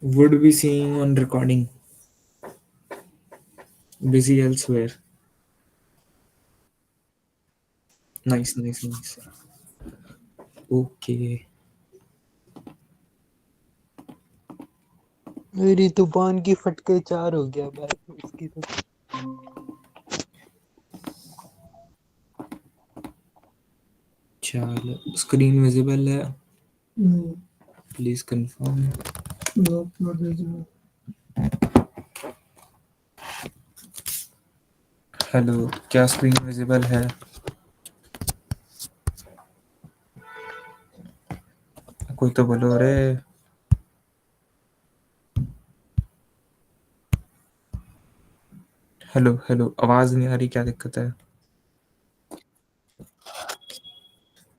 Would be seeing on recording. Busy elsewhere. Nice, nice, nice. Okay. मेरी तूफान की फटके चार हो गया भाई इसकी तो। चलो स्क्रीन विजिबल है. Please confirm. Not visible. Hello, क्या स्क्रीन विजिबल है? कोई तो बोलो रे. हेलो हेलो, आवाज नहीं आ रही, क्या दिक्कत है?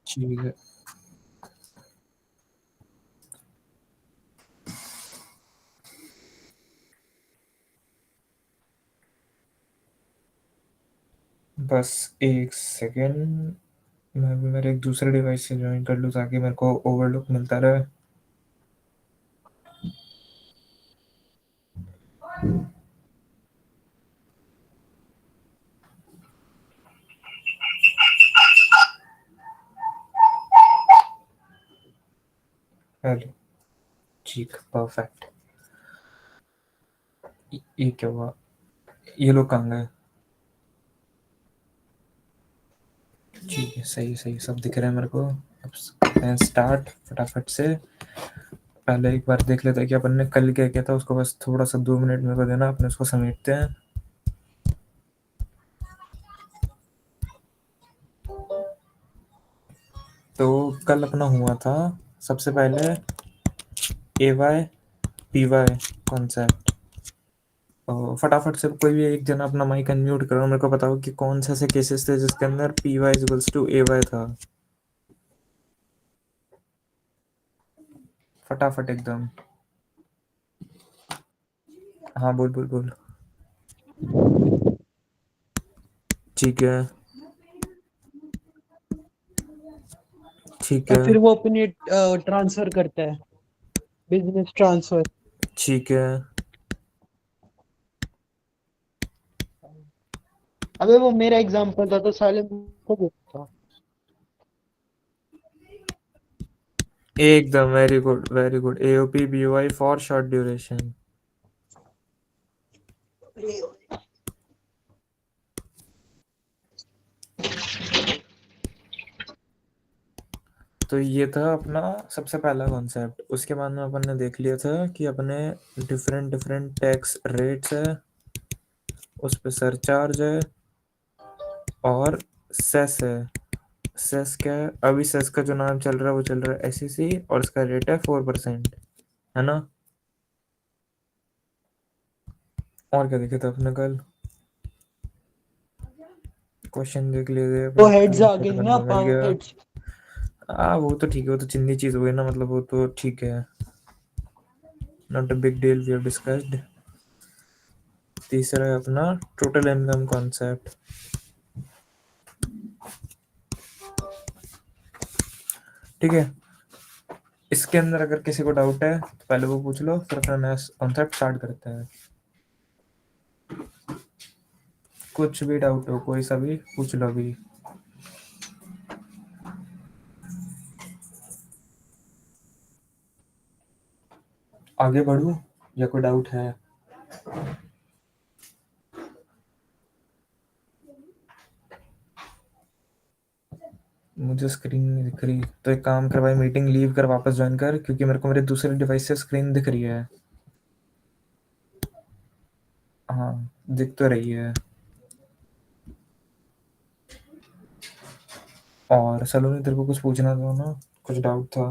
ठीक है. बस एक सेकेंड. मैं भी मेरे एक दूसरे डिवाइस से ज्वाइन कर लूँ ताकि मेरे को ओवरलुक मिलता रहे. हेलो. ठीक, परफेक्ट. ये क्या हुआ? ये लोग कहाँ गए? ठीक है, सही सही सब दिख रहा है मेरे को. अब स्टार्ट फटाफट से. पहले एक बार देख लेते हैं कि अपन ने कल क्या किया था, उसको बस थोड़ा सा 2 मिनट मेरे को देना, अपने उसको समेटते हैं. तो कल अपना हुआ था सबसे पहले ए वाई पी वाई कॉन्सेप्ट. फटाफट से कोई भी एक जना अपना माइक अनम्यूट करो, मेरे को बताओ कि कौन से ऐसे केसेस थे जिसके अंदर P Y equals to A Y था. फटाफट एकदम. हाँ, बोल बोल बोल. ठीक है. ठीक और है. फिर वो अपनी ट्रांसफर करता है, बिजनेस ट्रांसफर। ठीक है. अबे वो मेरा एग्जांपल था तो साले को बोलता। एकदम very good very good. AOP BOI for short duration. तो ये था अपना सबसे पहला कॉन्सेप्ट. उसके बाद में अपन ने देख लिया था कि अपने डिफरेंट डिफरेंट टैक्स रेट्स है, उस पे सरचार्ज है और सेस है. सेस क्या है? अभी सेस का जो नाम चल रहा है वो चल रहा है एसईसी और इसका रेट है 4%. है ना? और क्या देखे थे अपने कल? क्वेश्चन देख लिए थे वो अपने, हेड्स आ स्क्रीनशॉट गई करने ना, को मिल पावर गया. हेड्स। वो तो ठीक है, वो तो चिंदी चीज हो गई ना, मतलब वो तो ठीक है. Not a big deal, we have discussed. तीसरा है अपना टोटल इनकम कॉन्सेप्ट. ठीक है. इसके अंदर अगर किसी को डाउट है तो पहले वो पूछ लो, फिर अपना नया कॉन्सेप्ट स्टार्ट करते हैं. कुछ भी डाउट हो, कोई सा भी पूछ लो अभी. आगे बढ़ूं या कोई डाउट है? मुझे स्क्रीन नहीं दिख रही, तो एक काम कर भाई, मीटिंग लीव कर वापस ज्वाइन कर, क्योंकि मेरे को मेरे दूसरे डिवाइस से स्क्रीन दिख रही है. हाँ, दिख तो रही है. और सलोनी, तेरे को कुछ पूछना था ना? कुछ डाउट था?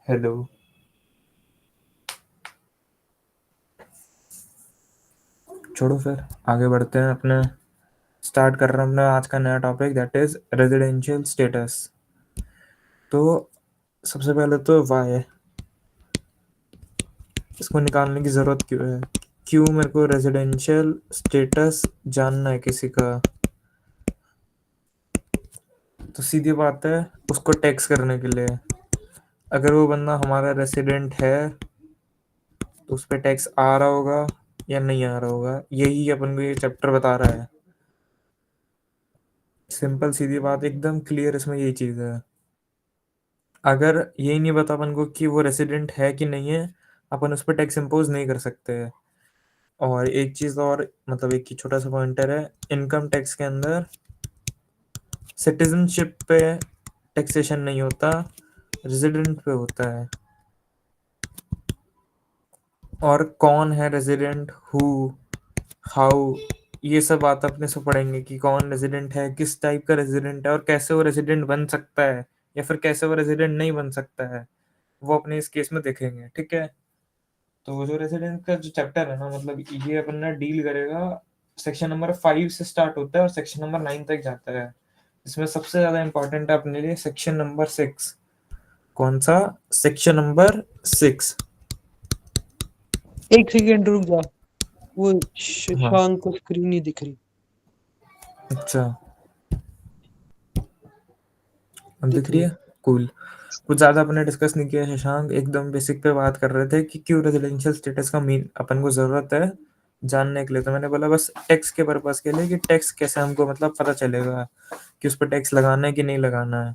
हेलो. छोड़ो, फिर आगे बढ़ते हैं अपने. स्टार्ट कर रहा हूँ अपना आज का नया topic, that is residential status. तो सबसे पहले तो वाई, इसको निकालने की ज़रूरत क्यों है? क्यों मेरे को रेजिडेंशियल स्टेटस जानना है किसी का? तो सीधी बात है उसको टैक्स करने के लिए अगर वो बंदा हमारा रेसिडेंट है तो उस पर टैक्स आ रहा होगा या नहीं आ रहा होगा, यही अपन को ये चैप्टर बता रहा है। सिंपल सीधी बात, एकदम क्लियर इसमें यही चीज़ है। अगर यही नहीं पता अपन को कि वो रेसिडेंट है कि नहीं है, अपन उस पर टैक्स इम्पोज नहीं कर सकते। और एक चीज़ और, मतलब एक ही छोटा सा पॉइंटर है, इनकम टैक्स के अंदर सिटीजनशिप पे टैक्सेशन नहीं होता, रेजिडेंट पे होता है। और कौन है रेजिडेंट, हु, हाउ, ये सब बात अपने से पढ़ेंगे कि कौन रेजिडेंट है, किस टाइप का रेजिडेंट है, और कैसे वो रेजिडेंट बन सकता है या फिर कैसे वो रेजिडेंट नहीं बन सकता है, वो अपने इस केस में देखेंगे। ठीक है, तो जो रेजिडेंट का जो चैप्टर है ना, मतलब ये अपन ना डील करेगा, सेक्शन नंबर 5 से स्टार्ट होता है और सेक्शन नंबर 9 तक जाता है। इसमें सबसे ज्यादा इंपॉर्टेंट है अपने लिए सेक्शन नंबर 6। कौन सा? Section number 6। एक सेकेंड रुक जा, वो हाँ, शशांक को स्क्रीन नहीं दिख रही। अच्छा, अब दिख दिख रही रही। है। कूल। कुछ ज्यादा अपने डिस्कस नहीं किया शशांक, एकदम बेसिक पे बात कर रहे थे कि क्यों रेजिडेंशियल स्टेटस का मीन अपन को जरूरत है जानने के लिए। तो मैंने बोला बस टैक्स के पर्पस के लिए कि टैक्स कैसे हमको मतलब पता चलेगा कि उस पर टैक्स लगाना है कि नहीं लगाना है।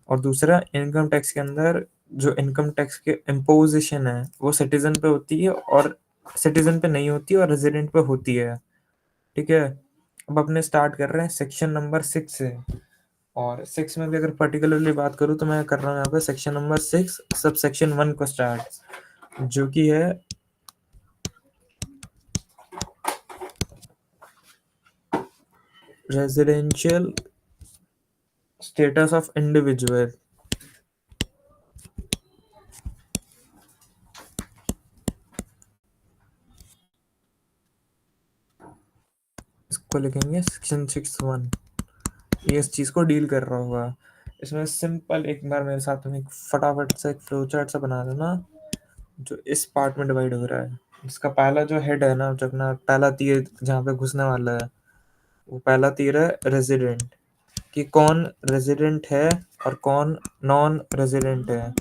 और दूसरा, इनकम टैक्स के अंदर जो इनकम टैक्स के इम्पोजिशन है वो सिटीजन पे होती है और सिटीजन पे नहीं होती और रेजिडेंट पे होती है। ठीक है, अब अपने स्टार्ट कर रहे हैं सेक्शन नंबर 6 से। और 6 में भी अगर पर्टिकुलरली बात करूँ तो मैं कर रहा हूँ यहाँ पे सेक्शन नंबर 6 सब सेक्शन 1 को स्टार्ट, जो कि है रेजिडेंशियल स्टेटस ऑफ इंडिविजुअल। इसको लिखेंगे सेक्शन 6(1). ये इस चीज को डील कर रहा होगा। इसमें सिंपल एक बार मेरे साथ में एक फटाफट से एक फ्लो चार्ट सा बना देना, जो इस पार्ट में डिवाइड हो रहा है। इसका पहला जो हेड है ना, जो अपना पहला तीर जहाँ पे घुसने वाला है, वो पहला तीर है रेजिडेंट, कि कौन रेजिडेंट है और कौन नॉन रेजिडेंट है।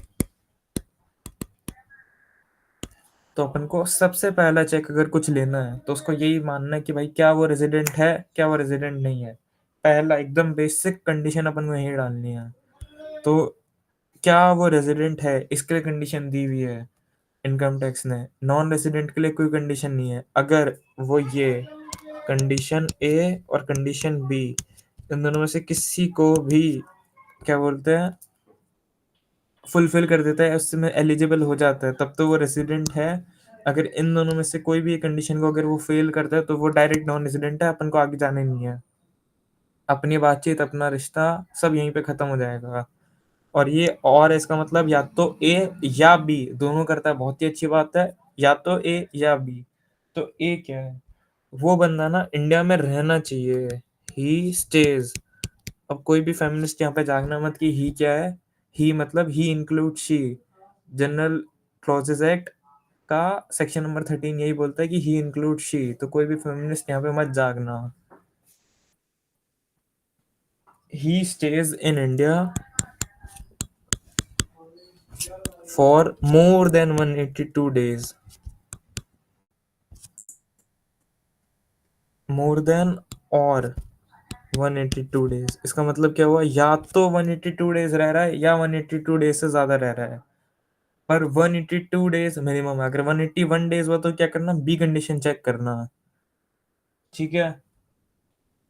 तो अपन को सबसे पहला चेक अगर कुछ लेना है तो उसको यही मानना है कि भाई क्या वो रेजिडेंट है, क्या वो रेजिडेंट नहीं है। पहला एकदम बेसिक कंडीशन अपन को यही डालनी है। तो क्या वो रेजिडेंट है, इसके लिए कंडीशन दी हुई है इनकम टैक्स ने। नॉन रेजिडेंट के लिए कोई कंडीशन नहीं है। अगर वो ये कंडीशन ए और कंडीशन बी, इन दोनों में से किसी को भी क्या बोलते हैं फुलफिल कर देता है, उसमें एलिजिबल हो जाता है, तब तो वो रेसिडेंट है। अगर इन दोनों में से कोई भी कंडीशन को अगर वो फेल करता है तो वो डायरेक्ट नॉन रेसिडेंट है, अपन को आगे जाने नहीं है। अपनी बातचीत अपना रिश्ता सब यहीं पे खत्म हो जाएगा। और ये और इसका मतलब या तो ए या बी दोनों करता है, बहुत ही अच्छी बात है। या तो ए या बी। तो ए क्या है, वो बंदा ना इंडिया में रहना चाहिए, ही स्टेज। अब कोई भी फेमिनिस्ट यहाँ पे जागना मत कि ही क्या है। ही मतलब he include she. General Clauses Act का सेक्शन नंबर 13 यही बोलता है कि ही इंक्लूड शी। तो कोई भी फेमिनिस्ट यहाँ पे मत जागना। He stays in India for more than 182 days। More than और 182 डेज, इसका मतलब क्या हुआ, या तो 182 डेज रह रहा है या 182 डेज से ज्यादा रह रहा है। पर 182 डेज मिनिमम है। अगर 181 डेज हुआ तो क्या करना, बी कंडीशन चेक करना। ठीक है,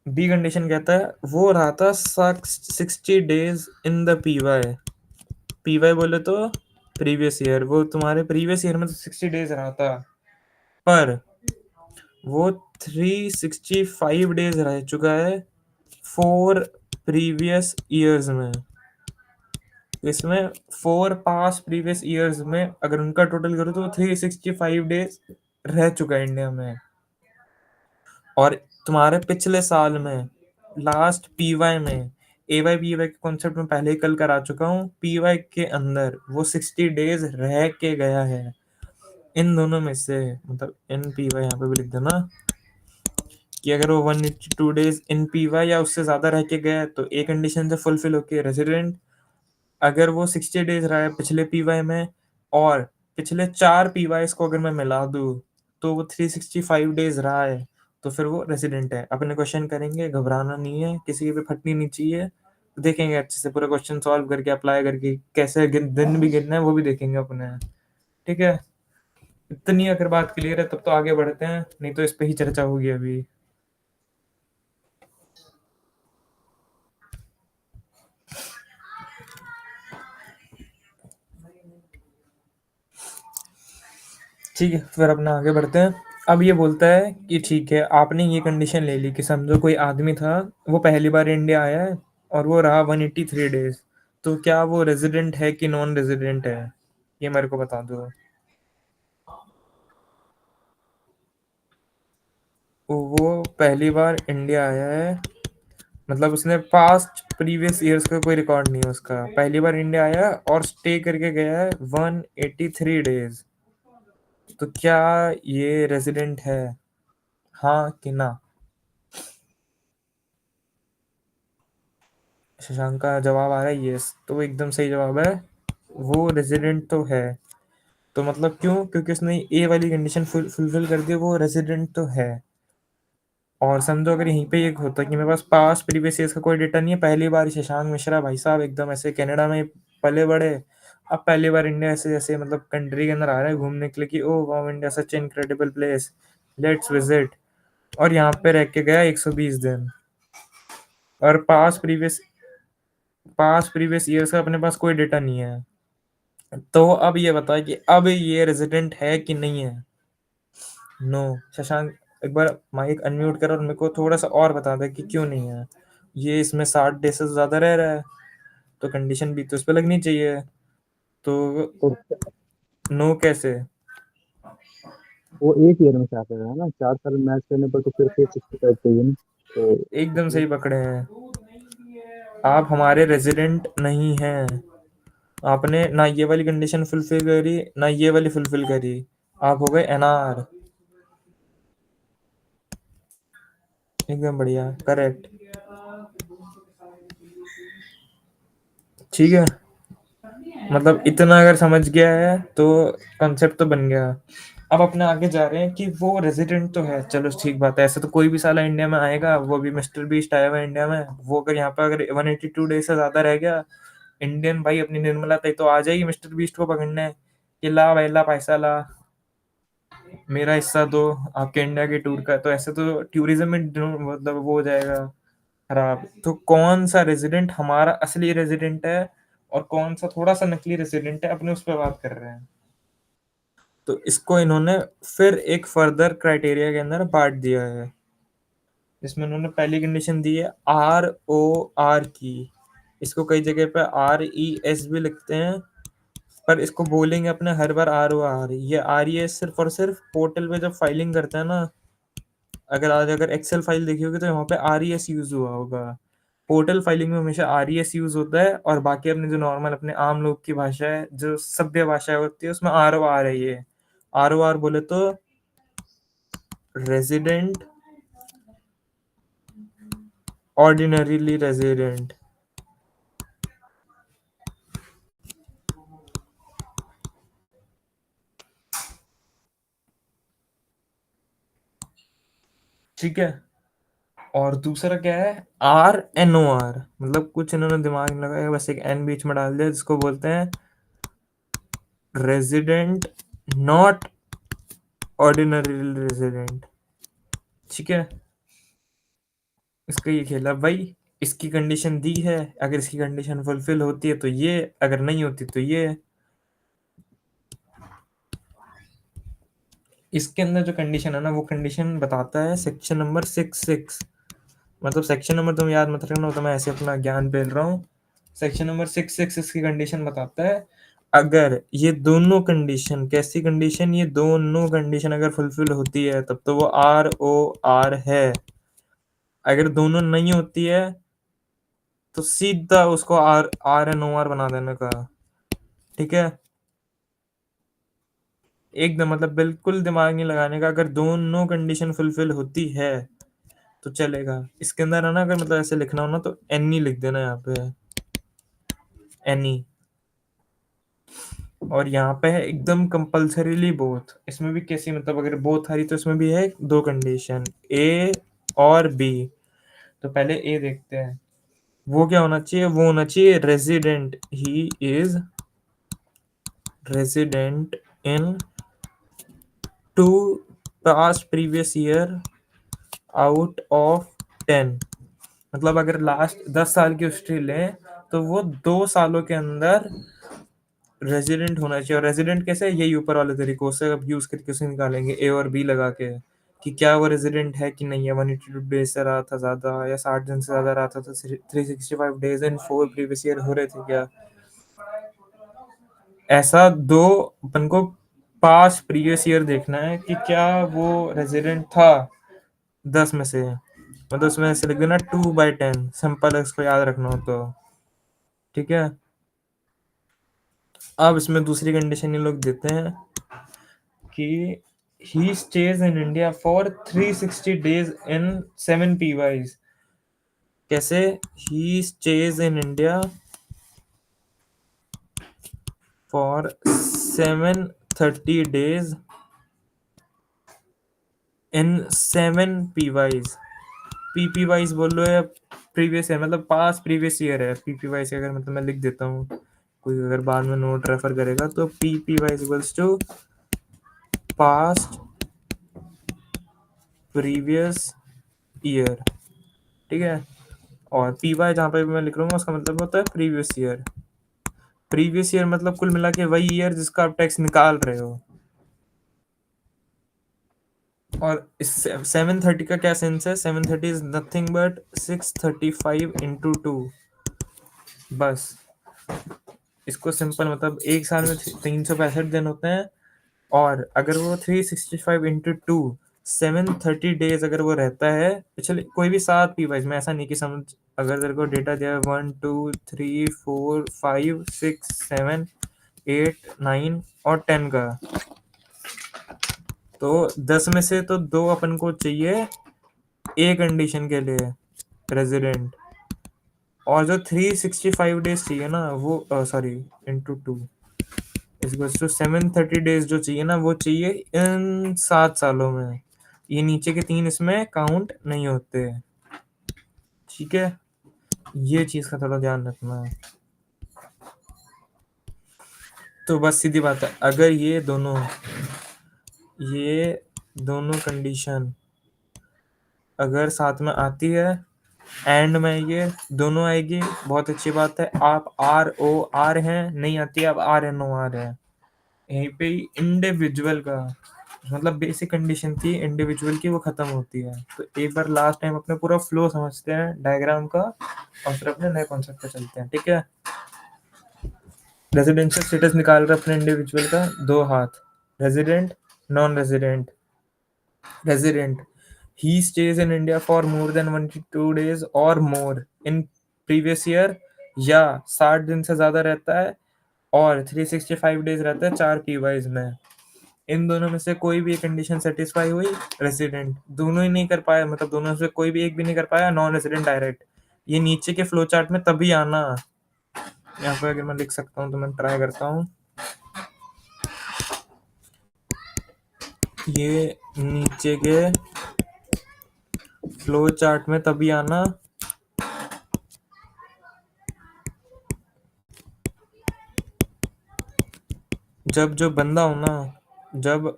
बी कंडीशन कहता है वो रहा था 60 days in the PY. PY बोले तो प्रीवियस ईयर, वो तुम्हारे प्रीवियस ईयर में तो 60 डेज रहा था, पर वो 365 डेज रह चुका है 4 प्रीवियस ईयर्स में। इसमें 4 पास प्रीवियस ईयर्स में अगर उनका टोटल करो तो 365 डेज रह चुका है इंडिया में। और तुम्हारे पिछले साल में लास्ट पीवाई में, ए वाई पी वाई के कॉन्सेप्ट में पहले ही कल करा चुका हूँ, पीवाई के अंदर वो 60 डेज रह के गया है। इन दोनों में से मतलब इन पीवाई यहाँ पे भी लिख देना, कि अगर वो 182 डेज इन पीवाई या उससे ज्यादा रह के गया है तो ए कंडीशन से फुलफिल होके रेजिडेंट। अगर वो 60 डेज रहा है पिछले पीवाई में और पिछले 4 पीवाईस को अगर मैं मिला दूं तो वो 365 डेज रहा है तो फिर वो रेजिडेंट है। अपने क्वेश्चन करेंगे, घबराना नहीं है, किसी की भी फटनी नहीं चाहिए। देखेंगे अच्छे से पूरा क्वेश्चन सॉल्व करके अप्लाई करके कैसे दिन भी गिनना है वो भी देखेंगे अपने। ठीक है, इतनी अगर बात क्लियर है तब तो आगे बढ़ते हैं, नहीं तो इस पे ही चर्चा होगी अभी। ठीक है, फिर अपना आगे बढ़ते हैं। अब ये बोलता है कि ठीक है, आपने ये कंडीशन ले ली कि समझो कोई आदमी था, वो पहली बार इंडिया आया है और वो रहा 183 डेज, तो क्या वो रेजिडेंट है कि नॉन रेजिडेंट है, ये मेरे को बता दो। वो पहली बार इंडिया आया है, मतलब उसने पास्ट प्रीवियस ईयर्स का कोई रिकॉर्ड नहीं है उसका, पहली बार इंडिया आया और स्टे करके गया है 183 डेज, तो क्या ये रेजिडेंट है, हाँ कि ना। शशांक का जवाब आ रहा है यस, तो वो एकदम सही जवाब है, वो रेजिडेंट तो है। तो मतलब क्यों, क्योंकि उसने ए वाली कंडीशन फुलफिल कर दी, वो रेजिडेंट तो है। और समझो अगर यहीं पे एक होता कि मेरे पास पास प्रीवियस ईयर्स का कोई डेटा नहीं है, पहली बार ही शशांक मिश्रा भाई साहब एकदम ऐसे कनाडा में पले बड़े, अब पहली बार इंडिया ऐसे जैसे मतलब कंट्री के अंदर आ रहे हैं घूमने के लिए कि oh wow India such incredible place, let's visit, और यहाँ पे रह के गया 120 दिन, और पास प्रीवियस ईयर्स का अपने पास कोई डेटा नहीं है। तो अब ये बता कि अब ये रेजिडेंट है कि नहीं है। नो। शशांक एक बार माइक अनम्यूट कर और मेरे को थोड़ा सा और बता दे कि क्यों नहीं है। ये इसमें 60 डेज से ज्यादा रह रहा है तो कंडीशन भी तो इस पे लगनी चाहिए, तो तो नो कैसे। वो एक ईयर में से आता है ना, 4 साल मैच करने पर तो फिर 65 चाहिए ना, तो एकदम इसलिए। सही पकड़े हैं आप, हमारे रेजिडेंट नहीं हैं। आपने ना ये वाली कंडीशन फुलफिल करी ना ये वाली फुलफिल करी, आप हो गए एनआर। एकदम बढ़िया, करेक्ट। ठीक है, मतलब इतना अगर समझ गया है तो कॉन्सेप्ट तो बन गया। अब अपने आगे जा रहे हैं कि वो रेजिडेंट तो है, चलो ठीक बात है, ऐसे तो कोई भी साला इंडिया में आएगा, वो भी मिस्टर बीस्ट आया हुआ है इंडिया में, वो अगर यहाँ पे अगर 182 डेज से ज्यादा रह गया, इंडियन भाई अपनी निर्मला तय तो आ जाएगी मिस्टर बीस्ट को पकड़ने कि ला भाई ला पैसा ला, मेरा हिस्सा दो आपके इंडिया के टूर का, तो ऐसे तो टूरिज्म में मतलब वो हो जाएगा खराब। तो कौन सा रेजिडेंट हमारा असली रेजिडेंट है और कौन सा थोड़ा सा नकली रेजिडेंट है, अपने उस पर बात कर रहे हैं। तो इसको इन्होंने फिर एक फर्दर क्राइटेरिया के अंदर बांट दिया है, इसमें उन्होंने पहली कंडीशन दी है ROR की, इसको कई जगह पे RES भी लिखते हैं, पर इसको बोलेंगे अपने हर बार ROR। ये RES सिर्फ और सिर्फ पोर्टल पे जब फाइलिंग करते हैं ना, अगर आज अगर एक्सेल फाइल देखी होगी तो वहाँ पे RES यूज हुआ होगा, पोर्टल फाइलिंग में हमेशा RES यूज होता है, और बाकी अपने जो नॉर्मल अपने आम लोग की भाषा है, जो सभ्य भाषा होती है, उसमें ROR है। ये ROR बोले तो रेजिडेंट, ऑर्डिनरीली रेजिडेंट। ठीक है, और दूसरा क्या है RNOR, मतलब कुछ इन्होंने दिमाग नहीं लगाया, बस एक एन बीच में डाल दिया, जिसको बोलते हैं रेजिडेंट नॉट ऑर्डिनरी रेजिडेंट। ठीक है, इसका ये खेला भाई, इसकी कंडीशन दी है, अगर इसकी कंडीशन फुलफिल होती है तो ये, अगर नहीं होती तो ये। इसके अंदर जो कंडीशन है ना, वो कंडीशन बताता है सेक्शन नंबर 66, मतलब सेक्शन नंबर तुम याद मत रखना, तो मैं ऐसे अपना ज्ञान पेल रहा हूँ। सेक्शन नंबर 66 इसकी कंडीशन बताता है, अगर ये दोनों कंडीशन, कैसी कंडीशन, ये दोनों कंडीशन अगर फुलफिल होती है तब तो वो ROR है, अगर दोनों नहीं होती है तो सीधा उसको RNOR बना देने का। ठीक है, एकदम मतलब बिल्कुल दिमाग नहीं लगाने का, अगर दोनों कंडीशन फुलफिल होती है तो चलेगा। इसके अंदर है ना, अगर मतलब ऐसे लिखना हो ना तो एनी लिख देना यहाँ पे, एनी। और यहाँ पे है एकदम कंपल्सरीली बोथ। इसमें भी कैसी, मतलब अगर बोथ आ रही तो इसमें भी है दो कंडीशन, ए और बी। तो पहले ए देखते हैं, वो क्या होना चाहिए, वो होना चाहिए resident, he is resident in 2 past previous year out of 10। मतलब अगर लास्ट 10 साल की हिस्ट्री लें तो वो 2 सालों के अंदर रेजिडेंट होना चाहिए। और रेजिडेंट कैसे, यही ऊपर वाले तरीकों से अब यूज करके उसे निकालेंगे, ए और बी लगा के, कि क्या वो रेजिडेंट है कि नहीं है। 182 डेज से रहा था ज्यादा, या 60 दिन से ज्यादा रहा था, तो 365 डेज इन 4 प्रीवियस ईयर हो रहे थे क्या। ऐसा दो अपन को पास प्रीवियस ईयर देखना है कि क्या वो रेजिडेंट था 10 में से। मतलब उसमें ऐसे लिख देना 2/10, सिंपल है, इसको याद रखना हो तो। ठीक है। अब इसमें दूसरी कंडीशन ये लोग देते हैं कि he stays in India for 360 days in 7 PYs। कैसे, he stays in India for 730 days in 7 PYs। PPYs बोल लो या प्रीवियस ईयर, मतलब पास प्रीवियस ईयर है। PPYs अगर मतलब मैं लिख देता हूँ, कोई अगर बाद में नोट रेफर करेगा तो PPYs equals to past previous year. ठीक है। और पी वाई जहाँ पे भी मैं लिख रहा हूँ उसका मतलब होता है प्रीवियस ईयर। प्रीवियस ईयर मतलब कुल मिला के वही ईयर जिसका आप टैक्स निकाल रहे हो। और इस 730 का क्या सेंस है, 730 इज नथिंग बट 635 इंटू 2। बस इसको सिंपल, मतलब एक साल में 365 दिन होते हैं, और अगर वो 365 इंटू 2 730 डेज अगर वो रहता है, पिछले कोई भी 7 पी वाइज में, ऐसा नहीं कि समझ, अगर तेरे को डेटा दिया है 1 2 3 4 5 6 7 8 9 और 10 का, तो 10 में से तो 2 अपन को चाहिए ए कंडीशन के लिए रेजिडेंट, और जो 365 डेज चाहिए ना वो, sorry, into 2 is to 730 days जो चाहिए ना, वो चाहिए इन 7 सालों में। ये नीचे के 3 इसमें काउंट नहीं होते। ठीक है, ये चीज का थोड़ा ध्यान रखना है। तो बस सीधी बात है, अगर ये दोनों कंडीशन अगर साथ में आती है, एंड में ये दोनों आएगी, बहुत अच्छी बात है। आप ROR हैं, नहीं आती है आप RNOR है। यहीं पे ही इंडिविजुअल का मतलब बेसिक कंडीशन थी इंडिविजुअल की, वो खत्म होती है। तो एक बार लास्ट टाइम अपने पूरा फ्लो समझते हैं डायग्राम का, और फिर अपने नए कॉन्सेप्ट पे चलते हैं। ठीक है। रेजिडेंशियल स्टेटस निकाल रहे अपने इंडिविजुअल का, 2 हाथ, resident, non resident. Resident, he stays in India for more than 1 to 2 days or more in previous year, या 60 दिन से ज्यादा रहता है, और 365 डेज रहता है 4 PYs में। इन दोनों में से कोई भी कंडीशन सेटिस्फाई हुई, रेसिडेंट। दोनों ही नहीं कर पाया, मतलब दोनों से कोई भी एक भी नहीं कर पाया, नॉन रेसिडेंट डायरेक्ट। ये नीचे के फ्लो चार्ट में तभी आना। यहाँ पे अगर मैं लिख सकता हूँ तो मैं ट्राई करता हूँ, ये नीचे के फ्लो चार्ट में तभी आना जब जो बंदा हो ना, जब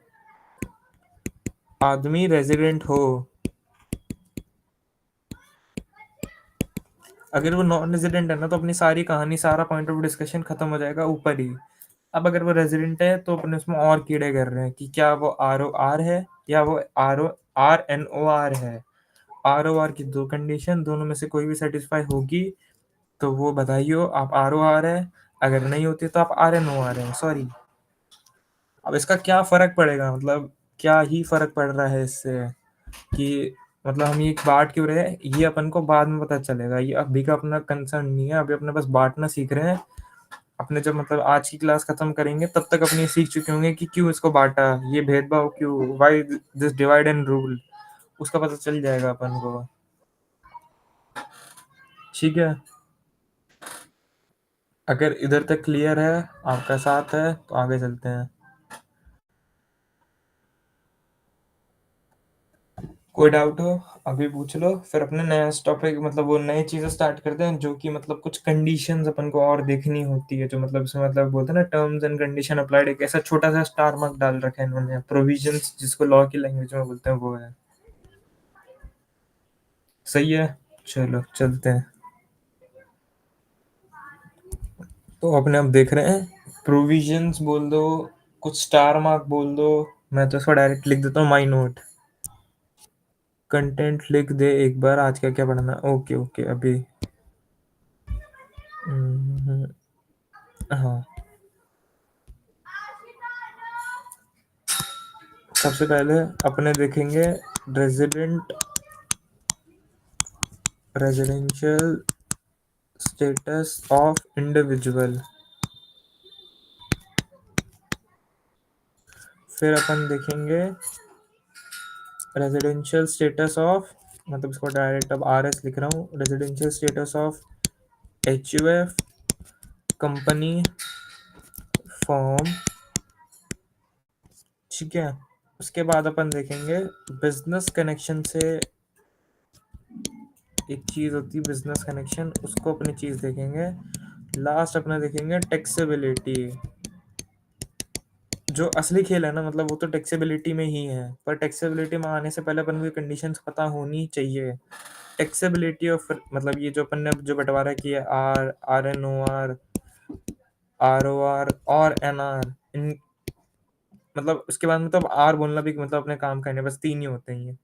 आदमी रेजिडेंट हो। अगर वो नॉन रेजिडेंट है ना तो अपनी सारी कहानी, सारा पॉइंट ऑफ डिस्कशन खत्म हो जाएगा ऊपर ही। अब अगर वो रेजिडेंट है तो अपने उसमें और कीड़े कर रहे हैं कि क्या वो ROR है या वो RNOR है। ROR की 2 कंडीशन, दोनों में से कोई भी सेटिस्फाई होगी तो वो बधाई हो, आप ROR है। अगर नहीं होती तो आप RNOR है, सॉरी। अब इसका क्या फर्क पड़ेगा, मतलब क्या ही फर्क पड़ रहा है इससे, कि मतलब हम ये बांट क्यों रहे हैं, ये अपन को बाद में पता चलेगा। ये अभी का अपना कंसर्न नहीं है, अभी अपने बस बांटना सीख रहे हैं। अपने जब मतलब आज की क्लास खत्म करेंगे तब तक अपने सीख चुके होंगे कि क्यों इसको बांटा, ये भेदभाव क्यों, why this divide and rule. उसका पता चल जाएगा अपन को। ठीक है, अगर इधर तक क्लियर है, आपका साथ है, तो आगे चलते हैं। कोई डाउट हो अभी पूछ लो, फिर अपने नया टॉपिक मतलब वो नई चीजें स्टार्ट करते हैं, जो कि मतलब कुछ कंडीशंस अपन को और देखनी होती है, जो मतलब इसमें मतलब बोलते हैं ना टर्म्स एंड कंडीशन अप्लाइड, एक ऐसा छोटा सा स्टार मार्क डाल रखा है इन्होंने, प्रोविजंस जिसको लॉ की लैंग्वेज में बोलते हैं, वो है। सही है, चलो चलते हैं। तो अपने अब देख रहे हैं, प्रोविजंस बोल दो, कुछ स्टार मार्क बोल दो, मैं तो इसको डायरेक्ट लिख देता हूँ माई नोट। कंटेंट लिख दे एक बार, आज का क्या पढ़ना। ओके ओके, अभी हम्म, हाँ, सबसे पहले अपने देखेंगे रेजिडेंशियल स्टेटस ऑफ इंडिविजुअल। फिर अपन देखेंगे रेजिडेंशियल स्टेटस ऑफ, मतलब इसको डायरेक्ट अब आर एस लिख रहा हूँ, residential status of H U F, company, form. ठीक है, उसके बाद अपन देखेंगे बिजनेस कनेक्शन से, एक चीज होती है बिजनेस कनेक्शन, उसको अपनी चीज देखेंगे। लास्ट अपना देखेंगे टैक्सेबिलिटी। जो असली खेल है ना, मतलब वो तो टैक्सेबिलिटी में ही है, पर टैक्सेबिलिटी में आने से पहले अपन को कंडीशंस पता होनी चाहिए। टैक्सेबिलिटी ऑफ, मतलब ये जो अपन ने जो बंटवारा किया, R, R N O R, R O R और एन आर, इन मतलब उसके बाद में तो अब आर बोलना भी मतलब अपने काम करने, बस 3 ही होते हैं ये।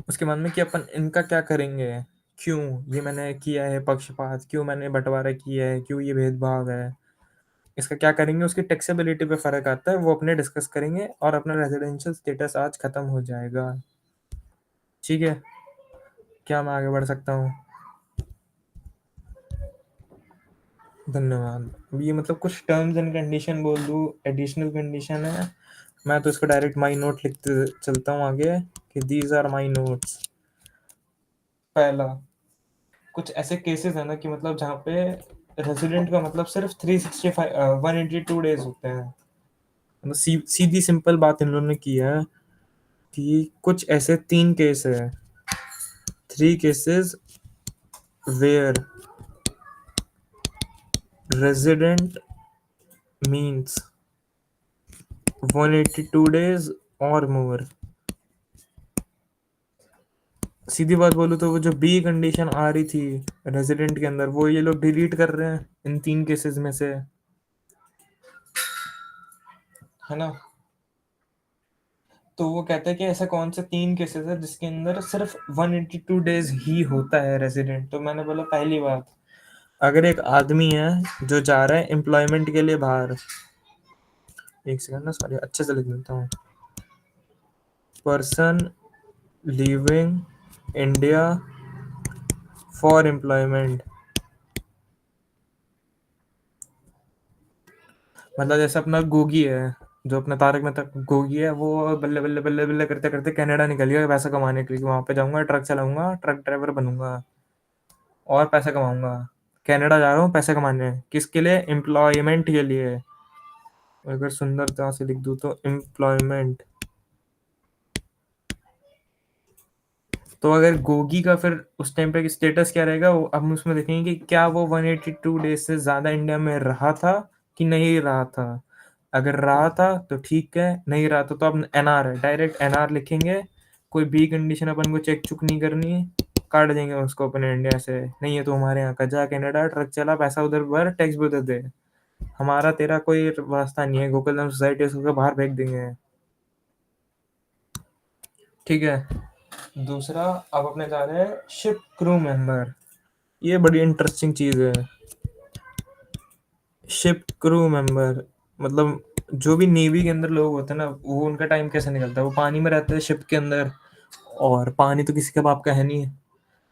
उसके बाद में कि अपन इनका क्या करेंगे, क्यों ये मैंने किया है पक्षपात, क्यों मैंने बंटवारा किया है, क्यों ये भेदभाव है, इसका क्या करेंगे, उसकी टैक्सेबिलिटी पे फर्क आता है, वो अपने डिस्कस करेंगे, और अपना रेजिडेंशियल स्टेटस आज खत्म हो जाएगा। ठीक है, क्या मैं आगे बढ़ सकता हूँ? धन्यवाद। अब ये मतलब कुछ टर्म्स एंड कंडीशन बोल दूँ, एडिशनल कंडीशन है, मैं तो इसको डायरेक्ट माई नोट लिखते चलता हूँ आगे, कि दीज आर माई नोट्स। पहला, कुछ ऐसे केसेस है ना कि मतलब जहाँ पे रेजिडेंट का मतलब सिर्फ 365 182 डेज होते हैं, मतलब सीधी सिंपल बात इन लोगों ने की है, कि कुछ ऐसे 3 केस है, 3 cases where resident means 182 days or more। सीधी बात बोलूँ तो वो जो बी कंडीशन आ रही थी रेजिडेंट के अंदर, वो ये लोग डिलीट कर रहे हैं इन 3 केसेस में से, है ना। तो वो कहते हैं कि ऐसा कौन से 3 केसेस है जिसके अंदर सिर्फ 182 डेज ही होता है रेजिडेंट। तो मैंने बोला पहली बात, अगर एक आदमी है जो जा रहा है एम्प्लॉयमेंट के लिए बाहर, एक सेकंड ना, सॉरी अच्छे से लिख देता हूँ, person leaving India for employment, मतलब जैसे अपना गोगी है, जो अपना तारक मेहता का गोगी है, वो बल्ले बल्ले बल्ले बल्ले करते करते कनाडा निकल गया पैसा कमाने के लिए, वहां पे जाऊंगा, ट्रक चलाऊंगा, ट्रक ड्राइवर बनूंगा और पैसा कमाऊंगा। कनाडा जा रहा हूँ पैसे कमाने, किसके लिए? एम्प्लॉयमेंट के लिए। अगर सुंदरता से लिख दूँ तो एम्प्लॉयमेंट। तो अगर गोगी का फिर उस टाइम पे स्टेटस क्या रहेगा, वो अब हम उसमें देखेंगे कि क्या वो 182 डेज से ज्यादा इंडिया में रहा था कि नहीं रहा था। अगर रहा था तो ठीक है, नहीं रहा था तो अब एनआर है, डायरेक्ट एनआर लिखेंगे, कोई बी कंडीशन अपन को चेक चुक नहीं करनी, काट देंगे उसको अपने इंडिया से। नहीं है तो हमारे यहाँ का, जा कनाडा, ट्रक चला, पैसा उधर भर, टैक्स भी उधर दे, हमारा तेरा कोई वास्ता नहीं है, गोकुलधाम सोसाइटी उसको बाहर फेंक देंगे। ठीक है, दूसरा, अब अपने जा रहे हैं शिप क्रू मेंबर। ये बड़ी इंटरेस्टिंग चीज है, शिप क्रू मेंबर। मतलब जो भी नेवी के अंदर लोग होते हैं ना, वो उनका टाइम कैसे निकलता है, वो पानी में रहते हैं शिप के अंदर, और पानी तो किसी का बाप का है नहीं,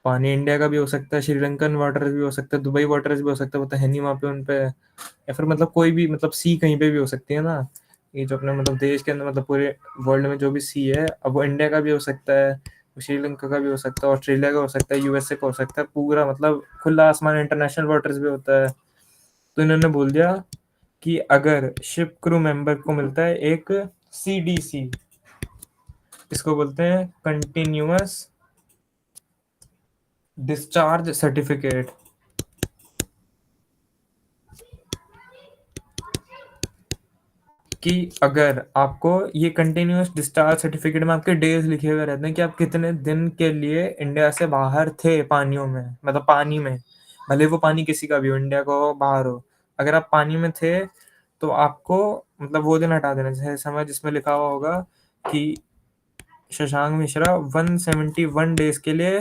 पानी इंडिया का भी हो सकता है, श्रीलंकन वाटर्स भी हो सकता है, दुबई वाटर्स भी हो सकता है, वो तो है नहीं वहाँ पे उन पे, या फिर मतलब कोई भी मतलब सी कहीं पे भी हो सकती है ना। ये जो अपने मतलब देश के अंदर मतलब पूरे वर्ल्ड में जो भी सी है, अब वो इंडिया का भी हो सकता है, श्रीलंका का भी हो सकता है, ऑस्ट्रेलिया का हो सकता है, यूएसए का हो सकता है, पूरा मतलब खुला आसमान इंटरनेशनल वाटर्स भी होता है। तो इन्होंने बोल दिया कि अगर शिप क्रू मेंबर को मिलता है एक सीडीसी, इसको बोलते हैं कंटिन्यूअस डिस्चार्ज सर्टिफिकेट, कि अगर आपको ये कंटिन्यूअस डिस्चार्ज सर्टिफिकेट में आपके डेज लिखे हुए रहते हैं कि आप कितने दिन के लिए इंडिया से बाहर थे पानियों में, मतलब पानी में, भले वो पानी किसी का भी हो, इंडिया का हो बाहर हो, अगर आप पानी में थे तो आपको मतलब वो दिन हटा देना चाहिए समय जिसमें लिखा हुआ होगा कि शशांक मिश्रा 171 डेज के लिए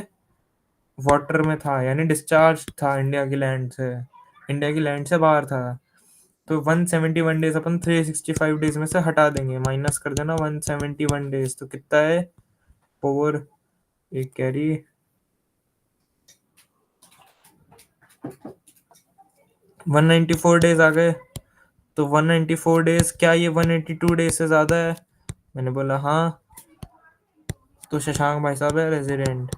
वाटर में था, यानी डिस्चार्ज था इंडिया की लैंड से, इंडिया की लैंड से बाहर था। तो 171 डेज अपन 365 डेज में से हटा देंगे, माइनस कर देना 171 डेज, तो कितना है 4, एक कैरी 194 डेज आ गए। तो 194 डेज, क्या ये 182 डेज से ज़्यादा है? मैंने बोला हाँ। तो शशांक भाई साहब है रेजिडेंट।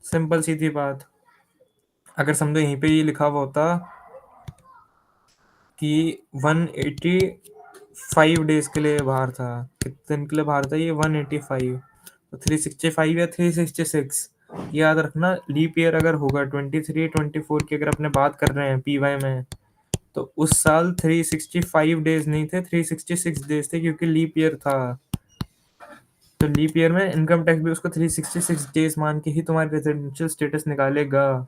सिंपल सी थी बात। अगर समझो यहीं पे ये लिखा हुआ होता कि 185 डेज के लिए बाहर था, कितने दिन के लिए बाहर था ये 185, तो 365 या 366, याद रखना लीप ईयर अगर होगा 23 24 की अगर अपने बात कर रहे हैं पीवाई में, तो उस साल 365 डेज नहीं थे, 366 डेज थे, क्योंकि लीप ईयर था। तो लीप ईयर में इनकम टैक्स भी उसको 366 डेज मान के ही तुम्हारे रेजिडेंशियल स्टेटस निकालेगा।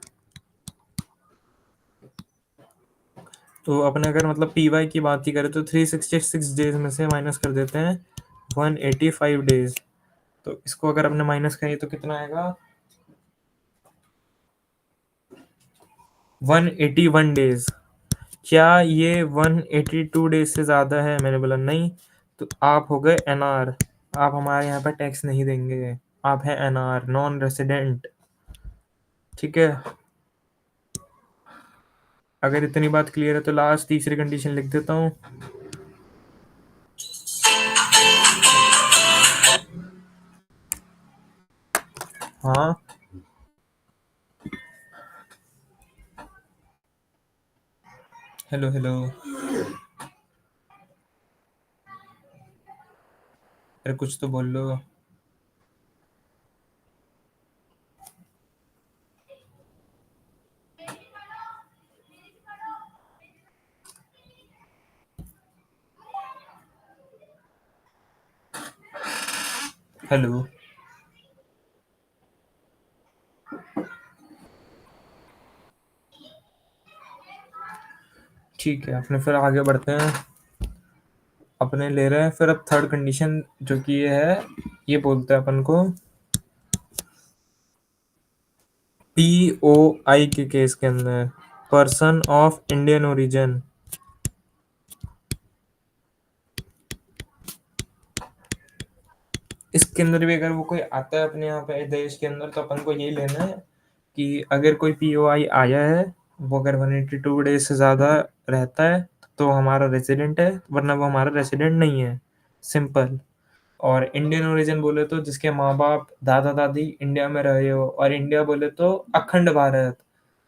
तो अपने अगर मतलब पीवाई की बात ही करें तो 366 डेज में से माइनस कर देते हैं 185 डेज, तो इसको अगर अपने माइनस करें तो कितना आएगा 181 डेज। क्या ये 182 डेज से ज़्यादा है? मैंने बोला नहीं। तो आप हो गए एनआर, आप हमारे यहाँ पर टैक्स नहीं देंगे, आप हैं एनआर, नॉन रेसिडेंट। ठीक है, अगर इतनी बात क्लियर है तो लास्ट तीसरी कंडीशन लिख देता हूँ। हाँ, हेलो हेलो, अरे कुछ तो बोल लो। हेलो, ठीक है, अपने फिर आगे बढ़ते हैं। अपने ले रहे हैं फिर अब थर्ड कंडीशन, जो कि ये है, ये बोलते हैं अपन को पीओआई के केस के अंदर, पर्सन ऑफ इंडियन ओरिजिन। इसके अंदर भी अगर वो कोई आता है अपने यहाँ पे देश के अंदर, तो अपन को यही लेना है कि अगर कोई पीओआई आया है, वो अगर 182 डेज से ज़्यादा रहता है तो हमारा रेसिडेंट है, वरना वो हमारा रेसिडेंट नहीं है। सिंपल। और इंडियन ओरिजिन बोले तो जिसके माँ बाप दादा दादी इंडिया में रहे हो, और इंडिया बोले तो अखंड भारत,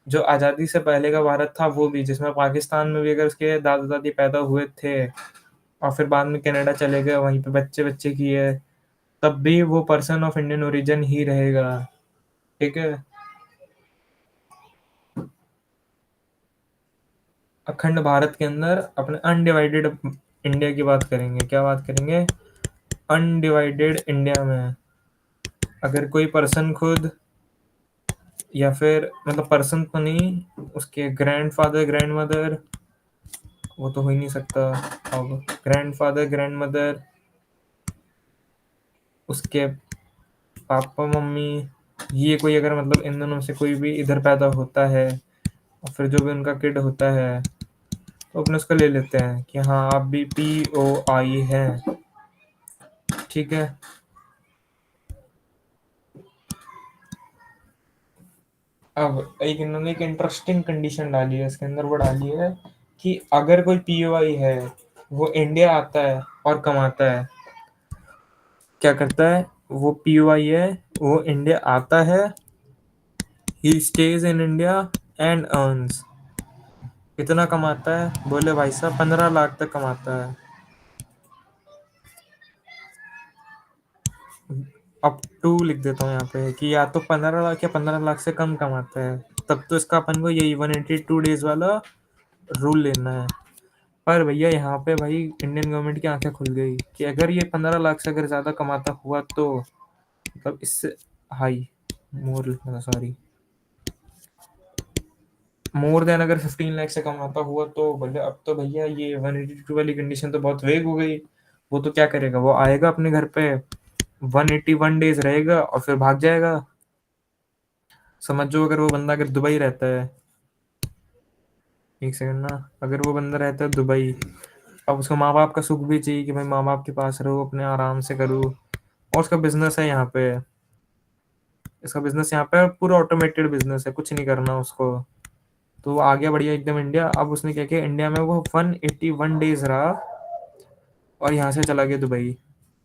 जो आज़ादी से पहले का भारत था वो भी, जिसमें पाकिस्तान में भी अगर उसके दादा दादी पैदा हुए थे और फिर बाद में कनाडा चले गए, वहीं पे बच्चे बच्चे किए, तब भी वो पर्सन ऑफ इंडियन ओरिजिन ही रहेगा। ठीक है, अखंड भारत के अंदर अपने अनडिवाइडेड इंडिया की बात करेंगे, क्या बात करेंगे, अनडिवाइडेड इंडिया में अगर कोई पर्सन खुद, या फिर मतलब पर्सन तो नहीं, उसके ग्रैंडफादर ग्रैंड मदर, वो तो हो ही नहीं सकता, अब ग्रैंडफादर ग्रैंड मदर, उसके पापा मम्मी, ये कोई अगर मतलब इन दोनों से कोई भी इधर पैदा होता है और फिर जो भी उनका किड होता है, तो अपने उसको ले लेते हैं कि हाँ आप भी पीओआई हैं। ठीक है, अब एक इन्होंने एक इंटरेस्टिंग कंडीशन डाली है इसके अंदर, वो डाली है कि अगर कोई पीओआई है वो इंडिया आता है और कमाता है। क्या करता है वो, पीओआई है, वो इंडिया आता है, he stays in India and earns. कितना कमाता है? बोले भाई साहब 15 लाख तक कमाता है। अप टू लिख देता हूँ यहाँ पे कि या तो 15 लाख या 15 लाख से कम कमाता है, तब तो इसका अपन को यही 182 डेज वाला रूल लेना है। पर भैया यहाँ पे भाई इंडियन गवर्नमेंट की आंखें खुल गई कि अगर ये 15 लाख से अगर ज्यादा कमाता हुआ तो मतलब इससे हाई, मोर लिखना, सॉरी, मोर देन अगर 15 लाख से कमाता हुआ तो बोले अब तो भैया ये 182 वाली कंडीशन तो बहुत वेग हो गई। वो तो क्या करेगा, वो आएगा अपने घर पे, 181 डेज रहेगा और फिर भाग जाएगा। समझो अगर वो बंदा अगर दुबई रहता है, एक सेकंड ना, अगर वो बंदा रहता है दुबई, अब उसको माँ बाप का सुख भी चाहिए कि भाई माँ बाप के पास रहो, अपने आराम से करो, और उसका बिजनेस है यहाँ पे, इसका बिजनेस यहाँ पे पूरा ऑटोमेटेड बिजनेस है, कुछ नहीं करना उसको। तो वो आ गया बढ़िया एकदम इंडिया। अब उसने क्या किया, इंडिया में वो 181 डेज रहा और यहाँ से चला गया दुबई।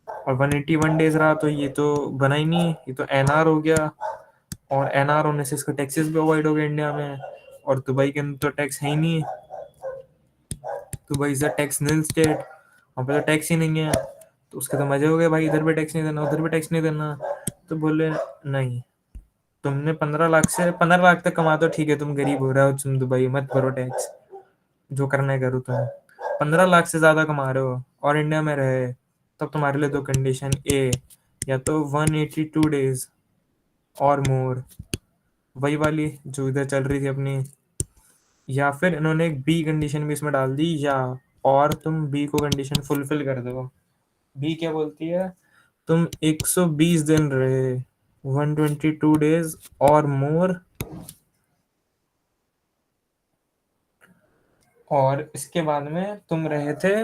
और 181 डेज रहा तो ये तो बना ही नहीं, ये तो एनआर हो गया, और एनआर होने से इसको टैक्सेस भी अवॉइड हो गए इंडिया में। और दुबई के अंदर तो टैक्स है ही नहीं, Dubai is a tax nil state, वहाँ पे तो टैक्स ही नहीं है। तो उसके तो मजे हो गए भाई, इधर भी टैक्स नहीं देना, उधर भी टैक्स नहीं देना। तो बोले नहीं, तुमने 15 लाख से 15 लाख तक कमा, तो ठीक है तुम गरीब हो रहे हो, तुम दुबई मत भरो टैक्स, जो करना है करो तुम। 15 लाख से ज्यादा कमा रहे हो और इंडिया में रहे, तब तुम्हारे लिए दो कंडीशन, ए या तो 182 डेज और मोर, वही वाली जो इधर चल रही थी अपनी, या फिर इन्होंने एक बी कंडीशन भी इसमें डाल दी, या और तुम बी को कंडीशन फुलफिल कर दो। बी क्या बोलती है, तुम 120 दिन रहे, 122 डेज और मोर, और इसके बाद में तुम रहे थे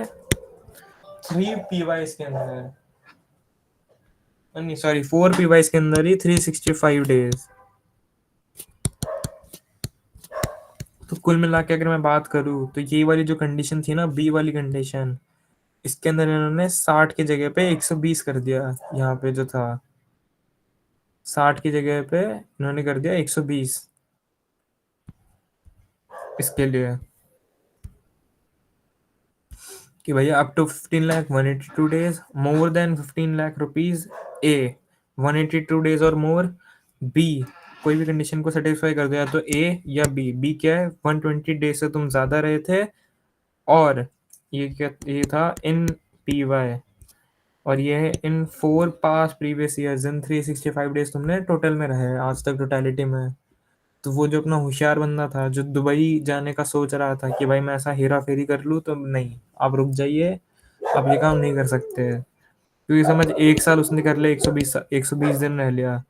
3 पीवाई के अंदर, नहीं सॉरी 4 पीवाई के अंदर ही 365 डेज। तो कुल मिला के अगर मैं बात करूँ तो ये वाली जो कंडीशन थी ना, बी वाली कंडीशन, इसके अंदर इन्होंने 60 की जगह पे 120 कर दिया। यहाँ पे जो था 60 की जगह पे इन्होंने कर दिया 120 इसके लिए, कि भैया up to 15 lakh 182 days, more than 15 lakh rupees, A 182 days और मोर, बी कोई भी कंडीशन को सेटिस्फाई कर दिया तो ए या बी। बी क्या है, 120 डेज से तुम ज्यादा रहे थे, और ये क्या, ये था इन पी वाई, और ये है इन 4 पास प्रीवियस ईयर्स, इन 365 डेज तुमने टोटल में रहे आज तक टोटलिटी में। तो वो जो अपना होशियार बंदा था जो दुबई जाने का सोच रहा था कि भाई मैं ऐसा हेरा फेरी कर लूँ, तो नहीं, आप रुक जाइए, आप ये काम नहीं कर सकते। क्योंकि समझ, एक साल उसने कर लिया, 120 दिन रह लिया,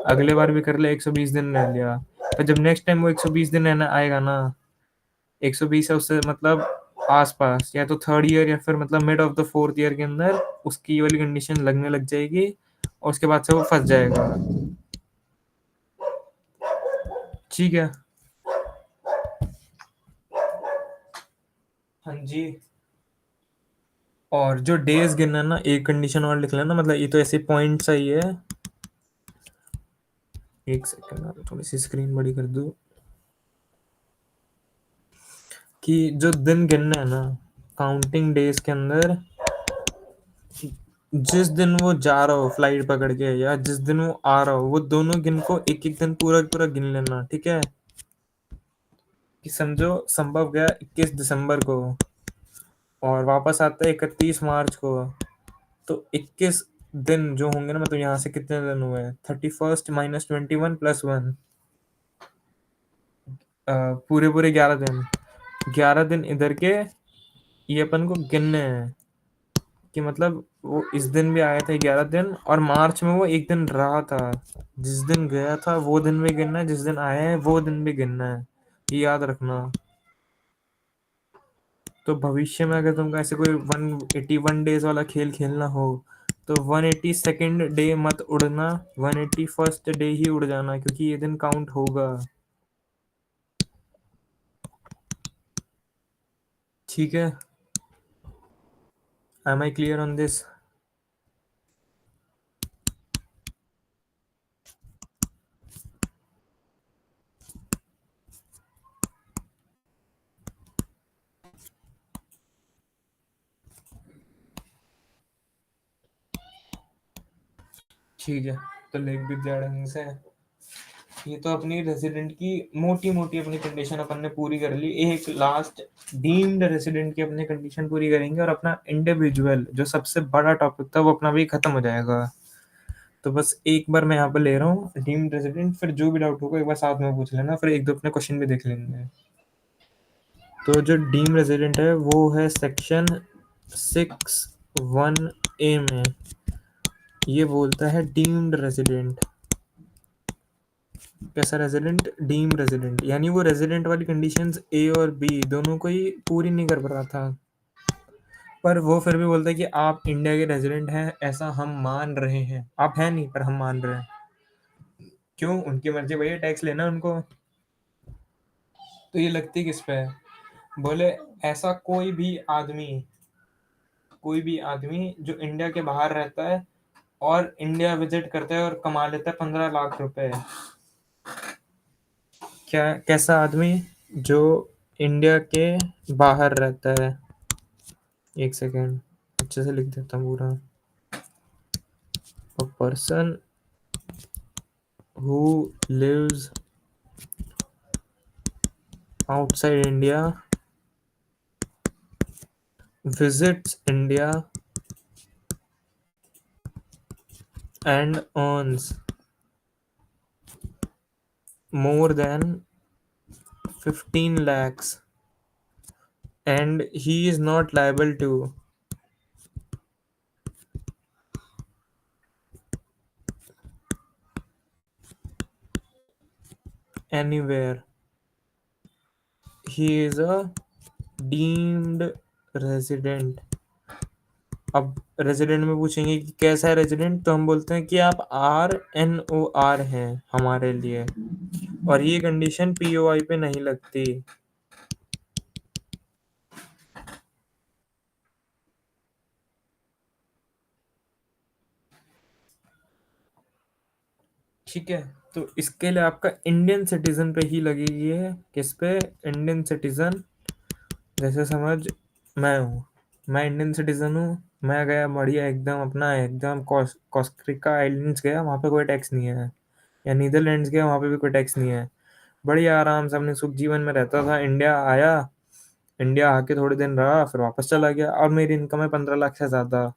अगले बार भी कर लिया 120 दिन रह लिया, पर जब नेक्स्ट टाइम वो 120 दिन रहना आएगा ना, 120 है उससे मतलब आसपास, या तो थर्ड ईयर या फिर मतलब mid of the fourth year के अंदर उसकी ये वाली कंडीशन लगने लग जाएगी, और उसके बाद से वो फंस जाएगा। ठीक है। हाँ जी। और जो डेज गिनना है ना, एक कंडीशन और लिख लेना, मतलब ये तो ऐसे पॉइंट सही है। एक सेकंड, थोड़ी सी स्क्रीन बड़ी कर दूं, कि जो दिन गिनना है ना काउंटिंग डेज के अंदर, जिस दिन वो जा रहा हो फ्लाइट पकड़ के या जिस दिन वो आ रहा हो, वो दोनों गिन को एक एक दिन पूरा पूरा गिन लेना, ठीक है। कि समझो संभव गया 21 दिसंबर को और वापस आता है 31 मार्च को, तो 21 दिन जो होंगे ना, मतलब यहाँ से कितने दिन हुए, 31 माइनस 21 प्लस 1, पूरे पूरे 11 दिन, 11 दिन इधर के ये अपन को गिनने हैं। कि मतलब वो इस दिन भी आया था 11 दिन, और मार्च में वो एक दिन रहा था, जिस दिन गया था वो दिन भी गिनना है, जिस दिन आया है वो दिन भी गिनना है, ये याद रखना। तो भविष्य में अगर तुमको ऐसे कोई 181 डेज वाला खेल खेलना हो, तो 182nd डे मत उड़ना, 181st डे ही उड़ जाना, क्योंकि ये दिन काउंट होगा। ठीक है। Am I clear on this? ठीक है, तो लिख भी दिया ढंग से। ये तो अपनी रेजिडेंट की मोटी मोटी अपनी कंडीशन अपन ने पूरी कर ली। एक लास्ट डीम्ड रेजिडेंट की अपनी कंडीशन पूरी करेंगे और अपना इंडिविजुअल जो सबसे बड़ा टॉपिक था वो अपना भी खत्म हो जाएगा। तो बस एक बार मैं यहाँ पर ले रहा हूँ डीम्ड रेजिडेंट, फिर जो भी डाउट होगा एक बार साथ में पूछ लेना, फिर एक दो अपने क्वेश्चन भी देख लेंगे। तो जो डीम रेजिडेंट है वो है सेक्शन 6(1)(a) में ये बोलता है डीम्ड रेजिडेंट। कैसा रेजिडेंट? डीम रेजिडेंट, यानी वो रेजिडेंट वाली कंडीशंस ए और बी दोनों को ही पूरी नहीं कर पा रहा था, पर वो फिर भी बोलता है कि आप इंडिया के रेजिडेंट हैं, ऐसा हम मान रहे हैं। आप हैं नहीं, पर हम मान रहे हैं। क्यों? उनकी मर्जी भैया, टैक्स लेना उनको। तो ये लगती किस पे है? बोले ऐसा कोई भी आदमी जो इंडिया के बाहर रहता है और इंडिया विजिट करता है और कमा लेता है 15 लाख रुपए। क्या? कैसा आदमी? जो इंडिया के बाहर रहता है। एक सेकेंड, अच्छे से लिख देता हूँ पूरा। A person who lives outside India visits India and earns more than 15 lakhs and he is not liable to anywhere. He is a deemed resident. अब रेजिडेंट में पूछेंगे कि कैसा है रेजिडेंट, तो हम बोलते हैं कि आप RNOR हैं हमारे लिए, और ये कंडीशन POI पे नहीं लगती। ठीक है, तो इसके लिए आपका इंडियन सिटीजन पे ही लगेगी है। किस पे? Indian citizen. जैसे समझ, मैं इंडियन सिटीजन हूँ, मैं गया बढ़िया एकदम अपना एकदम कोस्टारिका आइलैंड्स गया, वहाँ पे कोई टैक्स नहीं है, या नीदरलैंड्स गया, वहाँ पे भी कोई टैक्स नहीं है, बढ़िया आराम से अपने सुख जीवन में रहता था। इंडिया आया, इंडिया आके थोड़े दिन रहा, फिर वापस चला गया, और मेरी इनकम है 15 लाख से ज़्यादा,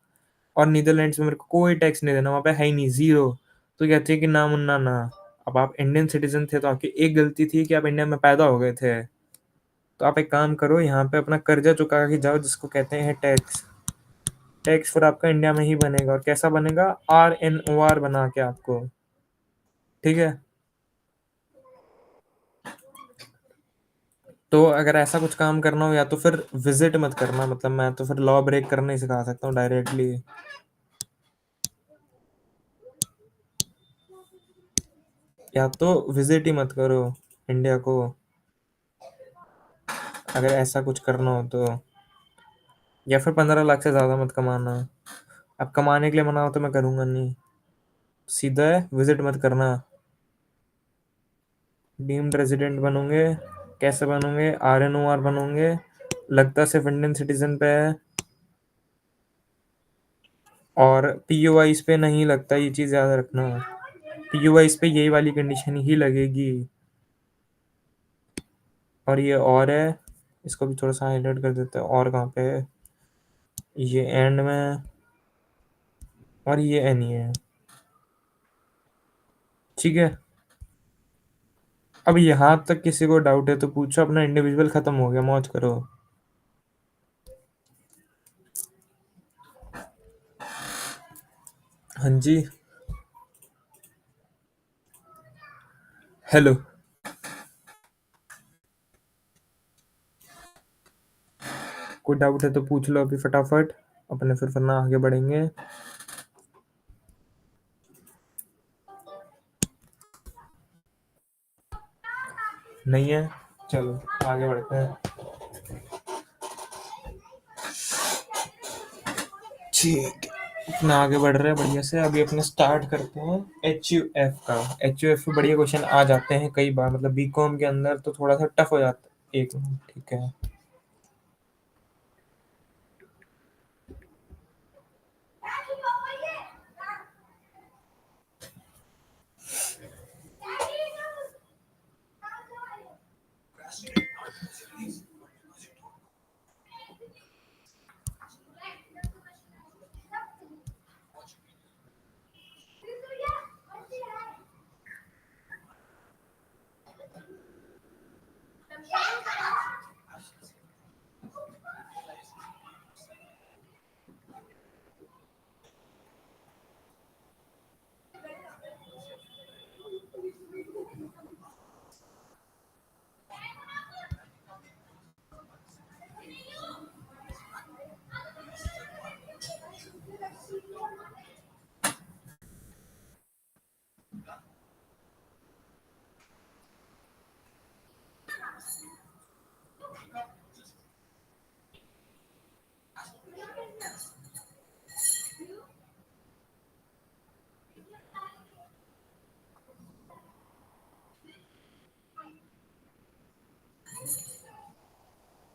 और नीदरलैंड्स में मेरे को कोई टैक्स नहीं देना, वहाँ पे है ही नहीं, जीरो। तो कहते हैं कि ना मुन्ना ना। अब आप इंडियन सिटीजन थे तो आपकी एक गलती थी कि आप इंडिया में पैदा हो गए थे, तो आप एक काम करो, यहाँ पे अपना कर्जा चुका के जाओ, जिसको कहते हैं टैक्स। टैक्स फिर आपका इंडिया में ही बनेगा, और कैसा बनेगा? RNOR बना के आपको। ठीक है, तो अगर ऐसा कुछ काम करना हो, या तो फिर विजिट मत करना, मतलब मैं तो फिर लॉ ब्रेक करना ही सिखा सकता हूँ डायरेक्टली, या तो विजिट ही मत करो इंडिया को, अगर ऐसा कुछ करना हो तो, या फिर 15 लाख से ज़्यादा मत कमाना। अब कमाने के लिए मना हो तो मैं करूँगा नहीं, सीधा है विजिट मत करना। डीम्ड रेजिडेंट बनोगे, कैसे बनोगे? RNOR बनोगे, लगता सिर्फ इंडियन सिटीजन पे है, और POIs पे नहीं लगता, ये चीज़ याद रखना। POIs पे यही वाली कंडीशन ही लगेगी। और ये और है, इसको भी थोड़ा सा हाईलाइट कर देते हैं, और कहाँ पे है? ये एंड में, और ये एन ही है। ठीक है, अब यहाँ तक किसी को डाउट है तो पूछो, अपना इंडिविजुअल खत्म हो गया, मौज करो। हाँ जी, हेलो। कोई डाउट है तो पूछ लो अभी फटाफट, अपने फिर वरना आगे बढ़ेंगे। नहीं है, चलो आगे बढ़ते हैं। ठीक है, अपना आगे बढ़ रहे हैं बढ़िया से। अभी अपने स्टार्ट करते हैं एच यू एफ का। एच यू एफ पे बढ़िया क्वेश्चन आ जाते हैं कई बार, मतलब बी कॉम के अंदर तो थोड़ा सा टफ हो जाता है। एक मिनट, ठीक है।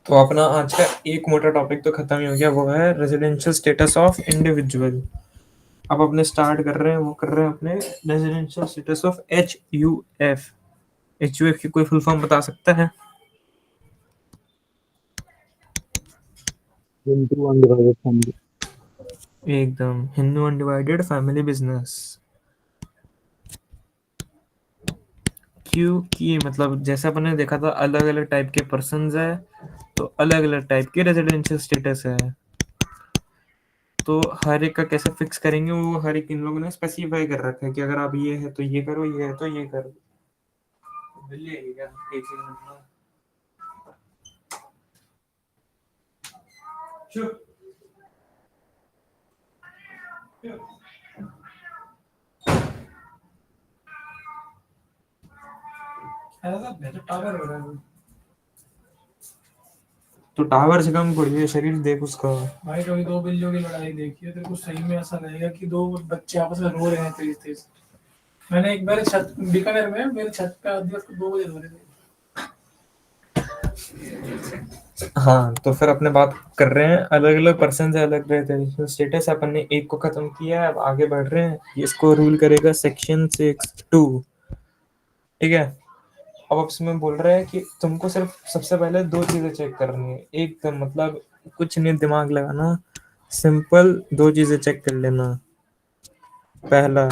तो अपना आज का एक मोटा टॉपिक तो खत्म ही हो गया, वो है रेजिडेंशियल स्टेटस ऑफ इंडिविजुअल। अब अपने स्टार्ट कर रहे हैं, वो कर रहे हैं अपने residential status of H U F. H U F की कोई फुल फॉर्म बता सकता है? Hindu undivided family. एकदम, हिंदू अनडिवाइडेड फैमिली बिजनेस। क्योंकि मतलब जैसे अपन ने देखा था अलग अलग टाइप के पर्सन है, तो अलग अलग टाइप के रेजिडेंशियल स्टेटस है। तो हर एक का कैसे फिक्स करेंगे, वो हर एक इन लोगों ने स्पेसिफाई कर रखा है कि अगर आप ये है तो ये करो, ये है तो ये करो। बिल्ली है क्या? एक सेकंड में। चुप। ऐसा मैं तो टावर हो रहा है। तो टावर से कम कोई है, शरीर देख उसका। भाई कभी दो बिल्लियों की लड़ाई देखी है तेरे को? सही में ऐसा लगेगा कि दो बच्चे आपस में रो रहे हैं तेज तेज। मैंने एक बार छत बीकानेर में मेरे छत पे आधी रात को 2 बजे रो रहे थे। हाँ, तो फिर अपने बात कर रहे हैं अलग अलग पर्सन से अलग रहते हैं स्टेटस। अपन ने एक को खत्म किया है, अब आगे बढ़ रहे हैं। इसको रूल करेगा सेक्शन 6(2). ठीक है। अब इसमें बोल रहा है कि तुमको सिर्फ सबसे पहले दो चीजें चेक करनी है एकदम, मतलब कुछ नहीं दिमाग लगाना, सिंपल दो चीजें चेक कर लेना। पहला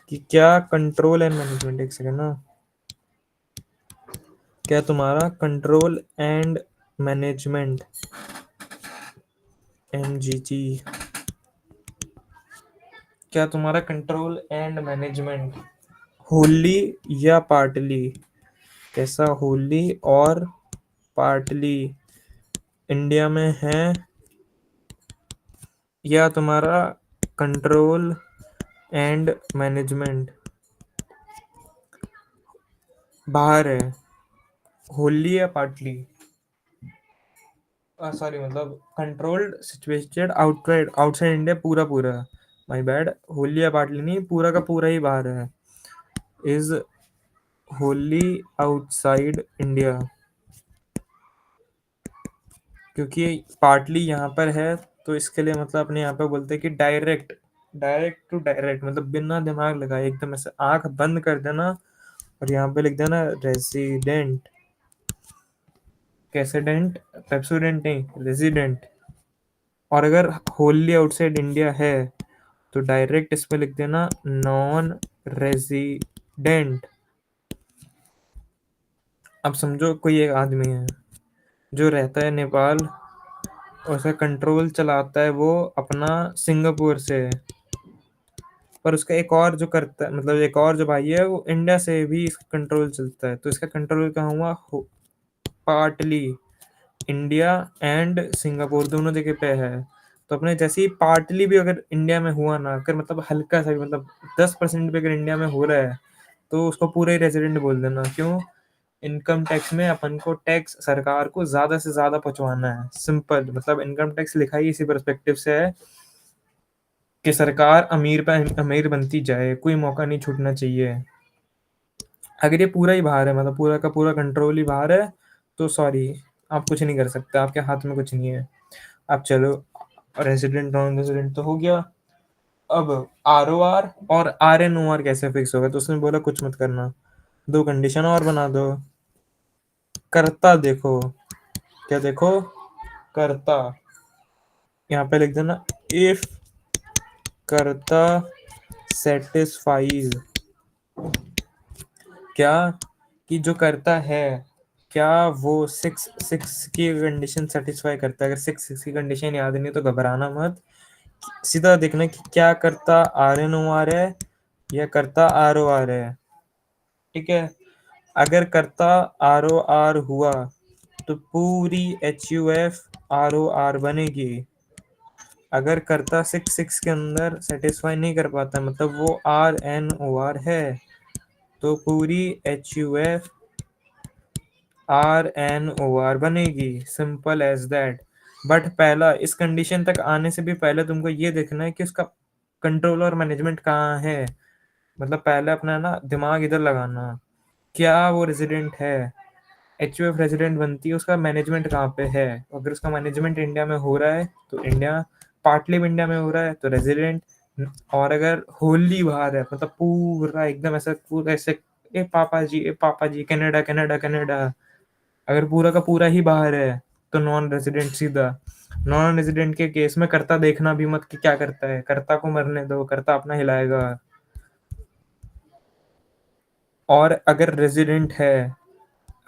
कि क्या कंट्रोल एंड मैनेजमेंट, एक सेकंड ना, क्या तुम्हारा कंट्रोल एंड मैनेजमेंट MGT, क्या तुम्हारा कंट्रोल एंड मैनेजमेंट होली या पार्टली, कैसा होली और पार्टली इंडिया में है, या तुम्हारा कंट्रोल एंड मैनेजमेंट बाहर है, होली या पार्टली, सॉरी मतलब controlled situated outside outside India, पूरा पूरा, माय बैड, होली या पार्टली नहीं, पूरा का पूरा ही बाहर है। इज होली आउटसाइड इंडिया, क्योंकि पार्टली यहाँ पर है, तो इसके लिए मतलब अपने यहाँ पे बोलते हैं कि डायरेक्ट, डायरेक्ट टू डायरेक्ट, मतलब बिना दिमाग लगाए एकदम ऐसे आंख बंद कर देना और यहाँ पे लिख देना रेसिडेंट। कैसे डेंट? पेप्सोडेंट नहीं, रेजिडेंट। और अगर होली आउटसाइड इंडिया है तो डायरेक्ट इसमें लिख देना नॉन रेजिडेंट। अब समझो कोई एक आदमी है जो रहता है नेपाल, और उसका कंट्रोल चलाता है वो अपना सिंगापुर से, पर उसका एक और जो करता है, मतलब एक और जो भाई है वो इंडिया से भी इसका कंट्रोल चलता है। तो इसका कंट्रोल कहाँ हुआ? पार्टली इंडिया एंड सिंगापुर दोनों जगह पे है। तो अपने जैसे ही पार्टली भी अगर इंडिया में हुआ ना, अगर मतलब हल्का सा भी, मतलब 10% भी अगर इंडिया में हो रहा है, तो उसको पूरे रेजिडेंट बोल देना। क्यों? इनकम टैक्स में अपन को टैक्स सरकार को ज्यादा से ज्यादा पहुंचवाना है, सिंपल, मतलब इनकम टैक्स लिखा ही इसी परस्पेक्टिव से है कि सरकार अमीर पे अमीर बनती जाए, कोई मौका नहीं छूटना चाहिए। अगर ये पूरा ही बाहर है, मतलब पूरा का पूरा कंट्रोल ही बाहर है, तो सॉरी, आप कुछ नहीं कर सकते, आपके हाथ में कुछ नहीं है। अब चलो, रेजिडेंट नॉन रेजिडेंट तो हो गया। अब ROR और RNOR कैसे फिक्स होगा? तो उसने बोला कुछ मत करना, 2 कंडीशन और बना दो। कर्ता देखो, क्या देखो? कर्ता। यहाँ पे लिख देना इफ कर्ता सेटिस्फाइज, क्या कि जो करता है, क्या वो 6 की कंडीशन सेटिस्फाई करता है? अगर 6 की कंडीशन याद नहीं तो घबराना मत, सीधा देखना कि क्या करता RNOR है या करता ROR है। ठीक है, अगर करता ROR हुआ तो पूरी HUF ROR बनेगी। अगर करता 6 के अंदर सेटिस्फाई नहीं कर पाता, मतलब वो RNOR है, तो पूरी HUF RNOR बनेगी। Simple as that. बट पहला, इस कंडीशन तक आने से भी पहले तुमको ये देखना है कि उसका कंट्रोल और मैनेजमेंट कहाँ है। मतलब पहले अपना ना दिमाग इधर लगाना, क्या वो रेजिडेंट है? HUF रेजिडेंट बनती है, उसका मैनेजमेंट कहाँ पे है? अगर उसका मैनेजमेंट इंडिया में हो रहा है तो इंडिया, पार्टली इंडिया में हो रहा है तो रेजिडेंट। और अगर होली बाहर है, मतलब पूरा एकदम ऐसा, पूरा ऐसे, ए पापा जी, कनाडा कनाडा कनाडा, अगर पूरा का पूरा ही बाहर है तो नॉन रेजिडेंट सीधा। नॉन रेजिडेंट के केस में कर्ता देखना भी मत कि क्या करता है, कर्ता को मरने दो, कर्ता अपना हिलाएगा। और अगर रेजिडेंट है,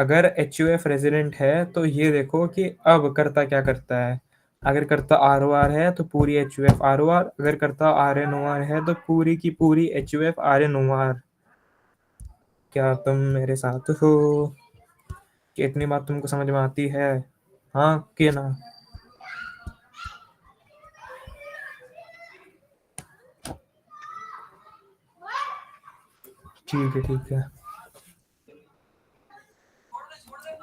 अगर HUF रेजिडेंट है तो ये देखो कि अब कर्ता क्या करता है। अगर कर्ता ROR है तो पूरी HUF ROR, अगर कर्ता RNOR है तो पूरी की पूरी HUF RNOR। क्या तुम मेरे साथ हो? कि इतनी बात तुमको समझ में आती है? हाँ कि ना? ठीक है, ठीक है।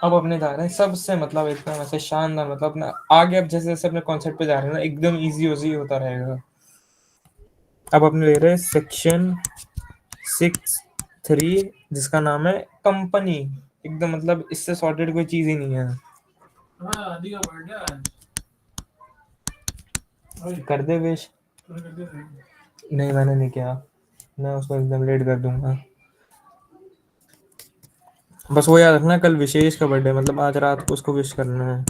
अब अपने जा रहे हैं सबसे, मतलब एकदम ऐसे शानदार, मतलब अपना आगे, अब जैसे जैसे अपने कॉन्सेप्ट पे जा रहे हैं ना, एकदम इजी इजी होता रहेगा। अब अपने ले रहे हैं सेक्शन 6(3), जिसका नाम है कंपनी। एकदम मतलब इससे सॉर्टेड कोई चीज ही नहीं है। कर दे वेश। नहीं, मैंने नहीं किया, मैं उसको एकदम लेट कर दूंगा। बस वो याद रखना, कल विशेष का बर्थडे, मतलब आज रात को उसको विश करना है।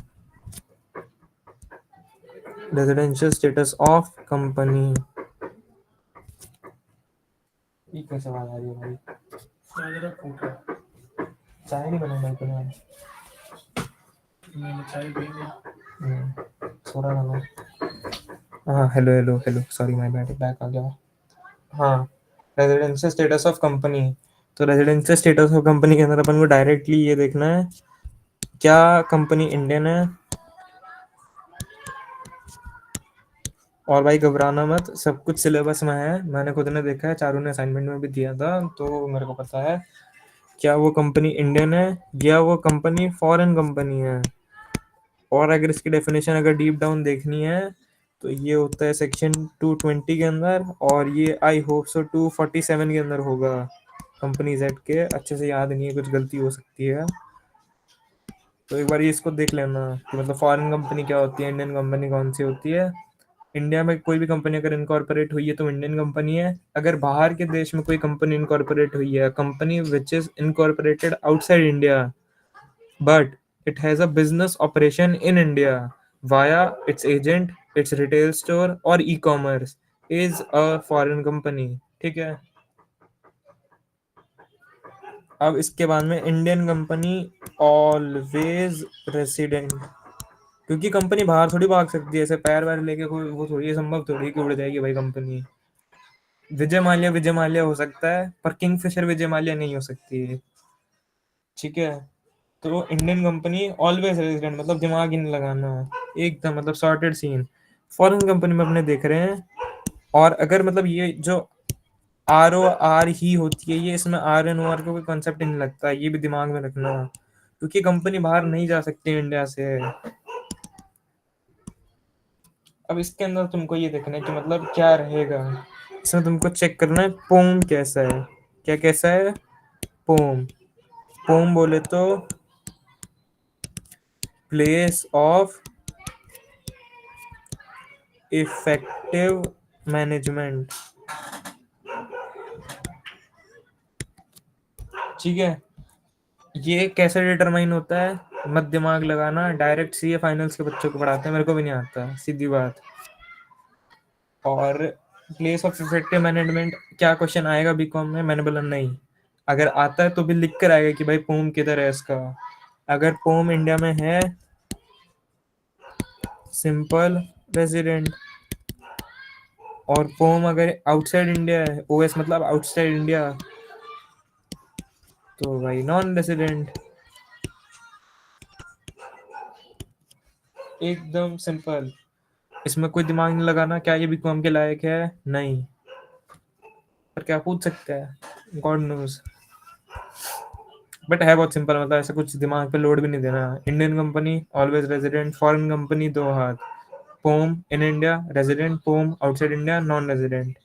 Residential status of company. ये कैसे आवाज आ रही है भाई? चाय नहीं बनाना है तुम्हें? थोड़ा ना। हाँ, hello hello hello, sorry my bad, back आ गया। हाँ, रेजिडेंशियल स्टेटस ऑफ कंपनी। तो रेजिडेंशियल स्टेटस ऑफ कंपनी के अंदर अपन को डायरेक्टली ये देखना है, क्या कंपनी इंडियन है। और भाई घबराना मत, सब कुछ सिलेबस में है, मैंने खुद ने देखा है, चारों ने असाइनमेंट में भी दिया था, तो मेरे को पता है क्या वो कंपनी इंडियन है या वो कंपनी फॉरेन कंपनी है। और अगर इसकी डेफिनेशन अगर डीप डाउन देखनी है तो ये होता है सेक्शन 220 के अंदर, और ये आई होप सो 247 के अंदर होगा। कंपनी जेड के अच्छे से याद नहीं है, कुछ गलती हो सकती है, तो एक बार ये इसको देख लेना कि मतलब फॉरेन कंपनी क्या होती है, इंडियन कंपनी कौन सी होती है। इंडिया में कोई भी कंपनी अगर इनकॉर्पोरेट हुई है तो इंडियन कंपनी है। अगर बाहर के देश में कोई कंपनी इनकॉर्पोरेट हुई है, company which is incorporated outside India but it has a business operation in India via its agent, its retail store or e-commerce, is a foreign company। ठीक है, अब इसके बाद में इंडियन कंपनी ऑलवेज रेसिडेंट, क्योंकि company बाहर थोड़ी भाग सकती है ऐसे पैर वैर लेके, कोई वो थोड़ी है, संभव थोड़ी कि उड़ जाएगी भाई कंपनी। विजय माल्या हो सकता है, पर किंगफिशर विजय माल्या नहीं हो सकती है। ठीक है, तो इंडियन कंपनी ऑलवेज रेजिडेंट, मतलब दिमाग ही नहीं लगाना, एकदम मतलब सॉर्टेड सीन। फॉरेन कंपनी में अपने देख रहे हैं, और अगर मतलब ये जो ROR ही होती है, ये इसमें RNOR का कोई कॉन्सेप्ट नहीं लगता, ये भी दिमाग में रखना, क्योंकि कंपनी बाहर नहीं जा सकती इंडिया से। अब इसके अंदर तुमको ये देखना है कि मतलब क्या रहेगा। इसमें तुमको चेक करना है पोम कैसा है। क्या कैसा है? पोम। पोम बोले तो प्लेस ऑफ इफेक्टिव मैनेजमेंट। ठीक है, ये कैसे डिटरमाइन होता है? मत दिमाग लगाना, डायरेक्ट सीए फाइनल्स के बच्चों को पढ़ाते हैं, मेरे को भी नहीं आता, सीधी बात। और प्लेस ऑफ इफेक्टिव मैनेजमेंट क्या क्वेश्चन आएगा बीकॉम में? मैंने बोला नहीं। अगर आता है तो भी लिख कर आएगा कि भाई पोम किधर है इसका। अगर पोम इंडिया में है, सिंपल रेजिडेंट। और पोम अगर आउटसाइड इंडिया है, ओएस मतलब आउटसाइड इंडिया, तो भाई नॉन रेजिडेंट। एकदम सिंपल। इसमें कोई दिमाग नहीं लगाना क्या ये बीकॉम के लायक है, नहीं। पर क्या पूछ सकते हैं, गॉड नोज। बट है बहुत सिंपल, मतलब ऐसा कुछ दिमाग पे लोड भी नहीं देना। Indian company always resident, foreign company दो हाथ। POEM in India resident, POEM outside India non resident.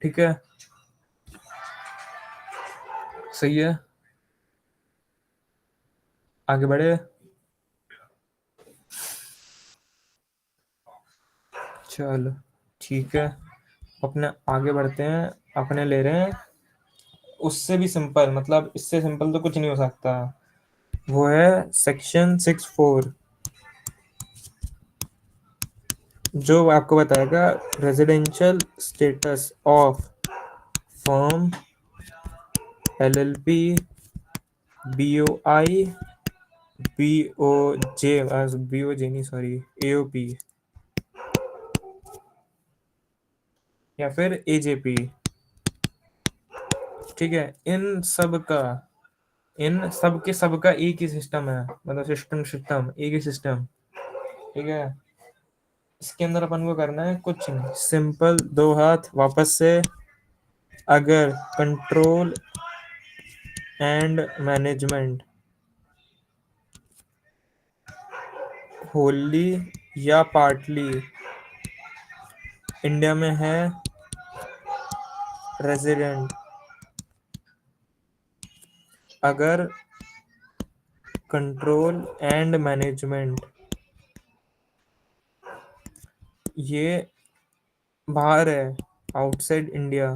ठीक है, सही है। आगे बढ़े, चलो ठीक है, अपने आगे बढ़ते हैं। अपने ले रहे हैं उससे भी सिंपल, मतलब इससे सिंपल तो कुछ नहीं हो सकता। वो है सेक्शन 6(4), जो आपको बताएगा residential status of firm, LLP, BOI, BOJ, BOJ नहीं सॉरी, एओपी या फिर एजेपी। ठीक है, इन सब के सब का एक ही सिस्टम है, मतलब सिस्टम एक ही सिस्टम। ठीक है, इसके अंदर अपन को करना है कुछ नहीं, सिंपल दो हाथ वापस से। अगर कंट्रोल एंड मैनेजमेंट होली या पार्टली इंडिया में है रेजिडेंट, अगर कंट्रोल एंड मैनेजमेंट ये बाहर है, आउटसाइड इंडिया,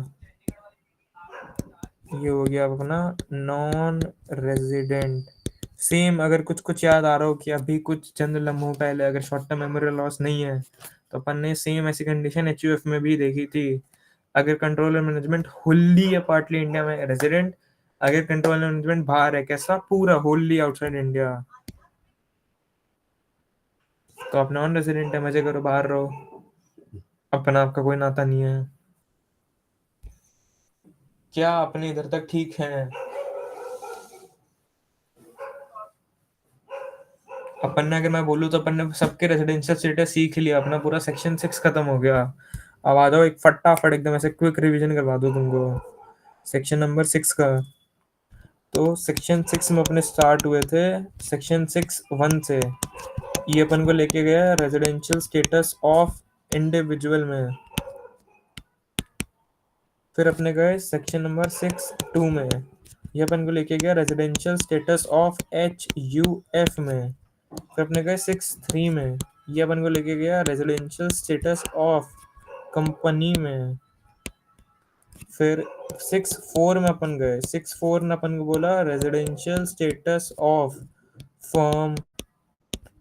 ये हो गया अपना नॉन रेजिडेंट। सेम, अगर कुछ कुछ याद आ रहा हो कि अभी कुछ चंद लम्हों पहले, अगर शॉर्ट टर्म मेमोरी लॉस नहीं है, तो अपन ने सेम ऐसी कंडीशन एचयूएफ में भी देखी थी। अगर कंट्रोल एंड मैनेजमेंट होली या पार्टली इंडिया में रेजिडेंट, अगर कंट्रोल एंड मैनेजमेंट बाहर है, कैसा? पूरा होली आउटसाइड इंडिया, तो आप नॉन रेजिडेंट है, मजे करो बाहर रहो, अपना आपका कोई नाता नहीं है। क्या अपने इधर तक ठीक है? अपन ने, अगर मैं बोलूँ तो अपन ने सबके रेजिडेंशियल स्टेटस सीख लिया, अपना पूरा सेक्शन 6 खत्म हो गया। अब आ जाओ एक फटाफट एकदम ऐसे क्विक रिवीजन करवा दो तुमको सेक्शन नंबर 6 का। तो सेक्शन 6 में अपने स्टार्ट हुए थे सेक्शन 6(1) से। ये अपन को लेके गया रेजिडेंशियल स्टेटस ऑफ इंडिविजुअल में। फिर अपने गए सेक्शन नंबर 6(2) में, ये अपन को लेके गया रेजिडेंशियल स्टेटस ऑफ HUF में। फिर अपने गए 6(3) में, ये अपन को लेके गया रेजिडेंशियल स्टेटस ऑफ कंपनी में। फिर 6(4) में अपन गए, 6(4) में अपन को बोला residential status of firm,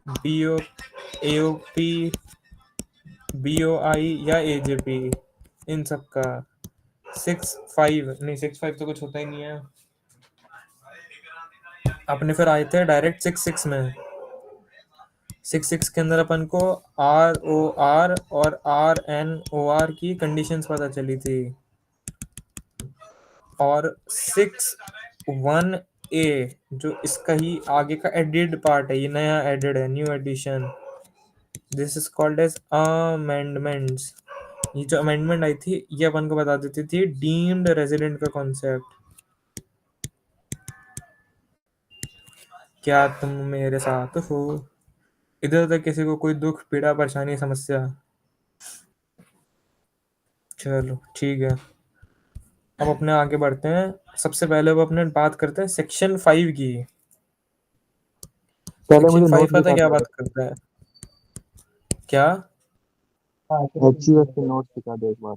BO, AOP, BOI या एजेपी, इन सब का। 6(5) नहीं, 6(5) तो कुछ होता ही नहीं है। अपने फिर आए थे डायरेक्ट 6(6) में। 6(6) के अंदर अपन को ROR और RNOR की कंडीशंस पता चली थी। और 6(1)A जो इसका ही आगे का एडिड पार्ट है, ये नया एडिड है, new addition, this is called as amendments. ये जो अमेंडमेंट आई थी, ये अपन को बता देती थी डीम्ड रेजिडेंट का कॉन्सेप्ट। क्या तुम मेरे साथ हो? इधर उधर किसी को कोई दुख पीड़ा परेशानी समस्या चलो ठीक है, अब अपने आगे बढ़ते हैं। सबसे पहले वो अपने बात करते हैं सेक्शन 5 की। पहले सेक्शन मुझे 5 नोट पता दिखा क्या दो। बात करता है? क्या? HUF के नोट दिखा दो एक बार।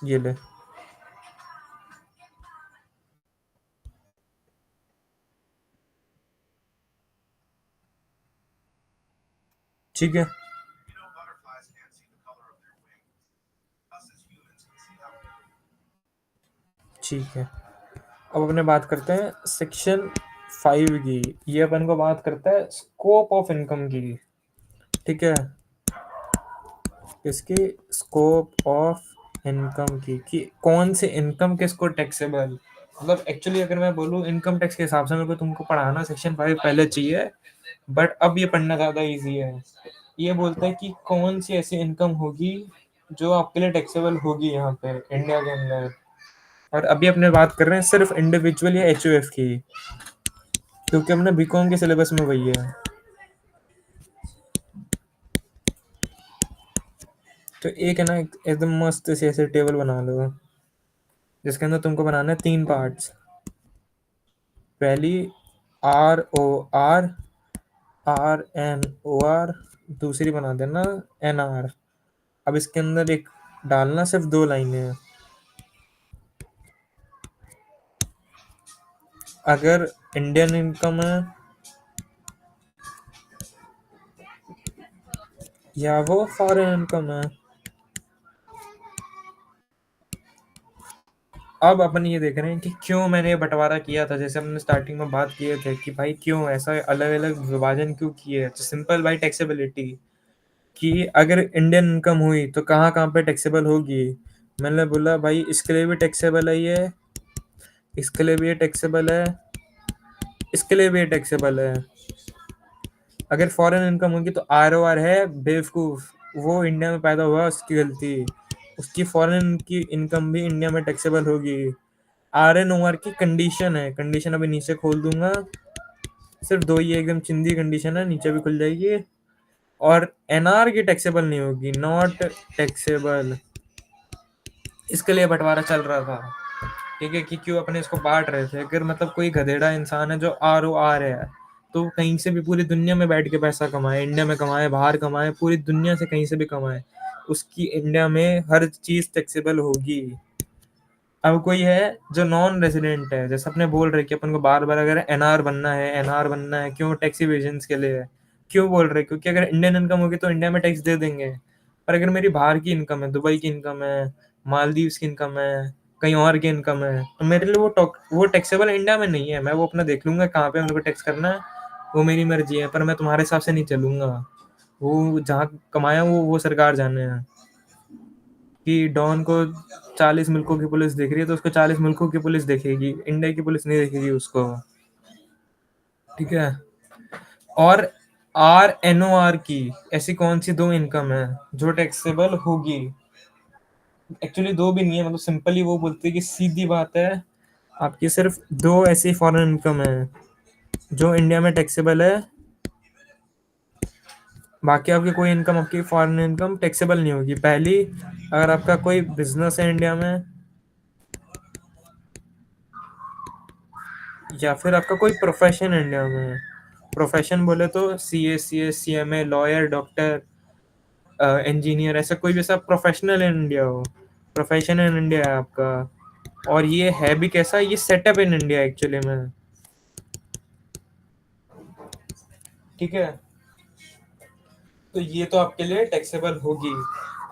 ये ले। ठीक है, ठीक है। अब अपने बात करते हैं सेक्शन 5 की। ये अपन को बात करता है स्कोप ऑफ इनकम की। ठीक है, इसकी स्कोप ऑफ इनकम की कि कौन से इनकम किसको टैक्सेबल, मतलब एक्चुअली अगर मैं बोलूँ इनकम टैक्स के हिसाब से मेरे को तुमको पढ़ाना सेक्शन 5 पहले चाहिए, बट अब ये पढ़ना ज़्यादा इजी है। ये बोलता है कि कौन सी ऐसी इनकम होगी जो आपके लिए टैक्सेबल होगी यहाँ पे इंडिया के अंदर। और अभी अपने बात कर रहे हैं सिर्फ इंडिविजुअल या HUF की, क्योंकि हमने बीकॉम के सिलेबस में वही है। तो एक है ना, एकदम मस्त सी ऐसे टेबल बना लो, जिसके अंदर तुमको बनाना है 3 पार्ट्स। पहली ROR, RNOR, दूसरी बना देना NR। अब इसके अंदर एक डालना, सिर्फ 2 लाइनें हैं। अगर इंडियन इनकम है या वो फॉरेन इनकम है। अब अपन ये देख रहे हैं कि क्यों मैंने ये बंटवारा किया था, जैसे हमने स्टार्टिंग में बात किए थे कि भाई क्यों ऐसा अलग अलग विभाजन क्यों किए। तो सिंपल भाई, टैक्सेबिलिटी, कि अगर इंडियन इनकम हुई तो कहाँ कहाँ पे टैक्सेबल होगी। मैंने बोला भाई इसके लिए भी टैक्सेबल है ये, इसके लिए भी ये टैक्सेबल है, इसके लिए भी ये टैक्सेबल है। अगर फॉरेन इनकम होगी तो ROR है बेवकूफ, वो इंडिया में पैदा हुआ उसकी गलती, उसकी फॉरेन की इनकम भी इंडिया में टैक्सेबल होगी। RNOR की कंडीशन है, कंडीशन अभी नीचे खोल दूंगा, सिर्फ 2 ही एकदम चिंदी कंडीशन है, नीचे भी खुल जाएगी। और NR की टैक्सेबल नहीं होगी, नॉट टैक्सेबल। इसके लिए बंटवारा चल रहा था, ठीक है, कि क्यों अपने इसको बांट रहे थे। अगर मतलब कोई गधेड़ा इंसान है जो ROR है, तो कहीं से भी पूरी दुनिया में बैठ के पैसा कमाए, इंडिया में कमाए, बाहर कमाए, पूरी दुनिया से कहीं से भी कमाए, उसकी इंडिया में हर चीज टैक्सेबल होगी। अब कोई है जो नॉन रेजिडेंट है, जैसे अपने बोल रहे कि अपन को बार बार अगर NR बनना है, NR बनना है, क्यों? टैक्स इवेजन के लिए है। क्यों बोल रहे? क्योंकि अगर इंडियन इनकम होगी तो इंडिया में टैक्स दे देंगे। पर अगर मेरी बाहर की इनकम है, दुबई की इनकम है, मालदीव्स की इनकम है, कहीं और की इनकम है, तो मेरे लिए वो टैक्सेबल इंडिया में नहीं है। मैं वो अपना देख लूंगा कहाँ पे मेरे को टैक्स करना है, वो मेरी मर्जी है, पर मैं तुम्हारे हिसाब से नहीं चलूंगा। वो जहाँ कमाया वो सरकार जाने है। कि डॉन को 40 मुल्कों की पुलिस देख रही है तो उसको 40 मुल्कों की पुलिस देखेगी, इंडिया की पुलिस नहीं देखेगी उसको। ठीक है। और RNOR की ऐसी कौन सी 2 इनकम है जो टैक्सेबल होगी? एक्चुअली 2 भी नहीं है, मतलब सिंपली वो बोलते हैं कि सीधी बात है, आपकी सिर्फ 2 ऐसी फॉरेन इनकम है जो इंडिया में टैक्सेबल है, बाकी आपकी कोई इनकम, आपकी फॉरेन इनकम टैक्सेबल नहीं होगी। पहली, अगर आपका कोई बिजनेस है इंडिया में, या फिर आपका कोई प्रोफेशन इंडिया में। प्रोफेशन बोले तो CS, CMA, lawyer, doctor, engineer, ऐसा कोई भी ऐसा प्रोफेशनल इन इंडिया हो, प्रोफेशन इन इंडिया है आपका। और ये है भी कैसा, ये सेटअप इन इंडिया एक्चुअली में। ठीक है, तो ये तो आपके लिए टैक्सेबल होगी।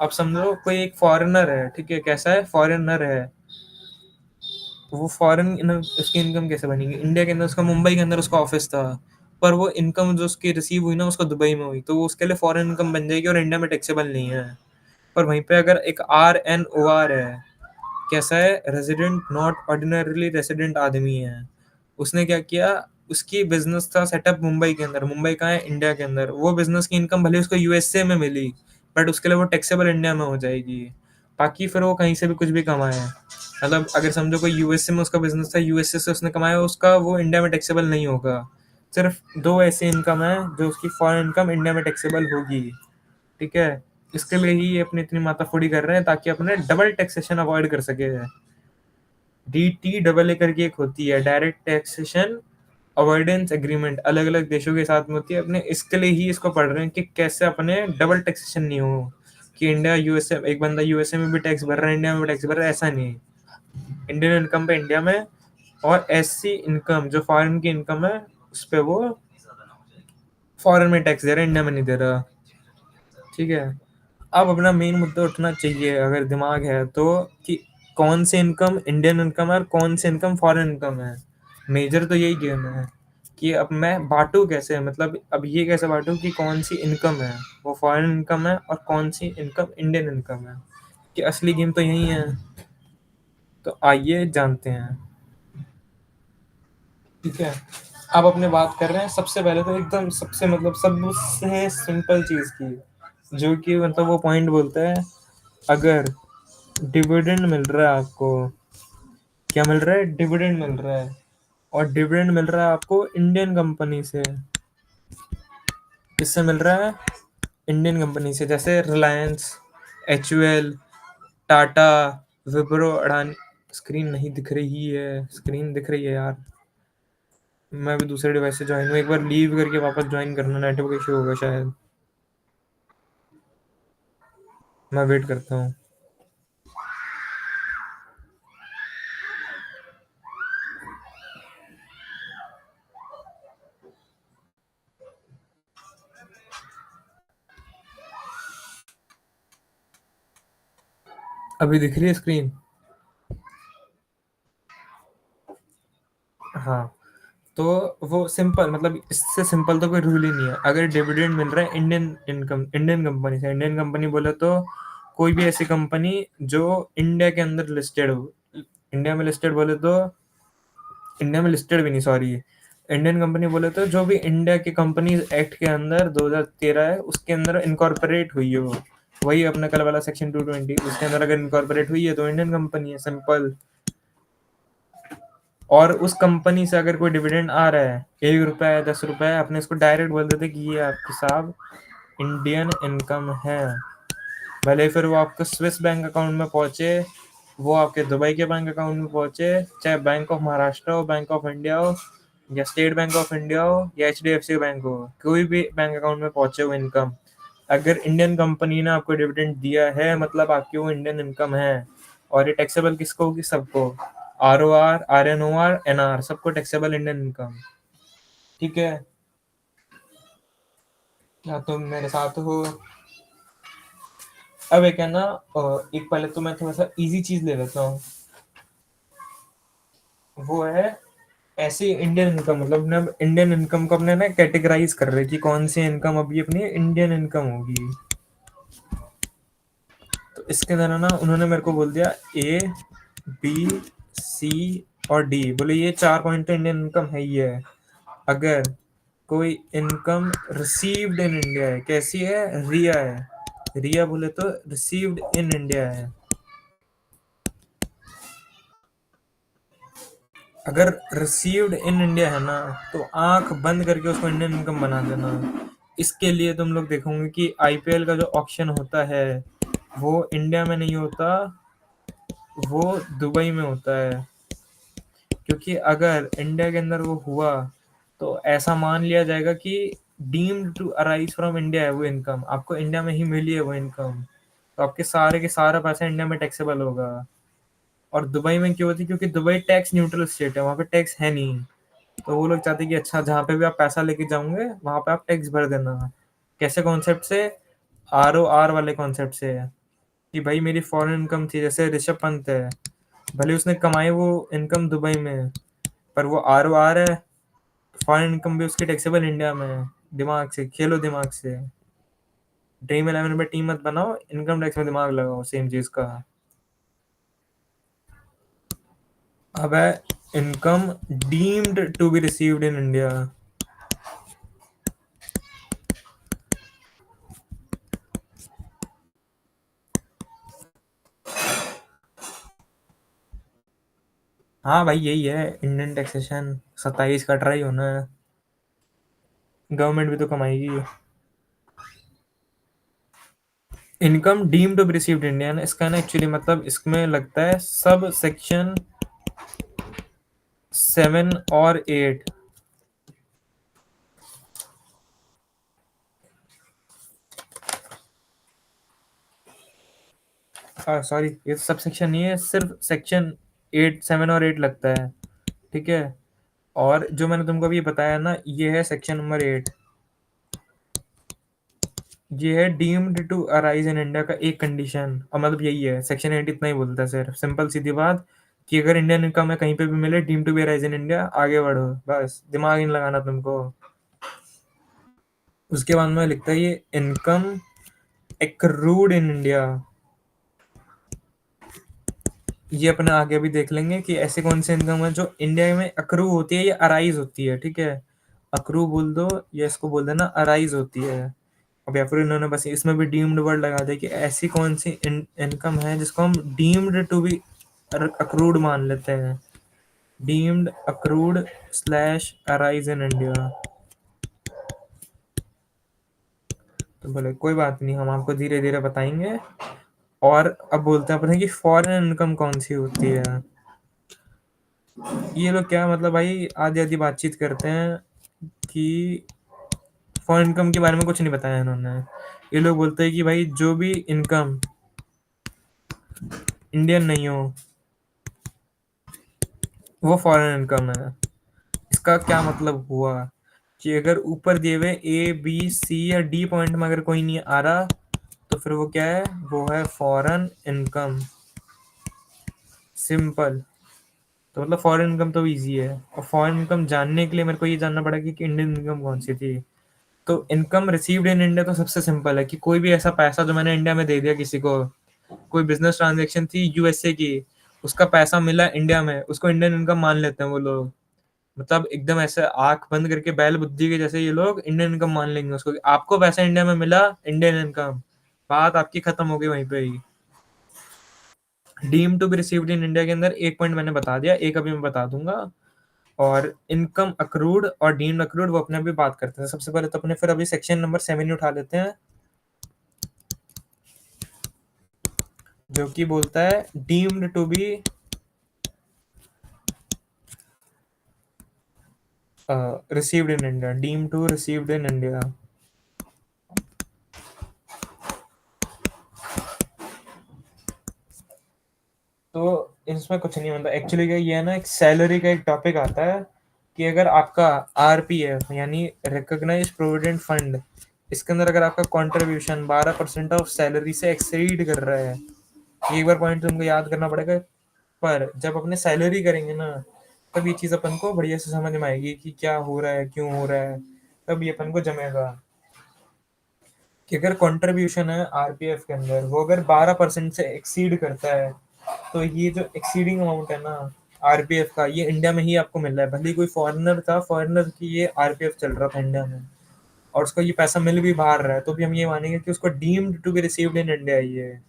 अब समझो कोई एक फॉरेनर है, ठीक है, कैसा है, फॉरेनर है, वो फॉरेन, उसकी इनकम कैसे बनेगी? इंडिया के अंदर उसका, मुंबई के अंदर उसका ऑफिस था, पर वो इनकम जो उसकी रिसीव हुई ना, उसको दुबई में हुई, तो वो उसके लिए फॉरेन इनकम बन जाएगी और इंडिया में टैक्सेबल नहीं है। पर वहीं पे अगर एक RNOR है, कैसा है, रेजिडेंट नॉट ऑर्डिनरीली रेजिडेंट आदमी है, उसने क्या किया, उसकी बिजनेस था सेटअप मुंबई के अंदर, मुंबई का है इंडिया के अंदर, वो बिजनेस की इनकम भले उसको USA में मिली, बट उसके लिए वो टैक्सेबल इंडिया में हो जाएगी। बाकी फिर वो कहीं से भी कुछ भी कमाए, मतलब अगर समझो कोई USA में उसका बिजनेस था, USA से उसने कमाया, उसका वो इंडिया में टैक्सेबल नहीं होगा। सिर्फ 2 ऐसी इनकम है जो उसकी फॉरेन इनकम इंडिया में टैक्सेबल होगी। ठीक है, इसके लिए ही ये अपनी इतनी माथाफोड़ी कर रहे हैं ताकि अपने डबल टैक्सेशन अवॉइड कर सके। DTA करके एक होती है, डायरेक्ट टैक्सेशन अवॉइडेंस एग्रीमेंट, अलग अलग देशों के साथ में होती है। अपने इसके लिए ही इसको पढ़ रहे हैं कि कैसे अपने डबल टैक्सेशन नहीं हो, कि इंडिया यूएसए, एक बंदा यूएसए में भी टैक्स भर रहा है, इंडिया में भी टैक्स भर रहा है, ऐसा नहीं। इंडियन इनकम पे इंडिया में, और एससी इनकम जो फॉरेन की इनकम है उस पे वो फॉरेन में टैक्स दे रहा है, इंडिया में नहीं दे रहा। ठीक है, अब अपना मेन मुद्दा उठना चाहिए अगर दिमाग है तो, कि कौन सी इनकम इंडियन इनकम है और कौन सी इनकम फॉरेन इनकम है। मेजर तो यही गेम है कि अब मैं बांटू कैसे, मतलब अब ये कैसे बांटू कि कौन सी इनकम है वो फॉरेन इनकम है और कौन सी इनकम इंडियन इनकम है, कि असली गेम तो यही है। तो आइए जानते हैं। ठीक है, अब अपने बात कर रहे हैं सबसे पहले तो एकदम सबसे मतलब सबसे सिंपल चीज की, जो कि मतलब वो पॉइंट बोलता है, अगर डिविडेंड मिल रहा है आपको, क्या मिल रहा है, डिविडेंड मिल रहा है, और डिविडेंड मिल रहा है आपको इंडियन कंपनी से। किससे मिल रहा है, इंडियन कंपनी से, जैसे रिलायंस, HUL, टाटा, विप्रो, अडानी। स्क्रीन नहीं दिख रही है, स्क्रीन दिख रही है यार, मैं भी दूसरे डिवाइस से ज्वाइन हूँ, एक बार लीव करके वापस ज्वाइन करना, नेटवर्क इशू होगा शायद, मैं वेट करता हूँ। अभी दिख रही है स्क्रीन? हाँ, तो वो सिंपल, मतलब इससे सिंपल तो कोई रूल ही नहीं है। अगर डिविडेंड मिल रहा है इंडियन कंपनी से, इंडियन कंपनी बोले तो कोई भी ऐसी कंपनी जो इंडिया के अंदर लिस्टेड हो, इंडिया में लिस्टेड बोले तो, इंडिया में लिस्टेड भी नहीं, सॉरी, इंडियन कंपनी बोले तो जो भी इंडिया के कंपनीज एक्ट के अंदर 2013 है उसके अंदर इनकॉर्पोरेट हुई हो, वही अपना कल वाला सेक्शन 220, उसके अंदर अगर इनकॉर्पोरेट हुई है तो इंडियन कंपनी है, सिंपल। और उस कंपनी से अगर कोई डिविडेंड आ रहा है, 1 रुपया है, 10 रुपया है, अपने इसको डायरेक्ट बोल देते कि ये आपके साहब इंडियन इनकम है। भले फिर वो आपके स्विस बैंक अकाउंट में पहुंचे, वो आपके दुबई के बैंक अकाउंट में पहुंचे, चाहे बैंक ऑफ महाराष्ट्र हो, बैंक ऑफ इंडिया हो, या स्टेट बैंक ऑफ इंडिया हो, या HDFC बैंक हो, कोई भी बैंक अकाउंट में पहुंचे वो इनकम, अगर इंडियन कंपनी ने आपको डिविडेंड दिया है मतलब आपकी वो इंडियन इनकम है। और ये टैक्सेबल किसको होगी, सबको, ROR, RNOR, NR, सबको टैक्सेबल इंडियन इनकम। ठीक है, क्या तुम मेरे साथ हो? अब एक है ना, एक पहले तो मैं थोड़ा सा इजी चीज ले लेता हूँ, वो है ऐसी इंडियन इनकम, मतलब ना इंडियन इनकम को अपने ना कैटेगराइज कर रहे हैं कि कौन सी इनकम अभी अपनी इंडियन इनकम होगी। तो इसके अंदर है ना, उन्होंने मेरे को बोल दिया A, B, C और D, बोले ये 4 पॉइंट तो इंडियन इनकम है ही है। अगर कोई इनकम रिसीव्ड इन इंडिया है, कैसी है, रिया है, रिया बोले तो रिसीव्ड इन इंडिया है। अगर रिसीव्ड इन इंडिया है ना, तो आंख बंद करके उसको इंडियन इनकम बना देना। इसके लिए तुम लोग देखोगे कि IPL का जो ऑक्शन होता है वो इंडिया में नहीं होता, वो दुबई में होता है। क्योंकि अगर इंडिया के अंदर वो हुआ तो ऐसा मान लिया जाएगा कि deemed to arise from India है वो इनकम, आपको इंडिया में ही मिली है वो इनकम, तो आपके सारे के सारा पैसा इंडिया में टैक्सेबल होगा। और दुबई में क्यों होती है, क्योंकि दुबई टैक्स न्यूट्रल स्टेट है, वहाँ पे टैक्स है नहीं। तो वो लोग चाहते हैं कि अच्छा जहाँ पे भी आप पैसा लेके जाओगे वहां पे आप टैक्स भर देना। कैसे कॉन्सेप्ट से, ROR वाले कॉन्सेप्ट से है, कि भाई मेरी फॉरेन इनकम थी, जैसे ऋषभ पंत है, भले उसने कमाई वो इनकम दुबई में, पर वो ROR है, फॉरेन इनकम भी उसकी टैक्सेबल इंडिया में है। दिमाग से खेलो, दिमाग से, Dream11 में टीम मत बनाओ, इनकम टैक्स में दिमाग लगाओ, सेम चीज का। अब है income deemed to be received in India. हाँ भाई, यही है इंडियन टैक्सेशन, 27 का ट्राई होना है, गवर्नमेंट भी तो कमाएगी। Income deem to be received India ना, इसका ना एक्चुअली मतलब इसमें लगता है सब सेक्शन 7 और 8। सॉरी, ये सब सेक्शन नहीं है, सिर्फ सेक्शन 8, 7 और 8 लगता है, ठीक है। और जो मैंने तुमको अभी बताया ना, ये है सेक्शन नंबर 8। ये है deemed to arise in India का एक कंडीशन, और मतलब यही है सेक्शन 8, इतना ही बोलता है सिर्फ, सिंपल सीधी बात, कि अगर इंडियन इनकम है कहीं पे भी मिले, deem to be arise in India, आगे बढ़ो, बस दिमाग नहीं लगाना तुमको। उसके बाद में लिखता है ये इनकम एक्रूड इन इंडिया। ये अपने आगे भी देख लेंगे कि ऐसे कौन से इनकम है जो इंडिया में अक्रू होती है या अराइज होती है, ठीक है। अक्रू बोल दो या इसको बोल देना अराइज होती है। अब या फिर इन्होंने बस इसमें भी डीम्ड वर्ड लगा दिया कि ऐसी कौन सी इनकम है जिसको हम डीम्ड टू बी अक्रूड मान लेते हैं, deemed accrued slash arise in India. तो बोले कोई बात नहीं, हम आपको धीरे धीरे बताएंगे। और अब बोलते हैं अपने कि फॉरेन इनकम कौन सी होती है। ये लोग क्या मतलब भाई आधी आधी बातचीत करते हैं कि फॉरेन इनकम के बारे में कुछ नहीं बताया इन्होंने। ये लोग बोलते हैं कि भाई जो भी इनकम इंडियन नहीं हो वो फॉरेन इनकम है। इसका क्या मतलब हुआ कि अगर ऊपर दिए हुए ए बी सी या डी पॉइंट में अगर कोई नहीं आ रहा, तो फिर वो क्या है, वो है फॉरेन इनकम, सिंपल। तो मतलब फॉरेन इनकम तो इजी है, और फॉरेन इनकम जानने के लिए मेरे को ये जानना पड़ेगा कि इंडियन इनकम कौन सी थी। तो इनकम रिसीव्ड इन इंडिया तो सबसे सिंपल है कि कोई भी ऐसा पैसा जो मैंने इंडिया में दे दिया किसी को, कोई बिजनेस ट्रांजेक्शन थी यूएसए की, उसका पैसा मिला इंडिया में, उसको इंडियन इनकम मान लेते हैं वो लोग। मतलब एकदम ऐसे आंख बंद करके बैल बुद्धि के जैसे ये लोग इंडियन इनकम मान लेंगे उसको, कि आपको पैसा इंडिया में मिला, इंडियन इनकम, बात आपकी खत्म हो गई वहीं पे ही। Deem to be received in India के अंदर एक पॉइंट मैंने बता दिया, एक अभी मैं बता दूंगा। और इनकम अक्रूड और डीम्ड अक्रूड वो अपने अभी बात करते हैं। सबसे पहले तो अपने फिर अभी सेक्शन नंबर 7 ही उठा लेते हैं, जो कि बोलता है deemed to be received in India, deem to received in India. तो इसमें कुछ नहीं होता एक्चुअली, क्या ये है ना, एक सैलरी का एक टॉपिक आता है कि अगर आपका आरपीएफ यानी रिकॉग्नाइज प्रोविडेंट फंड, इसके अंदर अगर आपका कंट्रीब्यूशन 12% ऑफ सैलरी से एक्सीड कर रहा है, एक बार पॉइंट तुमको याद करना पड़ेगा। पर जब अपने सैलरी करेंगे ना, तब ये चीज अपन को बढ़िया से समझ में आएगी कि क्या हो रहा है, क्यों हो रहा है, तब ये अपन को जमेगा। कि अगर कंट्रीब्यूशन है आरपीएफ के अंदर वो अगर 12% से एक्सीड करता है, तो ये जो एक्सीडिंग अमाउंट है ना आरपीएफ का, ये इंडिया में ही आपको मिल रहा है। भले ही कोई फॉरेनर था, फॉरेनर की ये आरपीएफ चल रहा था इंडिया में, और उसको ये पैसा मिल भी बाहर रहा है, तो भी हम ये मानेंगे कि उसको deemed to be received in India ये है।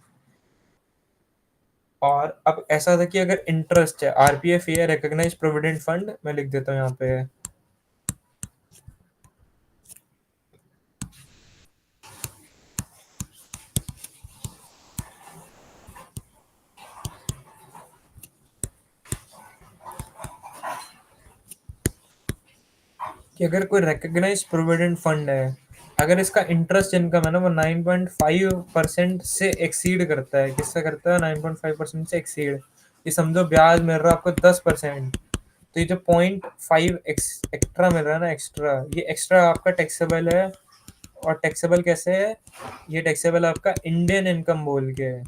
और अब ऐसा था कि अगर इंटरेस्ट है, आरपीएफ ये रिकॉग्नाइज प्रोविडेंट फंड, मैं लिख देता हूँ यहाँ पे, कि अगर कोई रिकॉग्नाइज प्रोविडेंट फंड है, अगर इसका इंटरेस्ट इनकम है ना वो 9.5% से एक्सीड करता है, किससे करता है, 9.5% से एक्सीड। ये समझो ब्याज मिल रहा है आपको 10%, तो ये जो 0.5 एक्स्ट्रा मिल रहा है ना, एक्स्ट्रा, ये एक्स्ट्रा आपका टैक्सेबल है। और टैक्सेबल कैसे है, ये टैक्सेबल आपका इंडियन इनकम बोल के है।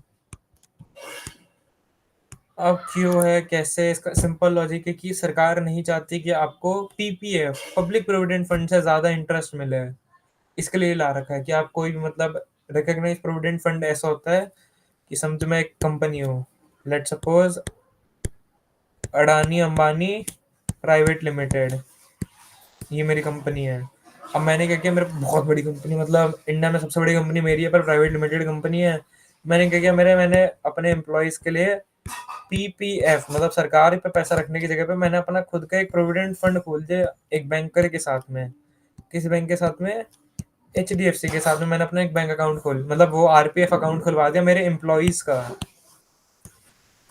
अब क्यों है, कैसे, इसका सिंपल लॉजिक है कि सरकार नहीं चाहती कि आपको पीपीएफ, पब्लिक प्रोविडेंट फंड से ज्यादा इंटरेस्ट मिले। इसके लिए ला रखा है कि आप कोई भी मतलब रिकॉग्नाइज प्रोविडेंट फंड ऐसा होता है कि समझो मैं एक कंपनी हूँ, let suppose Adani Ambani private limited, ये मेरी कंपनी है। अब मैंने क्या किया, मेरे बहुत बड़ी कंपनी, मतलब इंडिया में सबसे बड़ी कंपनी मेरी है, पर प्राइवेट लिमिटेड कंपनी है। मैंने क्या किया, मैंने अपने एम्प्लॉयज के लिए पीपीएफ मतलब सरकार पे पैसा रखने की जगह पे मैंने अपना खुद का एक प्रोविडेंट फंड खोल दिया, एक बैंकर के साथ में। किस बैंक के साथ में, HDFC के साथ में मैंने अपना एक बैंक अकाउंट मतलब वो RPF अकाउंट खुलवा दिया मेरे एम्प्लॉइज का।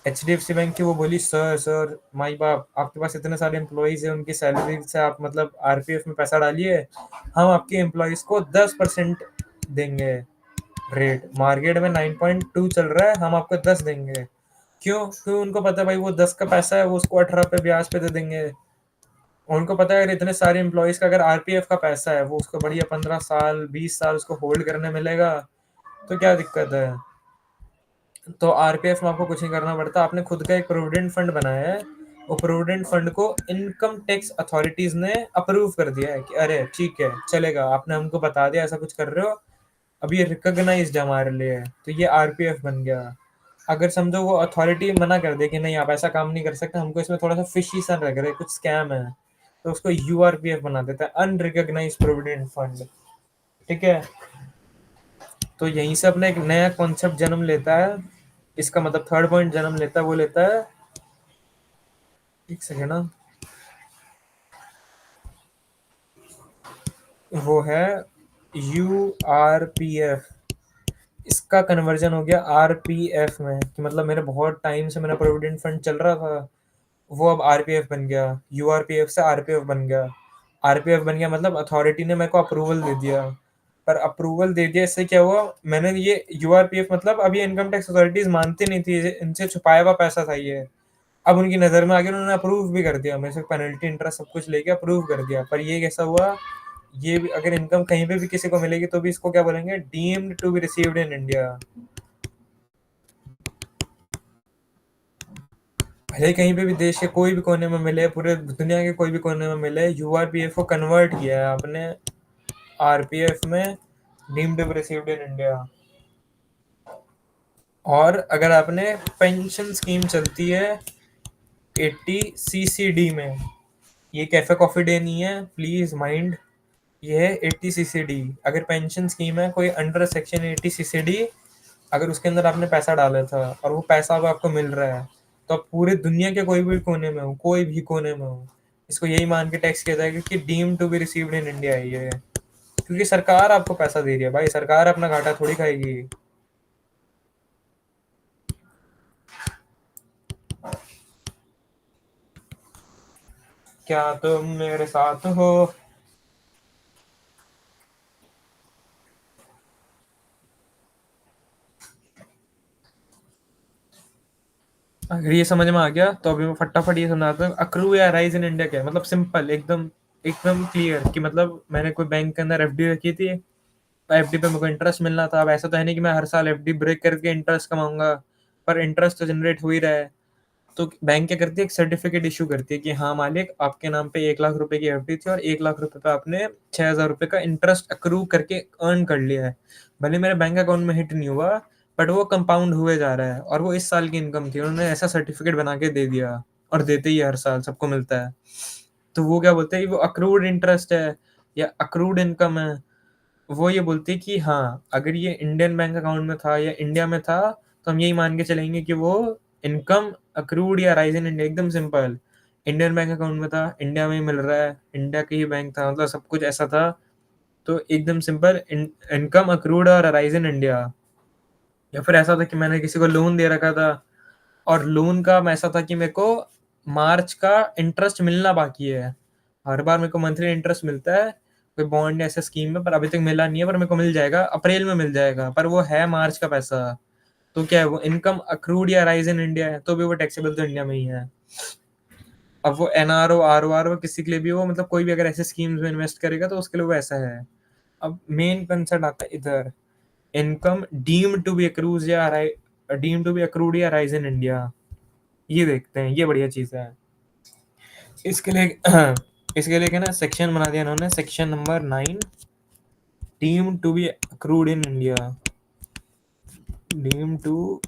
HDFC बैंक की वो बोली, सर सर माई बाप, आपके पास इतने सारे एम्प्लॉइज हैं, उनकी सैलरी से आप मतलब RPF में पैसा डालिए, हम आपके एम्प्लॉइज को 10% देंगे रेट। मार्केट में 9.2 चल रहा है, हम आपको 10 देंगे। क्यों? क्यों? उनको पता है भाई वो 10 का पैसा है, वो उसको 18 पे ब्याज पे दे देंगे। उनको पता है अगर इतने सारे एम्प्लॉइज का अगर RPF का पैसा है, वो उसको बढ़िया 15 साल 20 साल उसको होल्ड करने मिलेगा, तो क्या दिक्कत है। तो RPF में आपको कुछ नहीं करना पड़ता, आपने खुद का एक प्रोविडेंट फंड बनाया है, वो प्रोविडेंट फंड को इनकम टैक्स अथॉरिटीज ने अप्रूव कर दिया है कि अरे ठीक है चलेगा, आपने हमको बता दिया ऐसा कुछ कर रहे हो, अब ये रिकॉग्नाइज्ड है हमारे लिए, तो ये RPF बन गया। अगर समझो वो अथॉरिटी मना कर दे कि नहीं आप ऐसा काम नहीं कर सकते, हमको इसमें थोड़ा सा फिशी सा लग रहा है, कुछ स्कैम है, तो उसको URPF बना देता है, अनरिकॉग्नाइज्ड प्रोविडेंट फंड। ठीक है, तो यहीं से अपना एक नया कॉन्सेप्ट जन्म लेता है, इसका मतलब थर्ड पॉइंट जन्म लेता है, वो लेता है, एक सेकेंड ना, वो है URPF। इसका कन्वर्जन हो गया RPF में, कि मतलब मेरे बहुत टाइम से मेरा प्रोविडेंट फंड चल रहा था, वो अब RPF बन गया, URPF से RPF बन गया। RPF बन गया मतलब अथॉरिटी ने मेरे को अप्रूवल दे दिया। पर अप्रूवल दे दिया, इससे क्या हुआ, मैंने ये URPF मतलब अब ये इनकम टैक्स अथॉरिटीज मानती नहीं थी, इनसे छुपाया हुआ पैसा था ये, अब उनकी नज़र में आ गया, उन्होंने अप्रूव भी कर दिया, मेरे से पेनल्टी इंटरेस्ट सब कुछ लेके अप्रूव कर दिया। पर ये कैसा हुआ, ये भी अगर इनकम कहीं पे भी किसी को मिलेगी तो भी इसको क्या बोलेंगे, deemed to be received in India. भले कहीं पे भी देश के कोई भी कोने में मिले, पूरे दुनिया के कोई भी कोने में मिले, URPF को कन्वर्ट किया है आपने RPF में, deemed to be received in India. और अगर आपने पेंशन स्कीम चलती है 80 CCD में, ये कैफे कॉफी डे नहीं है प्लीज माइंड, ये है 80 CCD। अगर पेंशन स्कीम है कोई अंडर सेक्शन 80 CCD, अगर उसके अंदर आपने पैसा डाला था और वो पैसा अब आपको मिल रहा है, तो आप पूरे दुनिया के कोई भी कोने में हो, कोई भी कोने में हो, इसको यही मान के टैक्स किया जाएगा कि deem to be received in India है ये, क्योंकि सरकार आपको पैसा दे रही है भाई, सरकार अपना घाटा थोड़ी खाएगी। क्या तुम मेरे साथ हो? अगर ये समझ में आ गया तो अभी मैं फटाफट ये समझाता हूँ, अक्रू या राइज इन इंडिया क्या है। मतलब सिंपल, एकदम एकदम क्लियर, कि मतलब मैंने कोई बैंक के अंदर FD रखी थी, FD पे मुझे इंटरेस्ट मिलना था। अब ऐसा तो है नहीं कि मैं हर साल FD ब्रेक करके इंटरेस्ट कमाऊंगा, पर इंटरेस्ट तो जनरेट हो ही रहा है। तो बैंक क्या करती है, एक सर्टिफिकेट इशू करती है कि हाँ मालिक, आपके नाम पे 1 लाख रुपए की FD थी और 1 लाख रुपए पे आपने 6,000 रुपए का इंटरेस्ट अक्रू करके अर्न कर लिया है। भले मेरे बैंक अकाउंट में हिट नहीं हुआ, बट वो कंपाउंड हुए जा रहा है, और वो इस साल की इनकम थी, उन्होंने ऐसा सर्टिफिकेट बना के दे दिया, और देते ही हर साल सबको मिलता है। तो वो क्या बोलते हैं, वो अक्रूड इंटरेस्ट है या अक्रूड इनकम है। वो ये बोलती है कि हाँ, अगर ये इंडियन बैंक अकाउंट में था या इंडिया में था, तो हम यही मान के चलेंगे कि वो इनकम अक्रूड या राइज इन इंडिया। एकदम सिंपल, इंडियन बैंक अकाउंट में था, इंडिया में ही मिल रहा है, इंडिया के ही बैंक था, मतलब सब कुछ ऐसा था। तो एकदम सिंपल, इनकम अक्रूड और राइज इन इंडिया। या फिर ऐसा था कि मैंने किसी को लोन दे रखा था, और लोन का ऐसा था कि मेरे को मार्च का इंटरेस्ट मिलना बाकी है। हर बार मेरे को मंथली इंटरेस्ट मिलता है कोई बॉन्ड ऐसे स्कीम में, पर अभी तक मिला नहीं है, पर मेरे को मिल जाएगा, अप्रैल में मिल जाएगा, पर वो है मार्च का पैसा। तो क्या है, वो इनकम अक्रूड या राइज इन इंडिया है, तो भी वो टैक्सेबल तो इंडिया में ही है। अब वो NRO ROR वो किसी के लिए भी हो, मतलब कोई भी अगर ऐसे स्कीम्स में इन्वेस्ट करेगा तो उसके लिए वो ऐसा है। अब मेन कंसर्न आता है इधर, income deem to be accrues या डीम टू बी अक्रूड या राइज इन इंडिया, ये देखते हैं, ये बढ़िया चीज है। इसके लिए इसके लिए क्या ना, सेक्शन बना दिया इन्होंने, section number 9, deem to be accrued in India. Deem to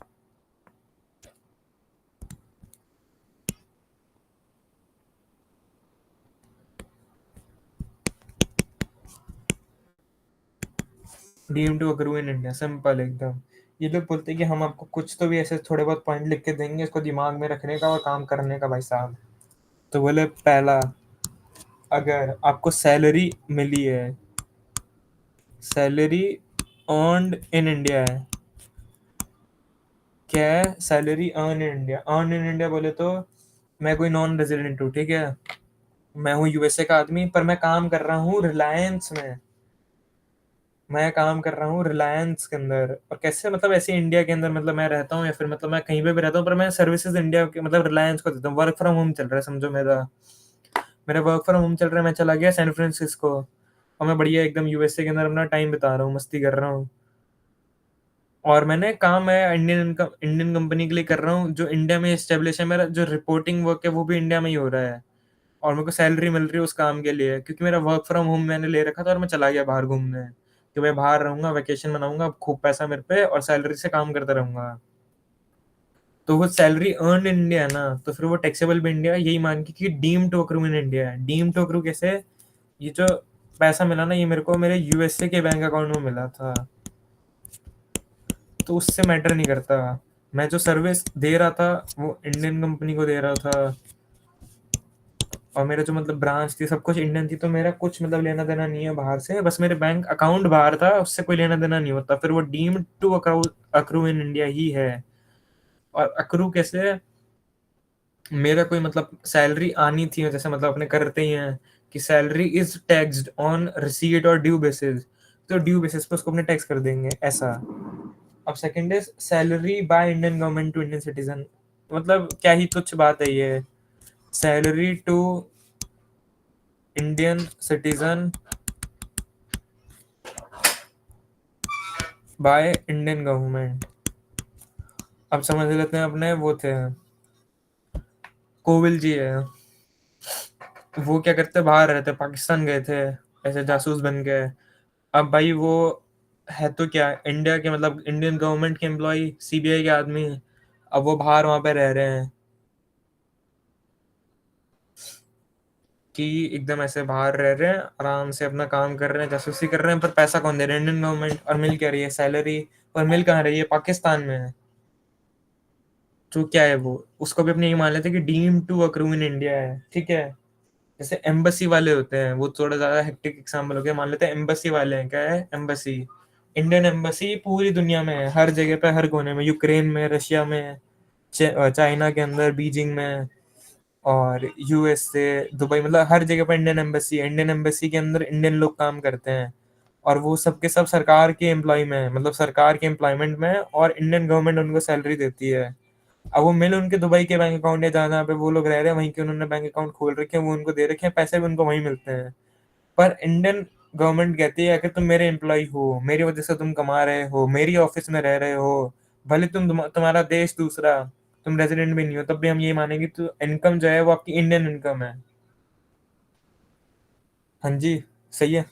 deem to accrue in India, simple एकदम। ये लोग बोलते हैं कि हम आपको कुछ तो भी ऐसे थोड़े बहुत पॉइंट लिख के देंगे, इसको दिमाग में रखने का और काम करने का भाई साहब। तो बोले पहला, अगर आपको सैलरी मिली है, सैलरी अर्नड इन इंडिया है। क्या है? Salary earn in India. Earn in India बोले तो मैं कोई नॉन रेजिडेंट हूँ, ठीक है, मैं हूँ यूएसए का आदमी, पर मैं काम कर रहा हूँ रिलायंस में। मैं काम कर रहा हूँ रिलायंस के अंदर। और कैसे, मतलब ऐसे इंडिया के अंदर, मतलब मैं रहता हूँ या फिर मतलब मैं कहीं पे भी रहता हूँ, पर मैं सर्विसेज इंडिया के मतलब रिलायंस को देता हूँ। वर्क फ्रॉम होम चल रहा है, समझो मेरा मेरा वर्क फ्रॉम होम चल रहा है। मैं चला गया सैन फ्रांसिस्को और मैं बढ़िया एकदम यूएसए के अंदर अपना टाइम बिता रहा हूँ, मस्ती कर रहा हूँ। और मैंने काम मैं इंडियन कंपनी के लिए कर रहा हूँ, जो इंडिया में एस्टेब्लिश है। मेरा जो रिपोर्टिंग वर्क है वो भी इंडिया में ही हो रहा है, और मेरे को सैलरी मिल रही है उस काम के लिए, क्योंकि मेरा वर्क फ्रॉम होम मैंने ले रखा था और मैं चला गया बाहर घूमने, कि मैं बाहर रहूंगा, वेकेशन मनाऊंगा, खूब पैसा मेरे पे, और सैलरी से काम करता रहूंगा। तो वो सैलरी अर्न इन इंडिया है ना, तो फिर वो टैक्सेबल भी इंडिया, यही मान के कि deem to accrue in India है। डीम टू अक्रू कैसे? ये जो पैसा मिला ना, ये मेरे को मेरे यूएसए के बैंक अकाउंट में मिला था, तो उससे मैटर नहीं करता। मैं जो सर्विस दे रहा था वो इंडियन कंपनी को दे रहा था, और मेरा जो मतलब ब्रांच थी सब कुछ इंडियन थी, तो मेरा कुछ मतलब लेना देना नहीं है बाहर से, बस मेरे बैंक अकाउंट बाहर था, उससे कोई लेना देना नहीं होता। फिर वो deem to accrue in India ही है। और अक्रू कैसे? मेरा कोई मतलब सैलरी आनी थी, जैसे मतलब अपने करते ही हैं कि salary is taxed on receipt और ड्यू बेसिस, तो ड्यू बेसिस पे उसको अपने टैक्स कर देंगे, ऐसा। अब second is salary by Indian government to Indian citizen. मतलब क्या ही तुच्छ बात है ये। Salary to Indian citizen by Indian government. अब समझ लेते हैं, अपने वो थे कोविल जी है, वो क्या करते, बाहर रहते, पाकिस्तान गए थे ऐसे जासूस बन के। अब भाई वो है तो क्या, इंडिया के मतलब इंडियन गवर्नमेंट के एम्प्लॉय, सीबीआई के आदमी। अब वो बाहर वहां पे रह रहे हैं कि एकदम ऐसे बाहर रह रहे हैं, आराम से अपना काम कर रहे हैं, जासूसी कर रहे हैं, पर पैसा कौन दे रहा है? Indian government. और मिल क्या रही है? सैलरी। और मिल कहाँ रही है? पाकिस्तान में है। तो क्या है वो, उसको भी अपने ये मान लेते हैं कि deem to accrue in India है, ठीक है। जैसे एम्बसी वाले होते हैं, वो थोड़ा ज्यादा हेक्टिक एग्जाम्पल हो गया, मान लेते हैं एम्बसी वाले हैं। क्या है एम्बसी? इंडियन एम्बसी पूरी दुनिया में है, हर जगह पे, हर कोने में, यूक्रेन में, रशिया में, चाइना के अंदर बीजिंग में, और यूएसए, दुबई, मतलब हर जगह पर इंडियन एम्बेसी है। इंडियन एम्बेसी के अंदर इंडियन लोग काम करते हैं, और वो सब के सब सरकार के एम्प्लॉय में है, मतलब सरकार के एम्प्लॉयमेंट में है, और इंडियन गवर्नमेंट उनको सैलरी देती है। अब वो मिल उनके दुबई के बैंक अकाउंट है, जहाँ जहाँ पे वो लोग रह रहे हैं वहीं के उन्होंने बैंक अकाउंट खोल रखे हैं, वो उनको दे रखे हैं, पैसे भी उनको वहीं मिलते हैं। पर इंडियन गवर्नमेंट कहती है अगर तुम मेरे एम्प्लॉय हो, मेरी वजह से तुम कमा रहे हो, मेरी ऑफिस में रह रहे हो, भले तुम्हारा देश दूसरा, तुम रेजिडेंट भी नहीं हो, तब भी हम ये मानेंगे तो इनकम जो है वो आपकी इंडियन इनकम है। हाँ जी, सही है।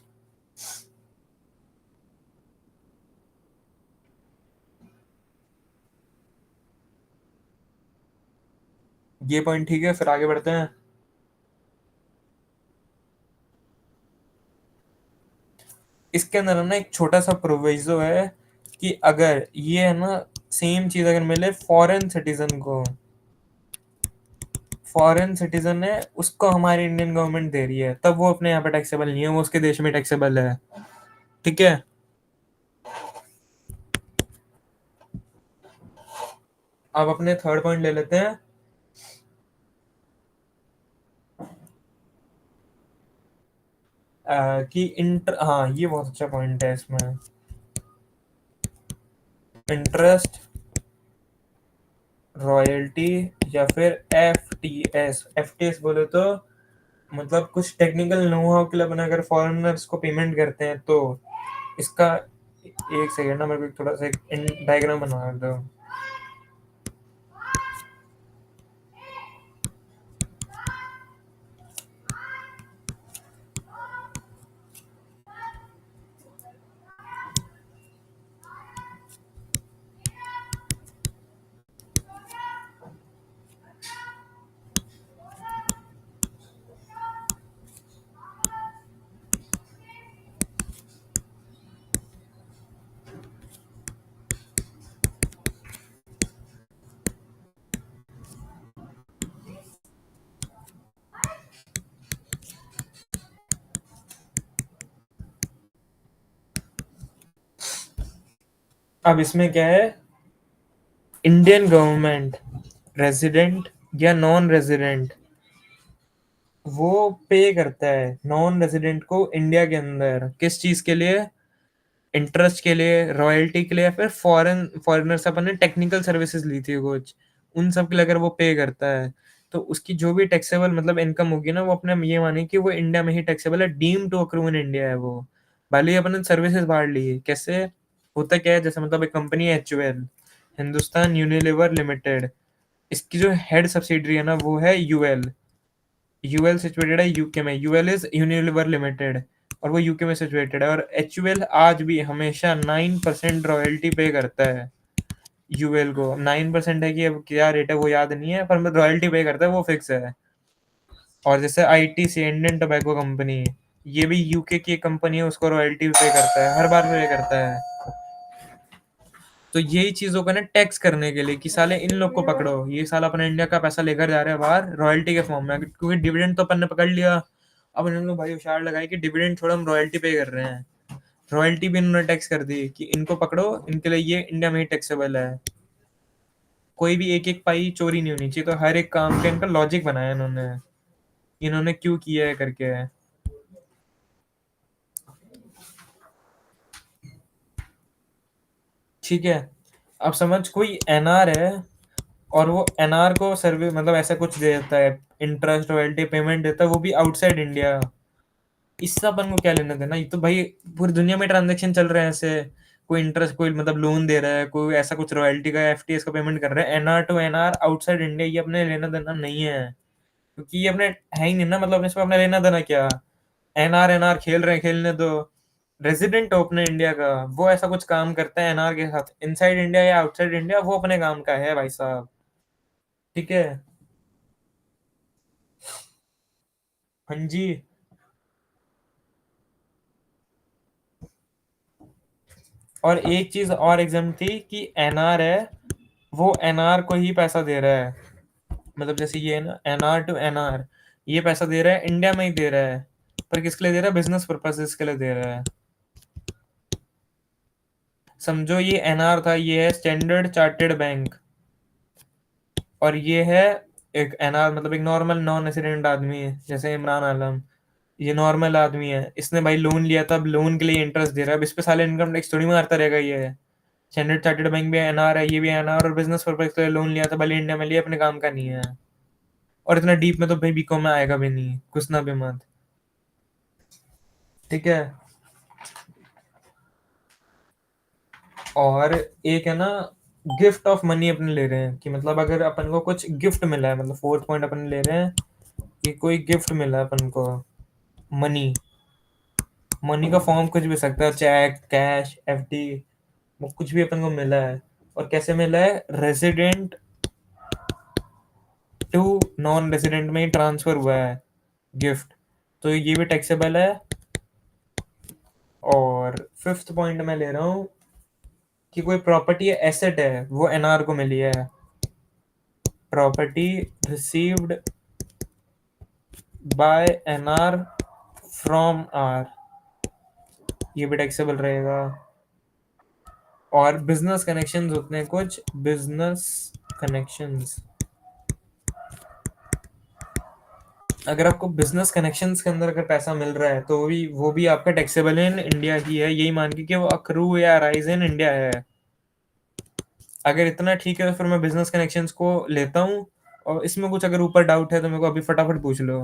ये पॉइंट ठीक है, फिर आगे बढ़ते हैं। इसके अंदर है ना एक छोटा सा प्रोविजो है कि अगर ये है ना, सेम चीज अगर मिले फॉरेन सिटीजन को, फॉरेन सिटीजन है उसको हमारी इंडियन गवर्नमेंट दे रही है, तब वो अपने यहाँ पे टैक्सेबल नहीं है, वो उसके देश में टैक्सेबल है, ठीक है। अब अपने थर्ड पॉइंट ले लेते हैं। कि इंटर हाँ, ये बहुत अच्छा पॉइंट है इसमें। इंटरेस्ट, रॉयल्टी, या फिर एफ टी एस बोले तो मतलब कुछ टेक्निकल नो हाउ के लिए अपन अगर फॉरेनर्स को पेमेंट करते हैं तो इसका, एक सेकेंड ना, मेरे को थोड़ा सा डायग्राम बनवा दो। अब इसमें क्या है, इंडियन गवर्नमेंट रेजिडेंट या नॉन रेजिडेंट वो पे करता है नॉन रेजिडेंट को इंडिया के अंदर किस चीज के लिए, इंटरेस्ट के लिए, रॉयल्टी के लिए, या फिर फॉरेनर से अपन ने टेक्निकल सर्विसेज ली थी कुछ, उन सब के लिए अगर वो पे करता है तो उसकी जो भी टैक्सेबल मतलब इनकम होगी ना, वो अपने ये माने कि वो इंडिया में ही टैक्सेबल है, deem to accrue in India है वो, भले ही अपन ने सर्विसेज बाहर ली है। कैसे होता क्या है, जैसे मतलब एक कंपनी है HUL, हिंदुस्तान यूनिलीवर लिमिटेड, इसकी जो हेड सब्सिडरी है ना वो है यूएल। यूएल सिचुएटेड है यूके में, यूएल इज यूनिलीवर लिमिटेड, और वो यूके में सिचुएटेड है। और HUL आज भी हमेशा 9% रॉयल्टी पे करता है यूएल को। 9% है कि अब क्या रेट है वो याद नहीं है, पर रॉयल्टी पे करता है, वो फिक्स है। और जैसे ITC, इंडियन टोबैको कंपनी, ये भी यूके की एक कंपनी है, उसको रॉयल्टी पे करता है, हर बार पे करता है। तो यही चीजों का ना टैक्स करने के लिए कि साले इन लोग को पकड़ो, ये साला अपना इंडिया का पैसा लेकर जा रहे हैं बाहर रॉयल्टी के फॉर्म में, क्योंकि डिविडेंड तो अपन ने पकड़ लिया। अब इन्होंने भाई होशियार लगाई कि डिविडेंड छोड़ हम रॉयल्टी पे कर रहे हैं, रॉयल्टी भी इन्होंने टैक्स कर दी कि इनको पकड़ो, इनके लिए ये इंडिया में ही टैक्सेबल है, कोई भी एक एक पाई चोरी नहीं होनी चाहिए। तो हर एक काम का इनका लॉजिक बनाया इन्होंने, इन्होंने क्यों किया है करके। ठीक है, अब समझ कोई एनआर है और वो एनआर को सर्वे मतलब ऐसा कुछ देता है, इंटरेस्ट रॉयल्टी पेमेंट देता है, वो भी आउटसाइड इंडिया, इससे अपन को क्या लेना देना, ये तो भाई पूरी दुनिया में ट्रांजेक्शन चल रहे हैं ऐसे, कोई इंटरेस्ट कोई मतलब लोन दे रहा है, कोई ऐसा कुछ रॉयल्टी का FTS का पेमेंट कर रहा है, NR to NR outside India, ये अपने लेना देना नहीं है, क्योंकि ये अपने है ही नहीं ना, मतलब इसमें अपने लेना देना क्या। NR खेल रहे हैं, खेलने दो, रेजिडेंट हो अपने इंडिया का, वो ऐसा कुछ काम करता है NR के साथ, इनसाइड इंडिया या आउटसाइड इंडिया वो अपने काम का है भाई साहब। ठीक है। हाँ जी। और एक चीज और एग्जाम थी कि NR है, वो NR को ही पैसा दे रहा है, मतलब जैसे ये है ना NR टू NR, ये पैसा दे रहा है इंडिया में ही दे रहा है, पर किसके लिए दे रहा है, बिजनेस पर्पसेस के लिए दे रहा है। समझो ये NR था, ये है स्टैंडर्ड चार्टेड बैंक, और ये है एक NR मतलब एक नॉर्मल नॉन रेसिडेंट आदमी है जैसे इमरान आलम, ये नॉर्मल आदमी है, इसने भाई लोन लिया था, अब लोन के लिए इंटरेस्ट दे रहा है, अब इस पे साले इनकम टैक्स थोड़ी मारता रहेगा ये। स्टैंडर्ड चार्टेड बैंक भी NR है, ये भी NR, और बिजनेस पर्पज के लिए लोन लिया था, भले इंडिया में लिया, अपने काम का नहीं है। और इतना डीप में तो भाई बीकॉम में आएगा भी नहीं, घुसना भी मत। ठीक है। और एक है ना, गिफ्ट ऑफ मनी अपने ले रहे हैं, कि मतलब अगर अपन को कुछ गिफ्ट मिला है, मतलब फोर्थ पॉइंट अपन ले रहे हैं कि कोई गिफ्ट मिला है अपन को, मनी, मनी का फॉर्म कुछ भी सकता है, चेक, कैश, FD, वो कुछ भी अपन को मिला है, और कैसे मिला है, रेजिडेंट टू नॉन रेजिडेंट में ही ट्रांसफर हुआ है गिफ्ट, तो ये भी टैक्सेबल है। और फिफ्थ पॉइंट मैं ले रहा हूँ कि कोई प्रॉपर्टी एसेट है वो NR को मिली है, property received by NR from R, ये भी टैक्सेबल रहेगा। और बिजनेस कनेक्शंस होते हैं कुछ, बिजनेस कनेक्शंस, अगर आपको बिजनेस कनेक्शंस के अंदर अगर पैसा मिल रहा है तो वो भी आपका टैक्सेबल इन इंडिया ही है, यही मान के कि वो अक्रू या राइज इन इंडिया है। अगर इतना ठीक है तो फिर मैं बिजनेस कनेक्शंस को लेता हूँ, और इसमें कुछ अगर ऊपर डाउट है तो मेरे को अभी फटाफट पूछ लो।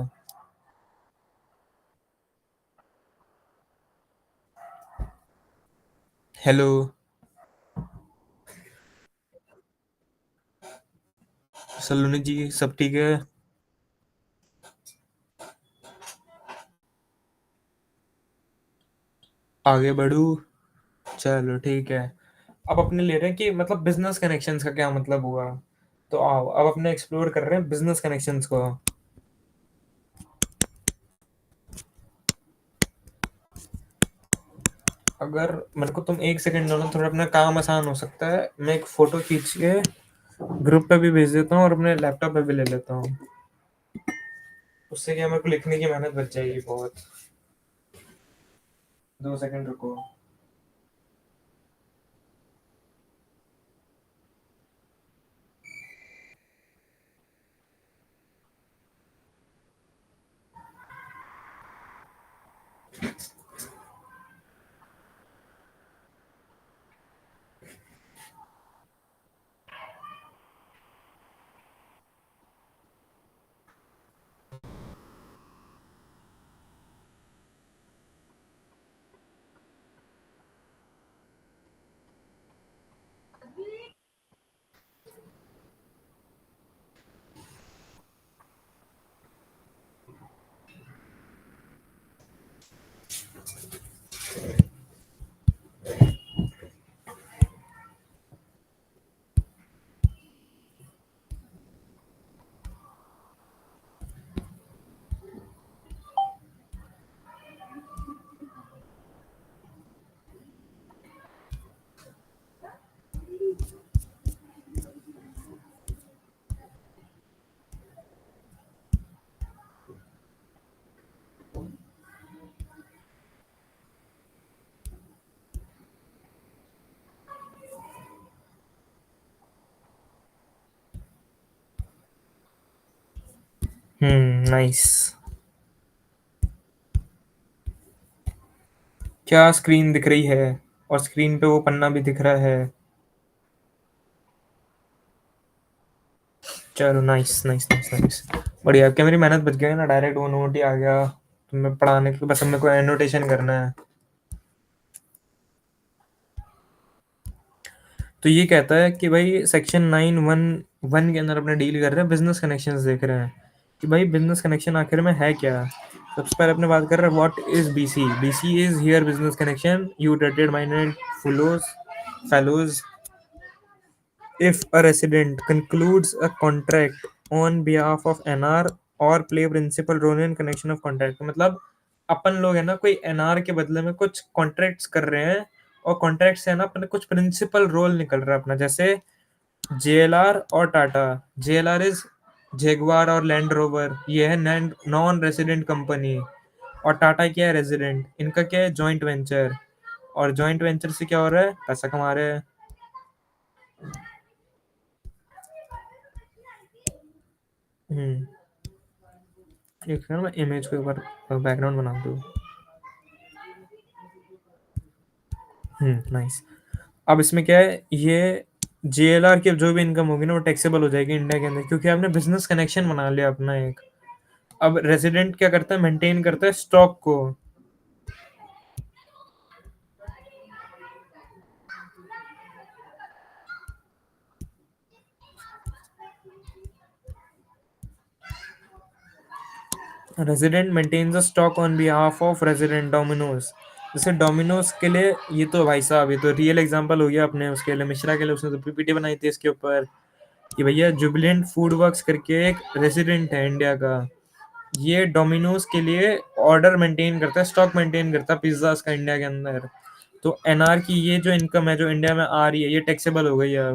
हेलो। सलोनी जी, सब ठीक है? आगे बढ़ू? चलो ठीक है। अब अपने ले रहे हैं कि मतलब बिजनेस कनेक्शंस का क्या मतलब हुआ, तो आओ अब अपने एक्सप्लोर कर रहे हैं बिजनेस कनेक्शंस को। अगर मेरे को तुम 1 सेकंड दो ना, थोड़ा अपना काम आसान हो सकता है, मैं एक फोटो खींच के ग्रुप पे भी भेज देता हूँ और अपने लैपटॉप पे भी ले लेता हूँ, उससे क्या मेरे को लिखने की मेहनत बच जाएगी बहुत। 2 सेकंड रुको। नाइस। क्या स्क्रीन दिख रही है, और स्क्रीन पे वो पन्ना भी दिख रहा है। चलो नाइस नाइस नाइस नाइस। बढ़िया, क्या मेरी मेहनत बच गई ना, डायरेक्ट वो नोट ही आ गया। तो मैं पढ़ाने के बस, मेरे को एनोटेशन करना है। तो ये कहता है कि भाई सेक्शन 9(1)(1) के अंदर अपने डील कर रहे हैं, बिजनेस कनेक्शंस देख रहे हैं कि भाई बिजनेस कनेक्शन आखिर में है क्या। सबसे पहले अपने बात कर रहे हैं what is BC. BC is here business connection you dated minded fellows if a resident concludes a contract on behalf of NR और play principal role in connection of contract, मतलब अपन लोग है ना कोई एनआर के बदले में कुछ कॉन्ट्रैक्ट्स कर रहे हैं, और कॉन्ट्रैक्ट से है ना अपने कुछ प्रिंसिपल रोल निकल रहा है अपना, जैसे जेएलआर और टाटा। जेएलआर इज जेगवार और लैंड रोवर, ये है नॉन रेसिडेंट कंपनी। और टाटा क्या है, रेजिडेंट। इनका क्या है, जॉइंट वेंचर। और जॉइंट वेंचर से क्या हो रहा है, पैसा कमा रहे हैं। हम्म। एक सेकंड, मैं इमेज को एक बार बैकग्राउंड बना दूँ। नाइस। अब इसमें क्या है, ये जेएलआर की जो भी इनकम होगी ना वो टैक्सेबल हो जाएगी इंडिया के अंदर, क्योंकि आपने बिजनेस कनेक्शन बना लिया अपना एक। अब रेजिडेंट क्या करता है, मेंटेन करता है स्टॉक को। Resident maintains a stock on behalf of resident Domino's. जैसे डोमिनोज के लिए, ये तो भाई साहब ये तो रियल एग्जांपल हो गया अपने उसके लिए, मिश्रा के लिए उसने तो पीपीटी बनाई थी इसके ऊपर कि भैया जुबिलेंट फूड वर्क्स करके एक रेजिडेंट है इंडिया का। ये डोमिनोज के लिए ऑर्डर मेंटेन करता है, स्टॉक मेंटेन करता है पिज्जा का इंडिया के अंदर। तो एनआर की ये जो इनकम है जो इंडिया में आ रही है, ये टैक्सेबल हो गई है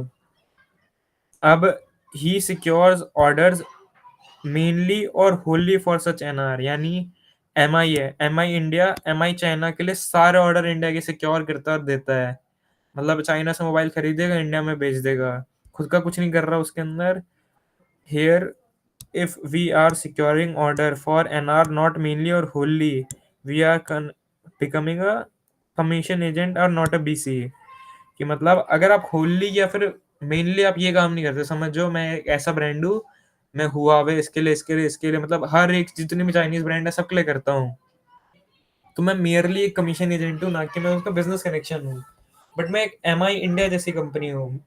अब ही सिक्योर्स ऑर्डर्स मेनली और होली फॉर सच एनआर, यानी एमआई है, एमआई इंडिया एमआई चाइना के लिए सारे ऑर्डर इंडिया के सिक्योर करता और देता है। मतलब चाइना से मोबाइल खरीदेगा, इंडिया में बेच देगा, खुद का कुछ नहीं कर रहा उसके अंदर। Here if we are securing order for NR not mainly or wholly, we are becoming a commission agent or not a BC। कि मतलब अगर आप wholly या फिर मेनली आप ये काम नहीं करते, समझो मैं एक ऐसा ब्रांड हूँ, मैं हुआवे इसके लिए मतलब हर एक जितनी भी चाइनीज ब्रांड है सबके लिए करता हूँ। तो मैं मेयरली एक कमीशन एजेंट हूँ, ना कि मैं उसका बिजनेस कनेक्शन हूँ। बट मैं एक एम आई इंडिया जैसी कंपनी हूँ,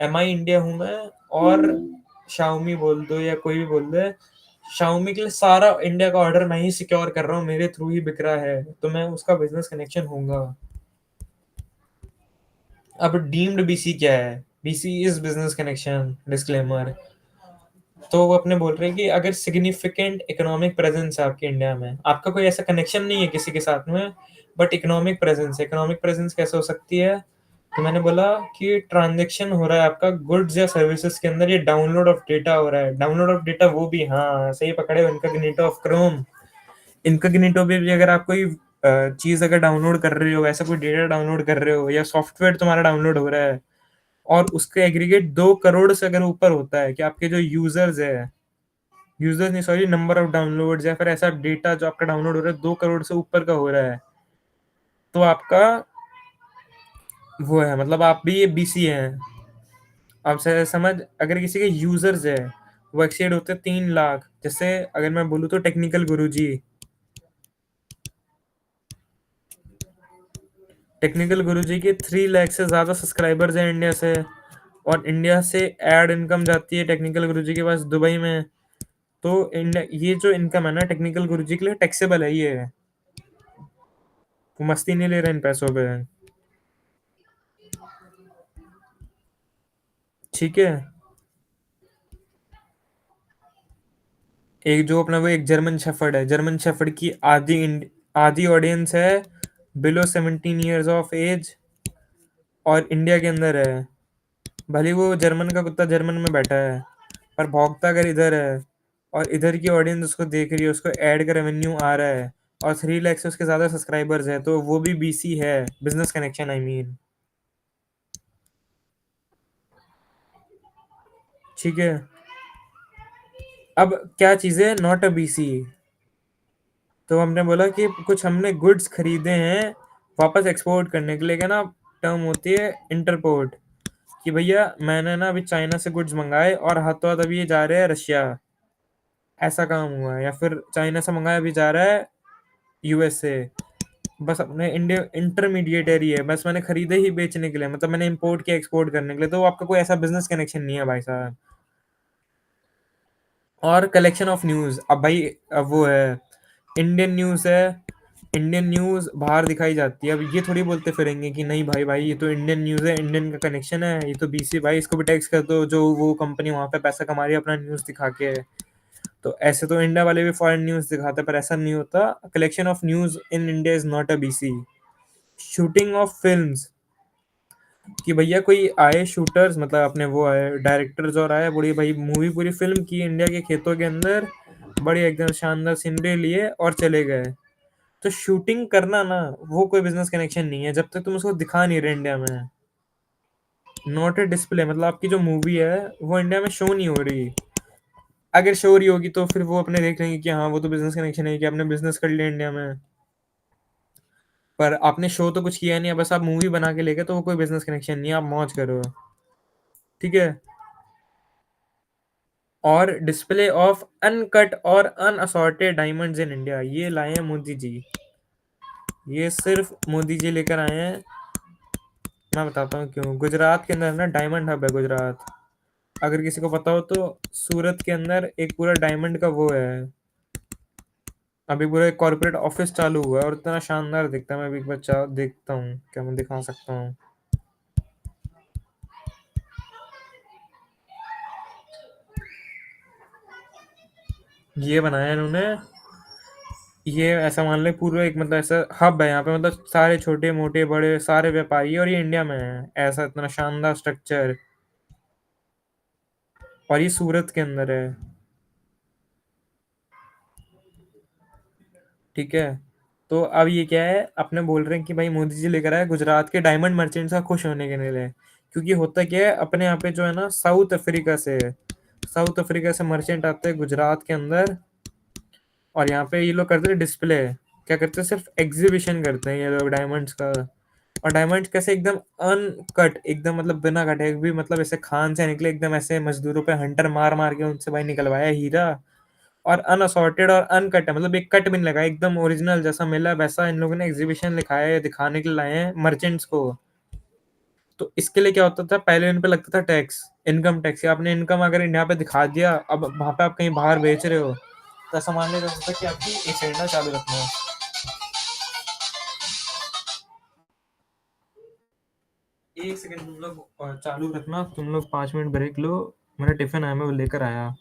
एम आई इंडिया हूँ मैं। और शाओमी बोल दो या कोई भी बोल दे, शाओमी के लिए सारा इंडिया का ऑर्डर मैं ही सिक्योर कर रहा हूँ, मेरे थ्रू ही बिक रहा है, तो मैं उसका बिजनेस कनेक्शन होऊंगा। अब डीम्ड बीसी क्या है, BC is business connection disclaimer. तो वो अपने बोल रहे हैं कि अगर सिग्निफिकेंट इकोनॉमिक प्रेजेंस है आपके इंडिया में, आपका कोई ऐसा कनेक्शन नहीं है किसी के साथ में, बट इकोनॉमिक प्रेजेंस है। इकोनॉमिक प्रेजेंस कैसे हो सकती है, तो मैंने बोला कि ट्रांजेक्शन हो रहा है आपका गुड्स या सर्विसेज के अंदर, ये डाउनलोड ऑफ डेटा हो रहा है। डाउनलोड ऑफ डेटा वो भी, हाँ सही पकड़े हो, इनकॉग्निटो ऑफ क्रोम। इनकॉग्निटो भी अगर आप कोई चीज अगर डाउनलोड कर रहे हो, ऐसा कोई डेटा डाउनलोड कर रहे हो, या सॉफ्टवेयर तुम्हारा डाउनलोड हो रहा है, और उसका एग्रीगेट 2 करोड़ से अगर ऊपर होता है, कि आपके जो यूजर्स है, यूजर्स नहीं सॉरी, नंबर ऑफ डाउनलोड्स या फिर ऐसा डेटा जो आपका डाउनलोड हो रहा है 2 करोड़ से ऊपर का हो रहा है, तो आपका वो है, मतलब आप भी ये बीसी हैं। आप समझ, अगर किसी के यूजर्स है वो एक्सीड होते 3 लाख, जैसे अगर मैं बोलूँ तो टेक्निकल गुरुजी के 3 लाख से ज्यादा सब्सक्राइबर्स हैं इंडिया से। और इंडिया से एड इनकम जाती है टेक्निकल गुरुजी के पास दुबई में। तो इंडिया, ये जो इनकम है ना टेक्निकल गुरुजी के लिए टैक्सेबल है ये। वो मस्ती नहीं ले रहे इन पैसों पे। ठीक है। एक जो अपना वो एक जर्मन शेफर्ड है, जर्मन शेफर्ड की आधी ऑडियंस है बिलो 17 ईयर्स ऑफ एज, और इंडिया के अंदर है। भले वो जर्मन का कुत्ता जर्मन में बैठा है, पर भौंकता अगर इधर है, और इधर की ऑडियंस उसको देख रही है, उसको ऐड का रेवेन्यू आ रहा है, और 3 लाख से उसके ज्यादा सब्सक्राइबर्स है, तो वो भी बीसी है, बिजनेस कनेक्शन आई मीन। ठीक है। अब क्या चीज़ है नॉट अ बीसी, तो हमने बोला कि कुछ हमने गुड्स खरीदे हैं वापस एक्सपोर्ट करने के लिए, क्या ना टर्म होती है इंटरपोर्ट, कि भैया मैंने ना अभी चाइना से गुड्स मंगाए और हाथों हाथ अभी ये जा रहे हैं रशिया, ऐसा काम हुआ है। या फिर चाइना से मंगाया अभी जा रहा है यूएस से, बस अपने इंडिया इंटरमीडिएटरी है, बस मैंने खरीदे ही बेचने के लिए, मतलब मैंने इंपोर्ट किया एक्सपोर्ट करने के लिए, तो आपका कोई ऐसा बिजनेस कनेक्शन नहीं है भाई साहब। और कलेक्शन ऑफ न्यूज़, अब भाई अब वो है इंडियन न्यूज़ है, इंडियन न्यूज़ बाहर दिखाई जाती है, अब ये थोड़ी बोलते फिरेंगे कि नहीं भाई भाई ये तो इंडियन न्यूज़ है, इंडियन का कनेक्शन है, ये तो बीसी भाई, इसको भी टैक्स कर दो, जो वो कंपनी वहाँ पे पैसा कमा रही है अपना न्यूज़ दिखा के। तो ऐसे तो इंडिया वाले भी फॉरेन न्यूज़ दिखाते हैं, पर ऐसा नहीं होता। Collection of news in India is not a BC. Shooting of films, कि भैया कोई आए शूटर्स, मतलब अपने वो आए डायरेक्टर्स और आए, बड़ी भाई मूवी पूरी फिल्म की इंडिया के खेतों के अंदर, बड़ी एकदम शानदार सीनरी लिए और चले गए। तो शूटिंग करना ना वो कोई बिजनेस कनेक्शन नहीं है जब तक तुम उसको दिखा नहीं रहे इंडिया में। नॉट ए डिस्प्ले, मतलब आपकी जो मूवी है वो इंडिया में शो नहीं हो रही। अगर शो रही होगी तो फिर वो अपने देख लेंगे कि हाँ वो तो बिजनेस कनेक्शन है कि आपने बिजनेस कर लिया इंडिया में, पर आपने शो तो कुछ किया नहीं है, बस आप मूवी बना के लेके, तो वो कोई बिजनेस कनेक्शन नहीं है, आप मौज करो। ठीक है। और डिस्प्ले ऑफ अनकट और अनअसॉर्टेड डायमंड्स इन इंडिया, ये लाए हैं मोदी जी, ये सिर्फ मोदी जी लेकर आए हैं। मैं बताता हूँ क्यों। गुजरात के अंदर ना डायमंड हब है गुजरात, अगर किसी को पता हो तो। सूरत के अंदर एक पूरा डायमंड का वो है, अभी पूरा एक कॉर्पोरेट ऑफिस चालू हुआ है और इतना शानदार दिखता है। मैं अभी एक बार देखता हूँ, क्या मैं दिखा सकता हूँ। ये बनाया इन्होंने, ये ऐसा मान ले पूरा एक मतलब ऐसा हब है यहाँ पे, मतलब सारे छोटे मोटे बड़े सारे व्यापारी है, और ये इंडिया में है, ऐसा इतना शानदार स्ट्रक्चर, और ये सूरत के अंदर है। ठीक है। तो अब ये क्या है, अपने बोल रहे हैं कि भाई मोदी जी लेकर आए गुजरात के डायमंड मर्चेंट्स का खुश होने के लिए, क्योंकि होता क्या है अपने यहाँ पे जो है ना साउथ अफ्रीका से मर्चेंट आते हैं गुजरात के अंदर, और यहाँ पे ये लोग करते हैं डिस्प्ले, क्या करते हैं सिर्फ एग्जीबिशन करते हैं ये लोग डायमंड्स का। और डायमंड्स कैसे एकदम अनकट, एकदम मतलब बिना कटे, एक भी मतलब ऐसे खान से निकले, एकदम ऐसे मजदूरों पे हंटर मार मार के उनसे भाई निकलवाया हीरा, और अनअसॉर्टेड और अनकट है, मतलब एक कट भी नहीं लगा, एकदम ओरिजिनल जैसा मिला वैसा इन लोगों ने एग्जीबिशन लिखाया है, दिखाने के लिए लाए हैं मर्चेंट्स को। तो इसके लिए क्या होता था, पहले इन पे लगता था टैक्स, इनकम टैक्स, या आपने इनकम अगर यहाँ पे दिखा दिया, अब वहां पे आप कहीं बाहर बेच रहे हो, तो ऐसा मान लिया जाता था कि आपकी एक सेकंड चालू रखना है। एक सेकंड तुम लोग चालू रखना, तुम लोग 5 मिनट ब्रेक लो, मेरा टिफिन आया मैं वो लेकर आया।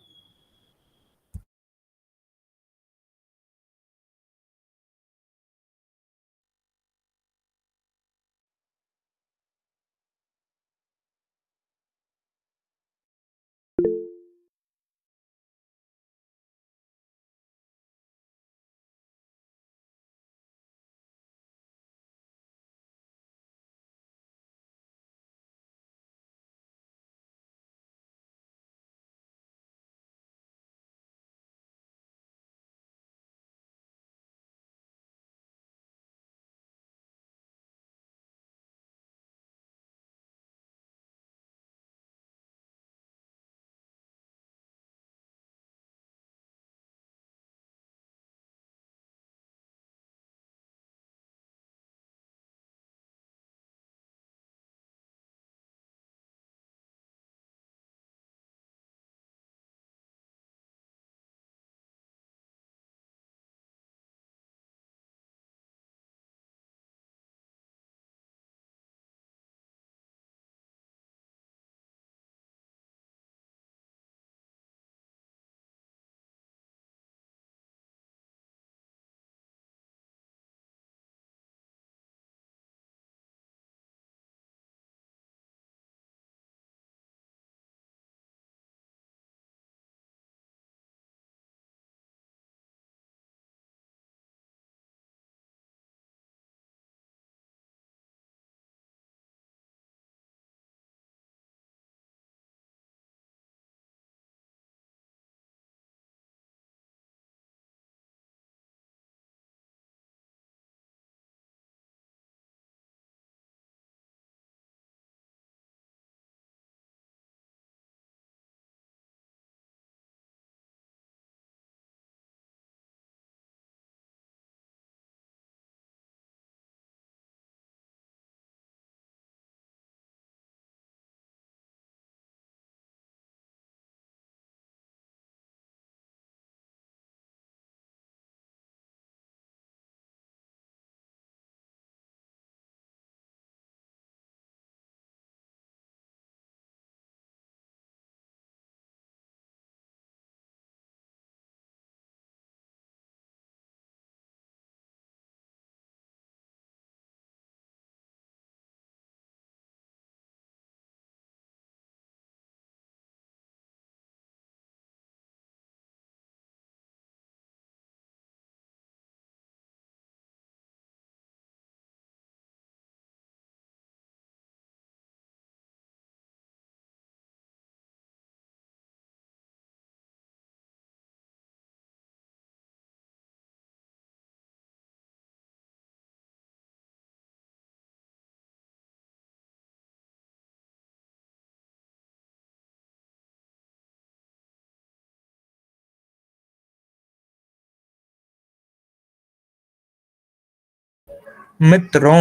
मित्रों,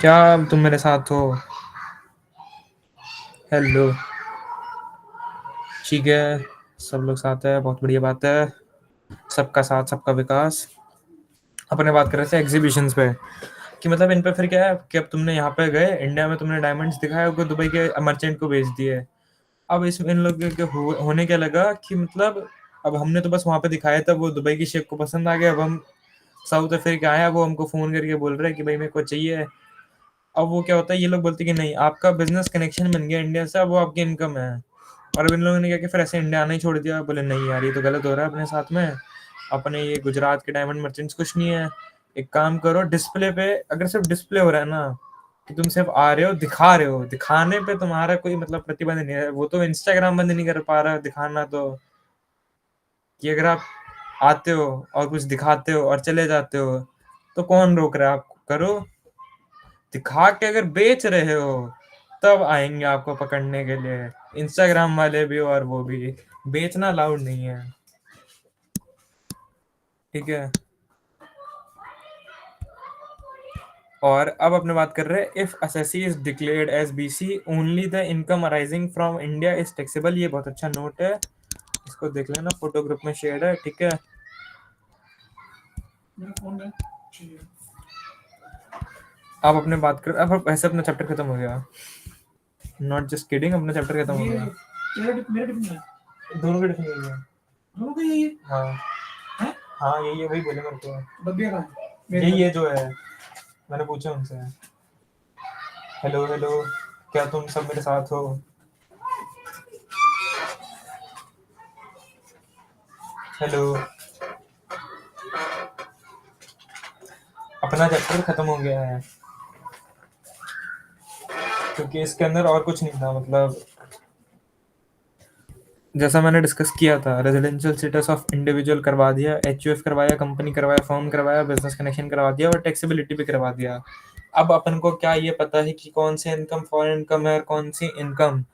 क्या तुम मेरे साथ हो? हेलो, ठीक है, सब लोग साथ है, बहुत बढ़िया बात है। सबका साथ सबका विकास। अपने बात कर रहे थे एग्जीबिशंस पे कि मतलब इन पे फिर क्या है कि अब तुमने यहाँ पे गए इंडिया में, तुमने डायमंड्स दिखाए, उनको दुबई के मर्चेंट को बेच दिए। अब इसमें इन लोगों के होने क्या लगा कि मतलब अब हमने तो बस वहां पे दिखाया था, वो दुबई की शेप को पसंद आ गया। अब हम साउथ अफ्रीका आया, वो हमको फोन करके बोल रहे हैं कि भाई मेरे को चाहिए। अब वो क्या होता है, ये लोग बोलते हैं कि नहीं, आपका बिजनेस कनेक्शन बन गया इंडिया से, अब वो आपकी इनकम है। और अब इन लोगों ने क्या किया, फिर ऐसे इंडिया आना ही छोड़ दिया। बोले नहीं यार, ये तो गलत हो रहा है अपने साथ में। अपने ये गुजरात के डायमंड मर्चेंट्स कुछ नहीं है। एक काम करो, डिस्प्ले पे अगर सिर्फ डिस्प्ले हो रहा है ना, कि तुम सिर्फ आ रहे हो, दिखा रहे हो, दिखाने पे तुम्हारा कोई मतलब प्रतिबंध नहीं है। वो तो इंस्टाग्राम बंद नहीं कर पा रहा दिखाना, तो कि अगर आप आते हो और कुछ दिखाते हो और चले जाते हो, तो कौन रोक रहा है आपको? करो। दिखा के अगर बेच रहे हो, तब आएंगे आपको पकड़ने के लिए, इंस्टाग्राम वाले भी और वो भी। बेचना अलाउड नहीं है, ठीक है। और अब अपने बात कर रहे हैं, if SSC is declared as BC, only the income arising from India is taxable. ये बहुत अच्छा नोट है, इसको देख लेना, फोटो ग्रुप में शेयर है, ठीक है। अब अपने बात कर, अब ऐसे अपना चैप्टर खत्म हो गया। नॉट जस्ट किडिंग, अपना चैप्टर खत्म हो गया। दोनों के डिफरेंट हो गया। दोनों का यही है? हाँ हाँ, यही है, वही बोले मेरे को। डब्बिया का यही है जो है, मैंने पूछा उनसे। हेलो हेलो, क्या तुम सब मेरे साथ हो? हेलो। अपना चैप्टर खत्म हो गया है, क्योंकि इसके अंदर और कुछ नहीं था। मतलब जैसा मैंने डिस्कस किया था, रेजिडेंशियल स्टेटस ऑफ इंडिविजुअल करवा दिया, एचयूएफ करवाया, कंपनी करवाया, फर्म करवाया, बिजनेस कनेक्शन करवा दिया, और टैक्सेबिलिटी भी करवा दिया। अब अपन को क्या ये पता है कि कौन सी इनकम फॉरेन इनकम है और कौन सी इनकम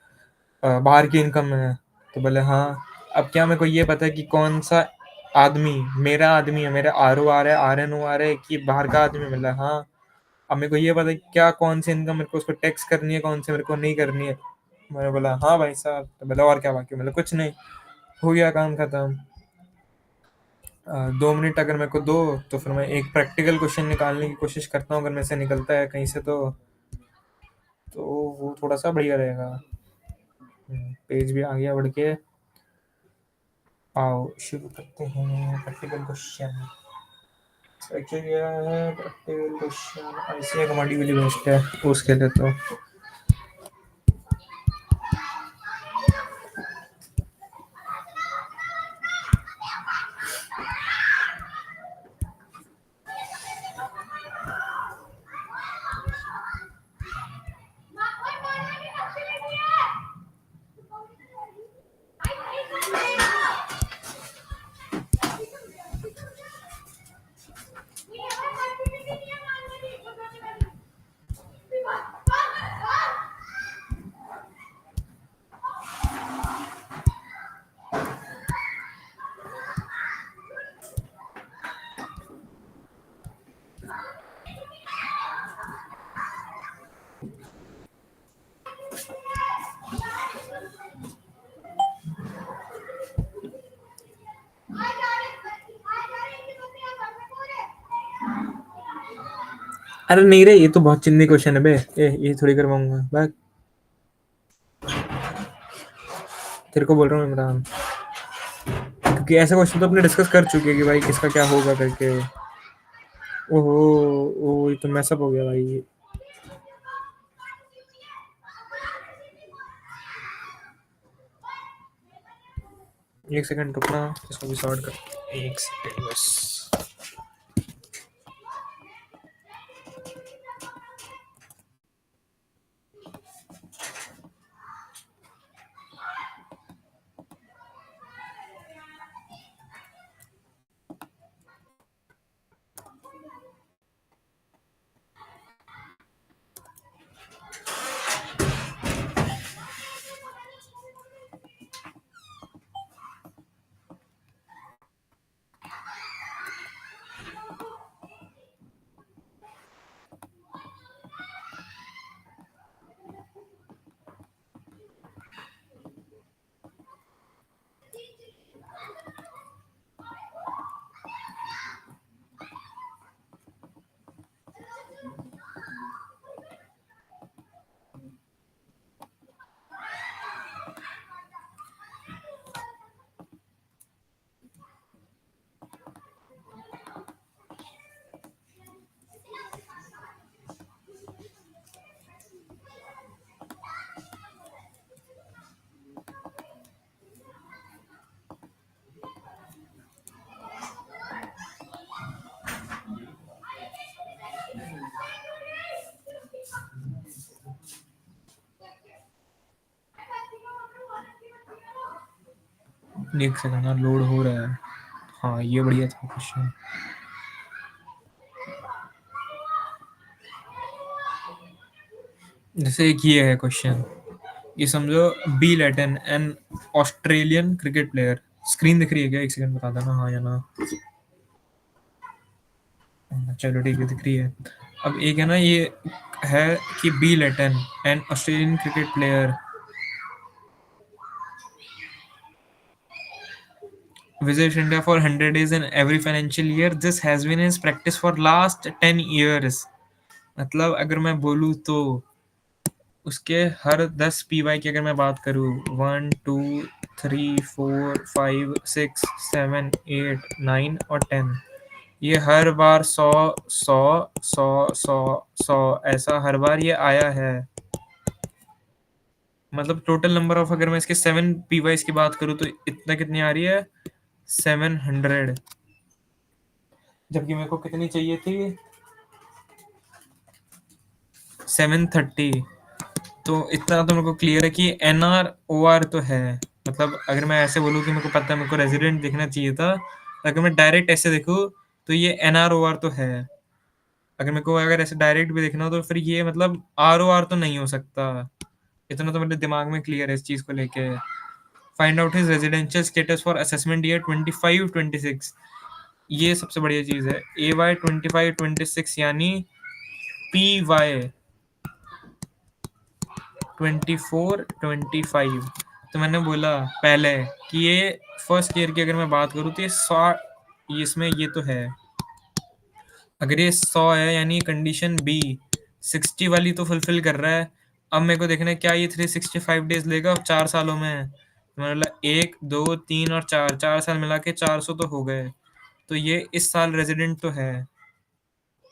बाहर की इनकम है? तो बोले हाँ। अब क्या मेरे को ये पता है कि कौन सा आदमी मेरा आदमी है, मेरा आर ओ आ रहा है, आर एन ओ आ रहा है, कि बाहर का आदमी मिला है? हाँ। अब मेरे को ये पता है कि क्या कौन सी इनकम मेरे को उसको टैक्स करनी है, कौन सी मेरे को नहीं करनी है। मैंने बोला हाँ भाई साहब। तो बोला और क्या बाकी? मतलब कुछ नहीं, हो गया काम खत्म। 2 मिनट अगर मेरे को दो, तो फिर मैं एक प्रैक्टिकल क्वेश्चन निकालने की कोशिश करता हूँ, अगर मेरे से निकलता है कहीं से तो वो थोड़ा सा बढ़िया रहेगा। पेज भी आ गया बढ़ के। आओ शुरू करते हैं प्रैक्टिकल क्वेश्चन। एक्चुअली क्या है प्रैक्टिकल क्वेश्चन, ऐसे एक मॉड्यूल बेस्ड है उसके लिए। तो अरे नहीं रे, ये तो बहुत चिंदी क्वेश्चन है बे। ये थोड़ी करवाऊंगा बस, तेरे को बोल रहा हूँ इमरान, क्योंकि ऐसे क्वेश्चन तो अपने डिस्कस कर चुके हैं कि भाई किसका क्या होगा करके। ओहो, ओ ये तो मैसअप हो गया भाई। एक सेकंड रुकना, इसको भी सॉर्ट कर, एक सेकंड बस। एक सेकंड, लोड हो रहा है। हाँ, ये बढ़िया था क्वेश्चन। जैसे एक ये है क्वेश्चन, ये समझो, B Layton an Australian cricket player. Screen दिख रही है क्या? एक सेकंड बता देना हाँ या ना। चलो ठीक है, दिख रही है। अब एक है ना, ये है कि B Layton an Australian cricket player visits India for 100 days in every financial year. This has been his practice for last 10 years. मतलब अगर मैं बोलूँ तो उसके हर 10 पीवाई की अगर मैं बात करूँ, 1 2 3 4 5 6 7 8 9 और 10, ये हर बार 100 ऐसा हर बार ये आया है। मतलब टोटल नंबर ऑफ, अगर मैं इसके 7 पीवाईज की बात करूँ तो इतना कितनी आ रही है? 700। जबकि मेरे को कितनी चाहिए थी? 730। तो इतना तो मेरे को क्लियर है कि एन आर ओ आर तो है। मतलब अगर मैं ऐसे बोलूँ कि मेरे को पता है, मेरे को रेजिडेंट देखना चाहिए था, अगर मैं डायरेक्ट ऐसे देखूँ तो ये एन आर ओ आर तो है। अगर मेरे को अगर ऐसे डायरेक्ट भी देखना हो तो फिर ये मतलब आर ओ आर तो नहीं हो सकता। इतना तो मेरे दिमाग में क्लियर है इस चीज़ को लेके। Find out his residential status for assessment year 25-26। ये सबसे बढ़िया चीज़ है। ए वाई 25-26 यानी पी वाई 24-25। तो मैंने बोला पहले कि ये फर्स्ट ईयर की अगर मैं बात करूँ तो ये 100, इसमें ये तो है। अगर ये 100 है यानी कंडीशन बी 60 वाली तो फुलफिल कर रहा है। अब मेरे को देखना है क्या ये 365 डेज लेगा 4 सालों में। तो मैंने बोला 1 2 3 और 4, 4 साल मिला के 400 तो हो गए। तो ये इस साल रेजिडेंट तो है।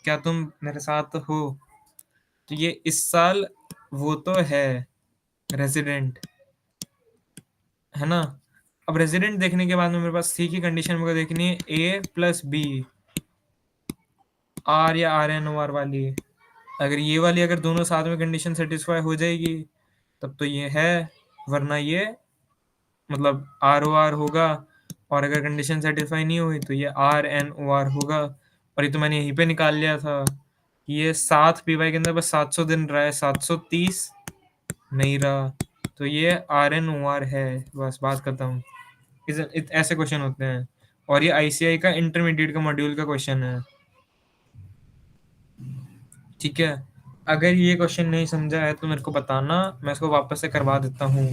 क्या तुम मेरे साथ हो? तो ये इस साल वो तो है रेजिडेंट, है ना। अब रेजिडेंट देखने के बाद में मेरे पास सी की कंडीशन मेरे को देखनी है, ए प्लस बी, आर या आर एन ओ आर वाली। अगर ये वाली अगर दोनों साथ में कंडीशन सेटिस्फाई हो जाएगी तब तो ये है, वरना ये मतलब आर ओ आर होगा। और अगर कंडीशन सेटिस्फाई नहीं हुई तो ये आर एन ओ आर होगा। और ये तो मैंने यहीं पे निकाल लिया था कि ये 7 पी वाई के अंदर बस 700 दिन रहा है, 730 नहीं रहा। तो ये आर एन ओ आर है। बस बात करता हूँ। ऐसे क्वेश्चन होते हैं। और ये आईसीआई का इंटरमीडिएट का मॉड्यूल का क्वेश्चन है। ठीक है, अगर ये क्वेश्चन नहीं समझा है तो मेरे को बताना, मैं इसको वापस से करवा देता हूँ।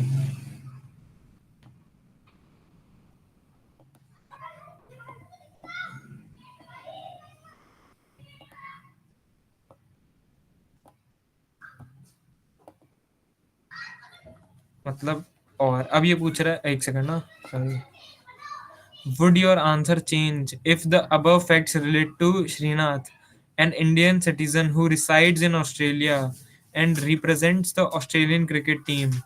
मतलब और अब ये पूछ रहा है, एक सेकंड ना, sorry. Would your answer change if the above facts relate to Srinath, an Indian citizen who resides in Australia and represents the Australian cricket team?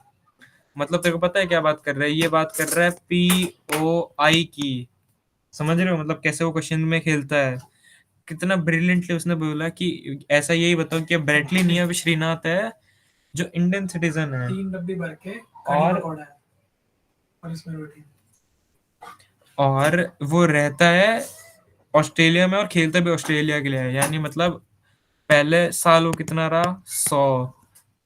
मतलब तेरे को पता है क्या बात कर रहा है? ये बात कर रहा है पी ओ आई की। समझ रहे हो मतलब कैसे वो क्वेश्चन में खेलता है? कितना ब्रिलियंटली उसने बोला कि ऐसा यही बताओ कि ब्रेटली नियम श्रीनाथ है जो इंडियन सिटीजन है 3 डब्बी भर के और इसमें रोटी, और वो रहता है ऑस्ट्रेलिया में और खेलता भी ऑस्ट्रेलिया के लिए है। यानी मतलब पहले साल वो कितना रहा 100,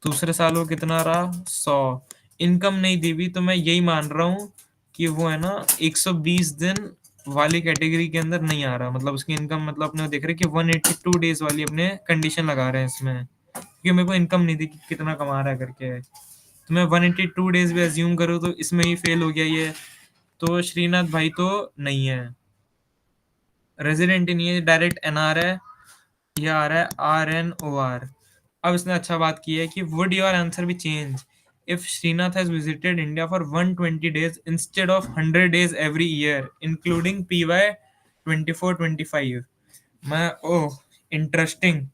दूसरे साल वो कितना रहा 100। इनकम नहीं दी हुई तो मैं यही मान रहा हूँ कि वो है ना 120 दिन वाली कैटेगरी के अंदर नहीं आ रहा। मतलब उसकी इनकम मतलब अपने देख रहे कि 182 डेज वाली अपने कंडीशन लगा रहे हैं इसमें, क्योंकि मेरे को इनकम नहीं दी कि कितना कमा रहा है करके। तो मैं 182 डेज भी अज्यूम करूँ तो इसमें ही फेल हो गया ये। तो श्रीनाथ भाई तो नहीं है, रेजिडेंट ही नहीं है, डायरेक्ट एनआर है। ये आ रहा है आर एन ओ आर। अब इसने अच्छा बात की है कि would your answer be change if Srinath has visited India for 120 days instead of 100 days every year including PY 24-25। मैं ओह इंटरेस्टिंग।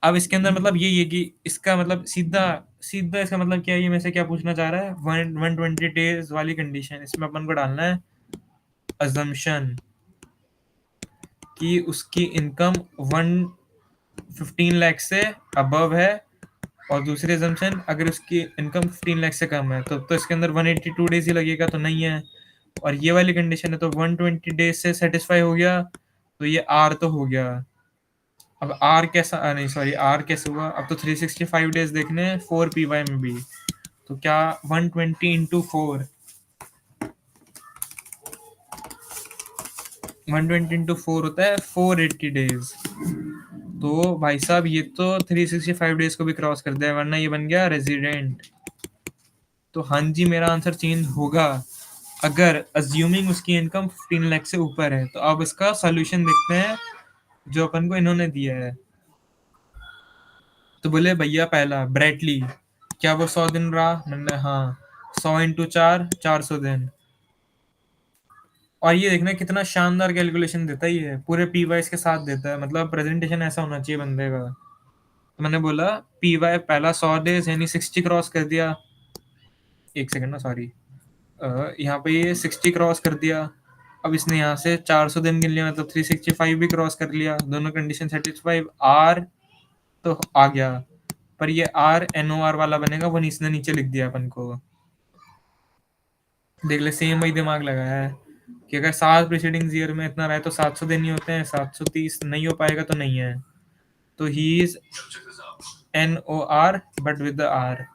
अब इसके अंदर मतलब यही है कि इसका मतलब सीधा सीधा इसका मतलब क्या है, ये में से क्या पूछना चाह रहा है? 120 डेज वाली कंडीशन, इसमें अपन को डालना है अजम्पशन कि उसकी इनकम 115 लाख से अबव है, और दूसरी assumption अगर उसकी इनकम 15 लाख से कम है तो इसके अंदर 182 डेज ही लगेगा तो नहीं है। और ये वाली कंडीशन है तो 120 डेज से सेटिस्फाई हो गया, तो ये आर तो हो गया। अब आर कैसा, नहीं सॉरी, आर कैसे हुआ, अब तो 365 डेज देखने हैं 4 PY में भी। तो क्या 120 इंटू 4, 120 इंटू 4 होता है 480 डेज। तो भाई साहब ये तो 365 डेज को भी क्रॉस कर दिया, वरना ये बन गया रेजिडेंट। तो हाँ जी, मेरा आंसर चेंज होगा अगर अज्यूमिंग उसकी इनकम 15 लाख से ऊपर है। तो अब इसका सॉल्यूशन देखते हैं जो अपन को इन्होंने दिया है। तो बोले भैया पहला ब्रेटली, क्या वो 100 दिन रहा? मैंने हाँ, 100 इंटू 4, 400 दिन। और ये देखना कितना शानदार कैलकुलेशन देता है, ये पूरे पी वाइज के साथ देता है, मतलब प्रेजेंटेशन ऐसा होना चाहिए बंदे का। तो मैंने बोला पी वाई पहला 100 डेज यानी 60 क्रॉस कर दिया, एक सेकंड ना सॉरी, यहाँ पे ये 60 क्रॉस कर दिया। अब इसने यहाँ से 400 दिन गिन लिया, मतलब 365 भी क्रॉस कर लिया, दोनों कंडीशन सेटिस्फाई। आर तो आ गया, पर ये आर एन ओ आर वाला बनेगा, वो इसने नीचे लिख दिया अपन को। देख ले, सेम वही दिमाग लगाया है कि अगर 7 प्रीसीडिंग ईयर में इतना रहा है तो 700 दिन ही होते हैं, 730 नहीं हो पाएगा तो नहीं है। तो he is N O R but with the R.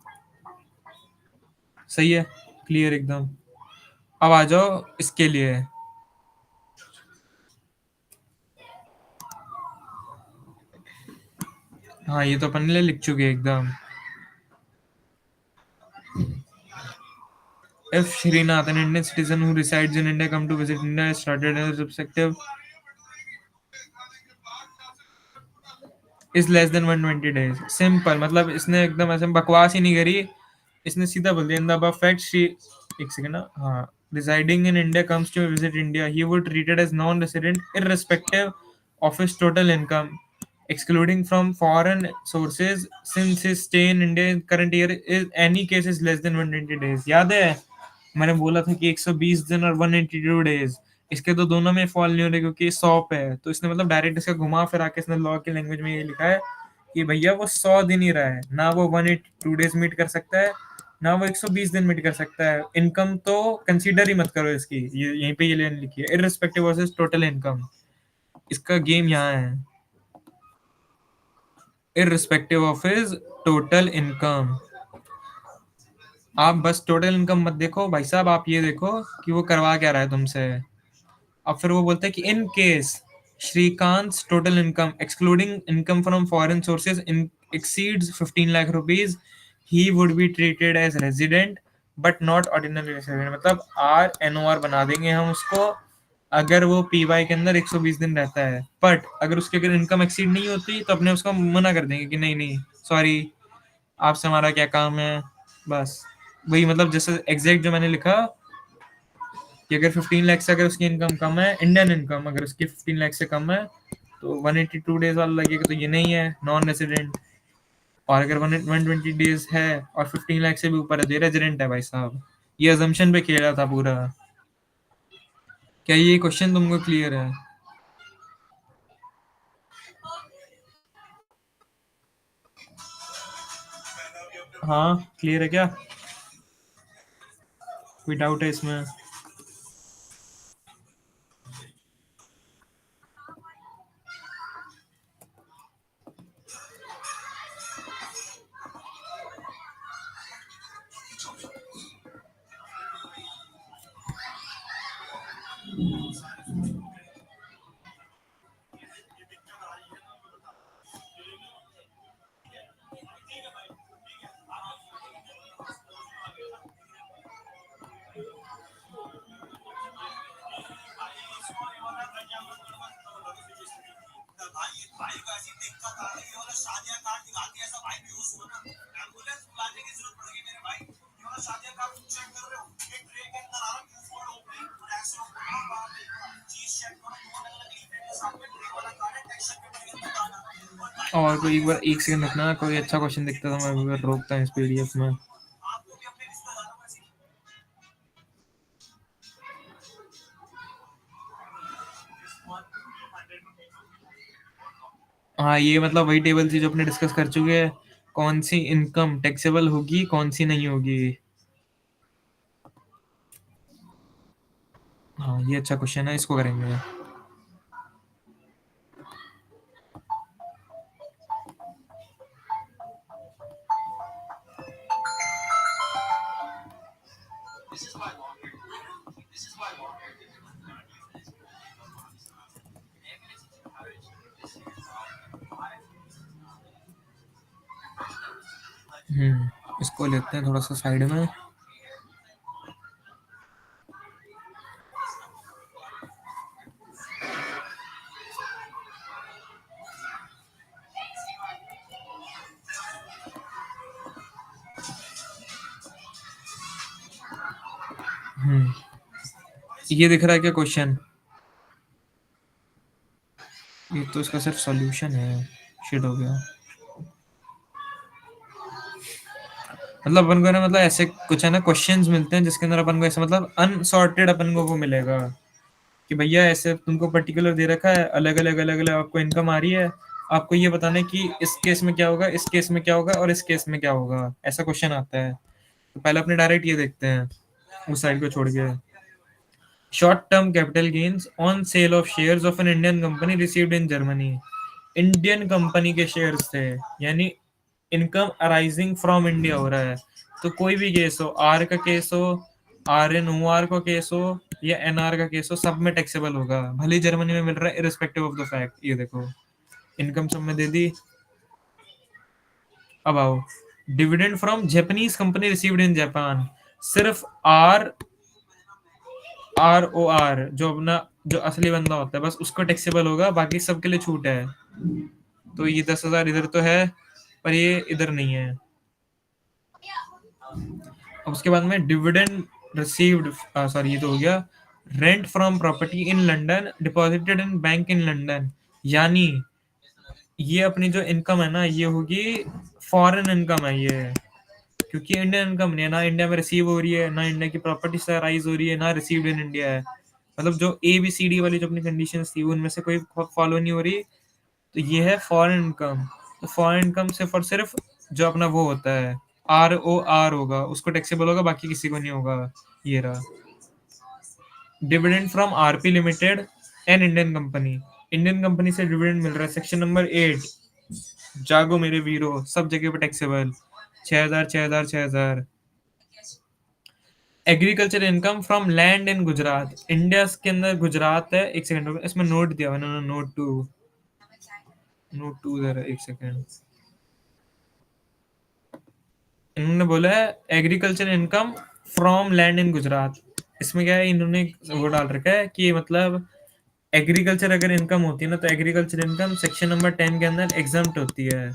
सही है, क्लियर एकदम। अब आ जाओ इसके लिए। हाँ ये तो अपन ने लिख चुके हैं एकदम। If Srinath, an Indian citizen who resides in India, come to visit India, started as respective is less than 120 days. Simple, मतलब इसने एकदम ऐसे बकवास ही नहीं करी, इसने सीधा बोल दिया in the above fact she, एक सेकंड ना, हाँ, residing in India comes to visit India, he would treated as non-resident irrespective of his total income, excluding from foreign sources, since his stay in India in current year is any case is less than 120 days. याद है मैंने बोला था कि 120 दिन और 182 days, इसके तो दोनों में फॉल नहीं हो रहे क्योंकि 100 पे है। तो इसने मतलब डायरेक्ट इसका घुमा फिरा के इसने लॉ की लैंग्वेज में ये लिखा है कि भैया वो 100 दिन ही रहा है ना, वो 182 डेज मीट कर सकता है ना वो 120 दिन मीट कर सकता है। इनकम तो कंसीडर ही मत करो इसकी, ये यहीं पे ये लाइन लिखी है, इररिस्पेक्टिव ऑफ टोटल इनकम। इसका गेम यहाँ है, irrespective of his total income. आप बस टोटल इनकम मत देखो भाई साहब, आप ये देखो कि वो करवा क्या रहा है तुमसे। अब फिर वो बोलता है कि in case Srikanth total income excluding income from foreign sources in exceeds 15 lakh rupees, he would be treated as resident but not ordinary resident. मतलब आर एन ओ आर बना देंगे हम उसको अगर वो पी वाई के अंदर 120 दिन रहता है, बट अगर उसकी अगर इनकम एक्सीड नहीं होती तो अपने उसको मना कर देंगे कि नहीं नहीं सॉरी, आपसे हमारा क्या काम है। बस वही, मतलब जैसे एग्जैक्ट जो मैंने लिखा कि अगर 15 लाख से अगर उसकी इनकम कम है, इंडियन इनकम अगर उसकी 15 लाख से कम है तो 182 डेज वाला लगेगा, तो ये नहीं है नॉन रेसिडेंट। और अगर 120 डेज है और 15 लाख से भी ऊपर है तो ये रेजिडेंट है भाई साहब। ये अजम्पशन पे खेला था पूरा। क्या ये क्वेश्चन तुमको क्लियर है? हाँ क्लियर है क्या? कोई डाउट है इसमें? और कोई एक बार एक सेकंड रखना, कोई अच्छा क्वेश्चन दिखता था मैं एक बार रोकता हूँ इस पीडीएफ में। हाँ ये मतलब वही टेबल थी जो अपने डिस्कस कर चुके हैं, कौन सी इनकम टैक्सेबल होगी कौन सी नहीं होगी। हाँ, ये अच्छा क्वेश्चन है, इसको करेंगे। इसको लेते हैं थोड़ा सा साइड में। ये दिख रहा है क्या क्वेश्चन? ये तो इसका सिर्फ सॉल्यूशन है। शिट हो गया। मतलब अपन को ना, मतलब ऐसे कुछ है ना क्वेश्चंस मिलते हैं जिसके अंदर अपन को ऐसे मतलब अनसॉर्टेड अपन को वो मिलेगा कि भैया ऐसे तुमको पर्टिकुलर दे रखा है, अलग अलग अलग अलग आपको इनकम आ रही है, आपको ये बताना है कि इस केस में क्या होगा, इस केस में क्या होगा और इस केस में क्या होगा, ऐसा क्वेश्चन आता है। तो पहले अपने डायरेक्ट ये देखते हैं, उस साइड को छोड़ के। Short term capital gains on sale of shares of an Indian company received in Germany. Indian company के शेयर्स थे, यानी इनकम अराइजिंग फ्रॉम इंडिया हो रहा है। तो कोई भी केस हो, आर का केस हो, आर एन ओ आर का केस हो या एन आर का केस हो, सब में टैक्सेबल होगा, भले ही जर्मनी में मिल रहा है, इरिस्पेक्टिव ऑफ द फैक्ट। ये देखो, इनकम सब में दे दी। अब आओ, dividend from Japanese company received in Japan. सिर्फ आर आर ओ आर जो अपना जो असली बंदा होता है बस उसको टैक्सेबल होगा, बाकी सबके लिए छूट है। तो ये 10,000 इधर तो है, पर ये इधर नहीं है। अब उसके बाद में डिविडेंड रिसीव्ड, सॉरी ये तो हो गया। Rent from property in London deposited in bank in London, यानी ये अपनी जो इनकम है ना, ये होगी फॉरेन इनकम है ये, क्योंकि इंडियन इनकम नहीं है ना, इंडिया में रिसीव हो रही है ना, इंडिया की प्रॉपर्टी से राइज हो रही है ना, रिसीव्ड इन इंडिया है। मतलब जो ए बी सी डी वाली जो अपनी कंडीशन थी उनमें से कोई फॉलो नहीं हो रही, तो ये है फॉरेन इनकम। तो फॉरेन इनकम सिर्फ और सिर्फ जो अपना वो होता है आर ओ आर होगा, उसको टैक्सेबल होगा, बाकी किसी को नहीं होगा। ये रहा। Dividend from RP limited an Indian company, Indian company से डिविडेंड मिल रहा है, सेक्शन नंबर 8। जागो मेरे वीरो, सब जगह पे taxable. 6,000 6,000 6,000। Agriculture income from land in Gujarat, India के अंदर गुजरात है। एक सेकंड, इसमें नोट दिया हुआ है, नोट टू, नोट टू जरा एक सेकंड। इन्होंने बोला है agriculture income from land in Gujarat. इसमें क्या है, इन्होंने वो डाल रखा है कि मतलब एग्रीकल्चर अगर इनकम होती है ना, तो एग्रीकल्चर इनकम सेक्शन नंबर 10 के अंदर एग्जम्प्ट होती है।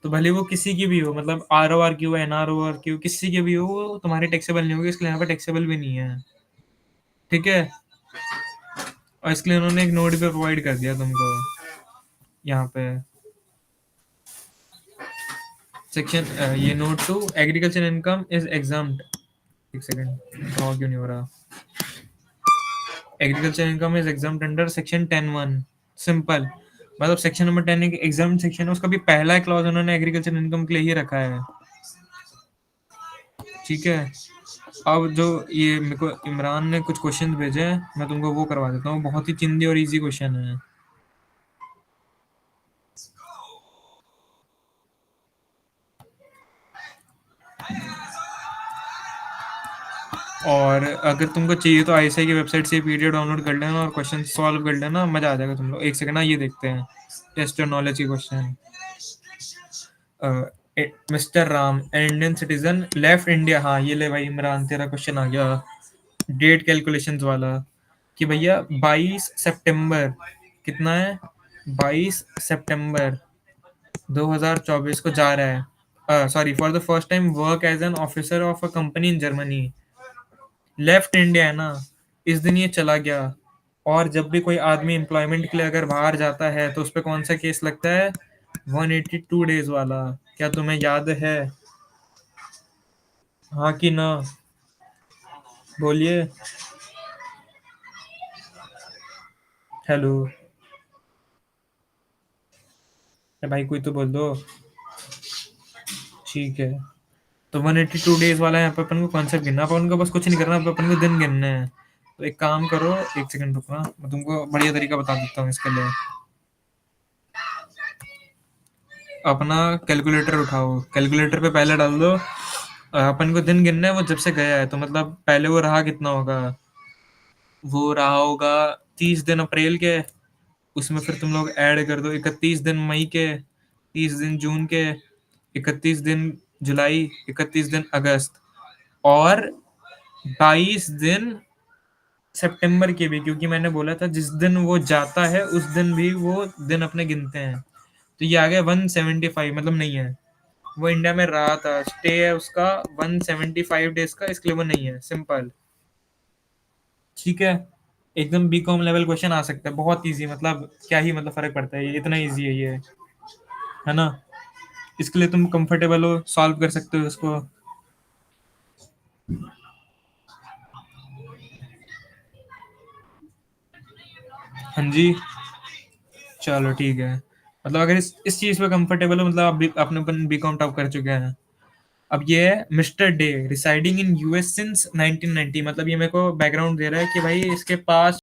तो भले वो किसी की भी हो, मतलब आर ओ आर की हो, एन आर ओ आर की हो, किसी की भी हो, वो तुम्हारी टैक्सेबल नहीं होगी, इसलिए यहाँ पे टैक्सेबल भी नहीं है। ठीक है, और इसके लिए उन्होंने एक नोट भी प्रोवाइड कर दिया तुमको यहाँ पे। सेक्शन ये note two, agriculture income is exempted. एक सेकंड, ड्रॉ क्यों नहीं हो रहा। Agriculture income is exempted under section 10(1). Simple, मतलब सेक्शन नंबर 10 एक एग्जाम सेक्शन है, उसका भी पहला क्लॉज उन्होंने एग्रीकल्चर इनकम के लिए ही रखा है। ठीक है, अब जो ये मेरे को इमरान ने कुछ क्वेश्चन भेजे हैं, मैं तुमको वो करवा देता हूँ, बहुत ही चिंदी और इजी क्वेश्चन है। और अगर तुमको चाहिए तो आईएसआई की वेबसाइट से पीडीएफ डाउनलोड कर लेना और क्वेश्चन सॉल्व कर लेना, मजा आ जाएगा तुम लोग। एक सेकंड ना, ये देखते हैं टेस्ट योर नॉलेज की question. Mister Ram, Indian citizen, left India. हाँ ये ले भाई इमरान, तेरा क्वेश्चन आ गया डेट कैलकुलेशंस वाला, कि भैया 22 सितंबर कितना है, 22 सितंबर 2024 को जा रहा है, sorry, for the first time work as an officer of a company in Germany. Left India है ना, इस दिन ये चला गया। और जब भी कोई आदमी एम्प्लॉयमेंट के लिए अगर बाहर जाता है तो उस पर कौन सा केस लगता है, 182 डेज वाला। क्या तुम्हें याद है? हाँ कि ना, बोलिए। हेलो भाई, कोई तो बोल दो। ठीक है, तो 182 डेज वाला यहाँ पे अपन को कॉन्सेप्ट गिनना, अपन को बस कुछ नहीं करना, अपन को दिन गिनना है। तो एक काम करो, एक सेकंड रुकना, मैं तुमको बढ़िया तरीका बता देता हूँ इसके लिए। अपना कैलकुलेटर उठाओ, कैलकुलेटर पे पहले डाल दो अपन को दिन गिनना है वो जब से गया है, तो मतलब पहले वो रहा कितना होगा, वो रहा होगा 30 दिन अप्रैल के, उसमें फिर तुम लोग ऐड कर दो 31 दिन मई के, 30 दिन जून के, 31 दिन जुलाई, 31 दिन अगस्त, और 22 दिन सितंबर के भी, क्योंकि मैंने बोला था जिस दिन वो जाता है उस दिन भी वो दिन अपने गिनते हैं। तो ये आ गया 175, मतलब नहीं है, वो इंडिया में रहा था, स्टे है उसका 175 डेज का, इसके लिए वो नहीं है, सिंपल। ठीक है, एकदम बीकॉम लेवल क्वेश्चन आ सकता है, बहुत इजी, मतलब क्या ही मतलब फर्क पड़ता है, ये इतना इजी है ये, है ना। इसके लिए तुम कंफर्टेबल हो, सॉल्व कर सकते हो इसको। हाँ जी, चलो ठीक है, मतलब अगर इस चीज पे कंफर्टेबल हो, मतलब आपने अपन बीकॉम टॉप कर चुके हैं। अब ये है mister day, residing in US since 1990, मतलब ये मेरे को बैकग्राउंड दे रहा है कि भाई इसके पास